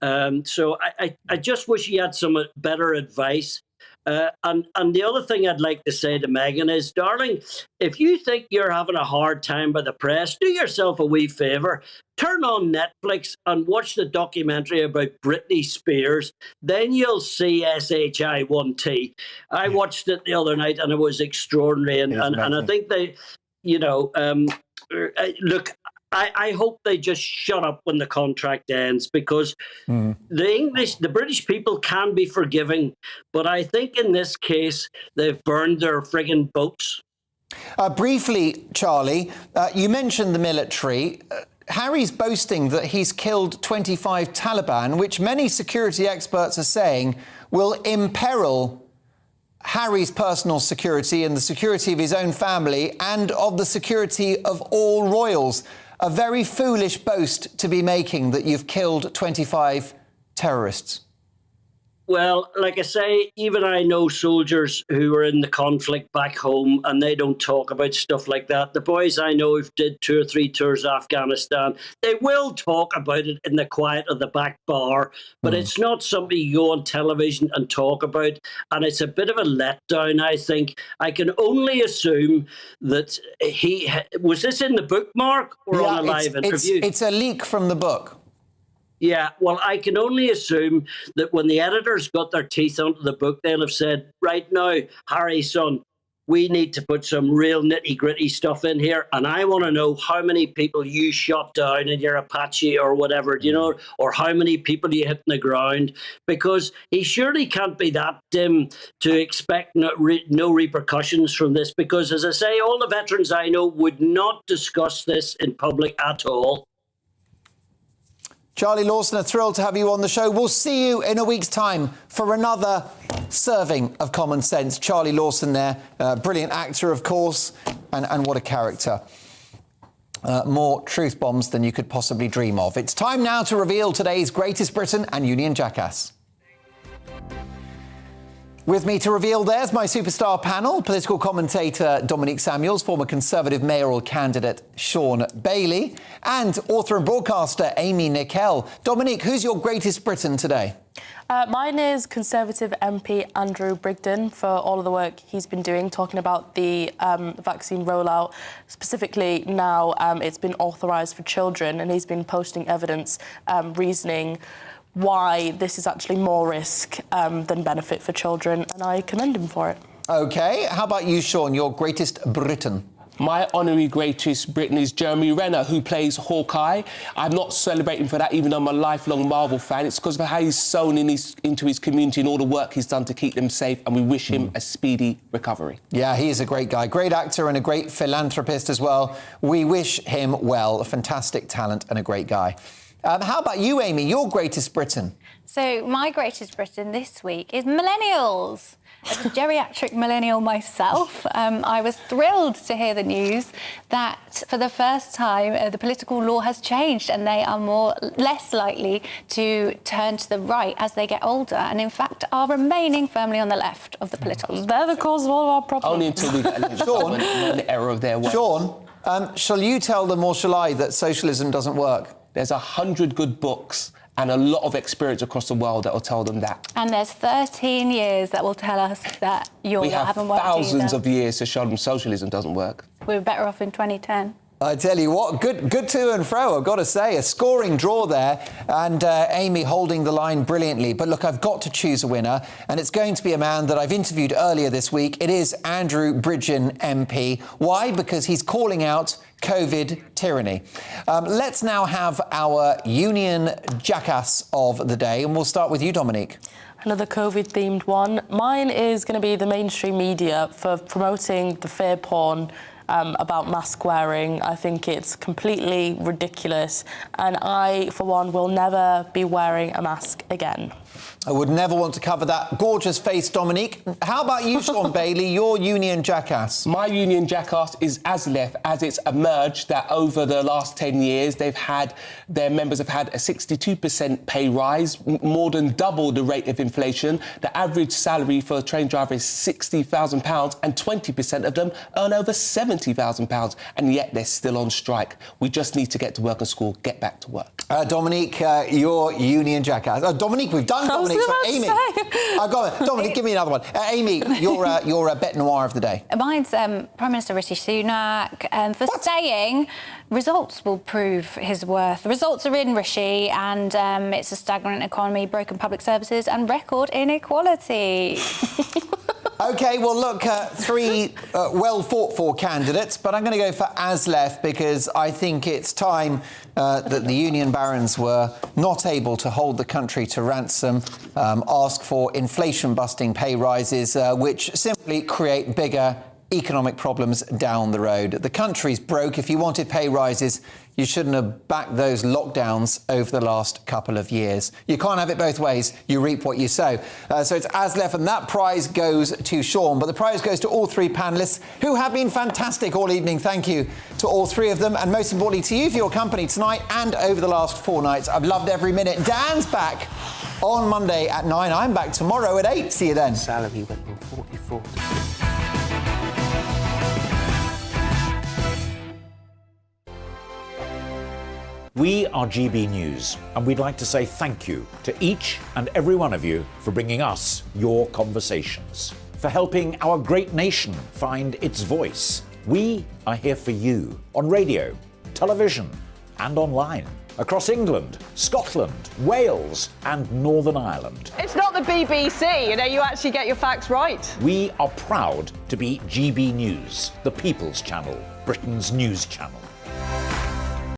S26: So I just wish he had some better advice. And the other thing I'd like to say to Meghan is, darling, if you think you're having a hard time by the press, do yourself a wee favour. Turn on Netflix and watch the documentary about Britney Spears. Then you'll see SHI1T. I watched it the other night and it was extraordinary. And I think they, you know, look, I hope they just shut up when the contract ends, because the British people can be forgiving, but I think in this case they've burned their friggin' boats.
S2: Briefly, Charlie, you mentioned the military. Harry's boasting that he's killed 25 Taliban, which many security experts are saying will imperil Harry's personal security and the security of his own family and of the security of all royals. A very foolish boast to be making that you've killed 25 terrorists.
S26: Well, like I say, even I know soldiers who are in the conflict back home and they don't talk about stuff like that. The boys I know who've did 2 or 3 tours of Afghanistan, they will talk about it in the quiet of the back bar, but it's not something you go on television and talk about. And it's a bit of a letdown, I think. I can only assume that was this in the book, Mark, or on a live interview?
S2: It's a leak from the book.
S26: Yeah, well, I can only assume that when the editors got their teeth onto the book, they'll have said, right now, Harry, son, we need to put some real nitty-gritty stuff in here, and I want to know how many people you shot down in your Apache or whatever, you know, or how many people you hit in the ground, because he surely can't be that dim to expect no repercussions from this, because, as I say, all the veterans I know would not discuss this in public at all.
S2: Charlie Lawson, thrilled to have you on the show. We'll see you in a week's time for another serving of common sense. Charlie Lawson there, brilliant actor, of course. And what a character. More truth bombs than you could possibly dream of. It's time now to reveal today's Greatest Britain and Union Jackass. With me to reveal there's my superstar panel, political commentator Dominique Samuels, former Conservative mayoral candidate Sean Bailey, and author and broadcaster Amy Nickel. Dominique, who's your Greatest Britain today?
S12: Mine is Conservative MP Andrew Brigden for all of the work he's been doing, talking about the vaccine rollout. Specifically now it's been authorised for children, and he's been posting evidence, reasoning why this is actually more risk than benefit for children, and I commend him for it.
S2: OK, how about you, Sean, your Greatest Britain?
S3: My honorary Greatest Britain is Jeremy Renner, who plays Hawkeye. I'm not celebrating for that, even though I'm a lifelong Marvel fan. It's because of how he's sewn into his community and all the work he's done to keep them safe, and we wish him a speedy recovery.
S2: Yeah, he is a great guy, great actor and a great philanthropist as well. We wish him well, a fantastic talent and a great guy. How about you, Amy, your Greatest Britain?
S14: So my Greatest Britain this week is millennials. As a geriatric millennial myself, I was thrilled to hear the news that for the first time the political law has changed and they are less likely to turn to the right as they get older, and in fact are remaining firmly on the left of the political spectrum.
S12: They're the cause of all of our problems.
S3: Only until we get an error of their way.
S2: Sean, shall you tell them or shall I that socialism doesn't work?
S3: There's 100 good books and a lot of experience across the world that will tell them that.
S14: And there's 13 years that will tell us that you haven't worked either.
S3: We have thousands of years to show them socialism doesn't work.
S14: We were better off in 2010.
S2: I tell you what, good to and fro, I've got to say. A scoring draw there, and Amy holding the line brilliantly. But look, I've got to choose a winner, and it's going to be a man that I've interviewed earlier this week. It is Andrew Brigden MP. Why? Because he's calling out COVID tyranny. Let's now have our Union Jackass of the day, and we'll start with you, Dominique.
S12: Another COVID-themed one. Mine is going to be the mainstream media for promoting the fear porn about mask wearing. I think it's completely ridiculous, and I, for one, will never be wearing a mask again.
S2: I would never want to cover that gorgeous face, Dominique. How about you, Sean Bailey, your Union Jackass?
S3: My Union Jackass is ASLEF, as it's emerged that over the last 10 years, their members have had a 62% pay rise, more than double the rate of inflation. The average salary for a train driver is £60,000, and 20% of them earn over £70,000, and yet they're still on strike. We just need to get to work and school, get back to work.
S2: Dominique, your Union Jackass. Dominique, we've done Dominique. So Amy, Dominique, give me another one. Amy, your bête noire of the day.
S14: Mine's Prime Minister Rishi Sunak for saying results will prove his worth. The results are in, Rishi, and it's a stagnant economy, broken public services and record inequality.
S2: OK, well, look, three well-fought-for candidates, but I'm going to go for ASLEF because I think it's time that the union barons were not able to hold the country to ransom, ask for inflation-busting pay rises, which simply create bigger economic problems down the road. The country's broke. If you wanted pay rises, you shouldn't have backed those lockdowns over the last couple of years. You can't have it both ways. You reap what you sow. So it's ASLEF, and that prize goes to Sean. But the prize goes to all three panellists, who have been fantastic all evening. Thank you to all three of them. And most importantly, to you for your company tonight and over the last 4 nights. I've loved every minute. Dan's back on Monday at 9. I'm back tomorrow at 8. See you then.
S3: Salary went from 44 to...
S4: We are GB News, and we'd like to say thank you to each and every one of you for bringing us your conversations, for helping our great nation find its voice. We are here for you on radio, television, and online, across England, Scotland, Wales, and Northern Ireland.
S9: It's not the BBC, you actually get your facts right.
S4: We are proud to be GB News, the People's Channel, Britain's news channel.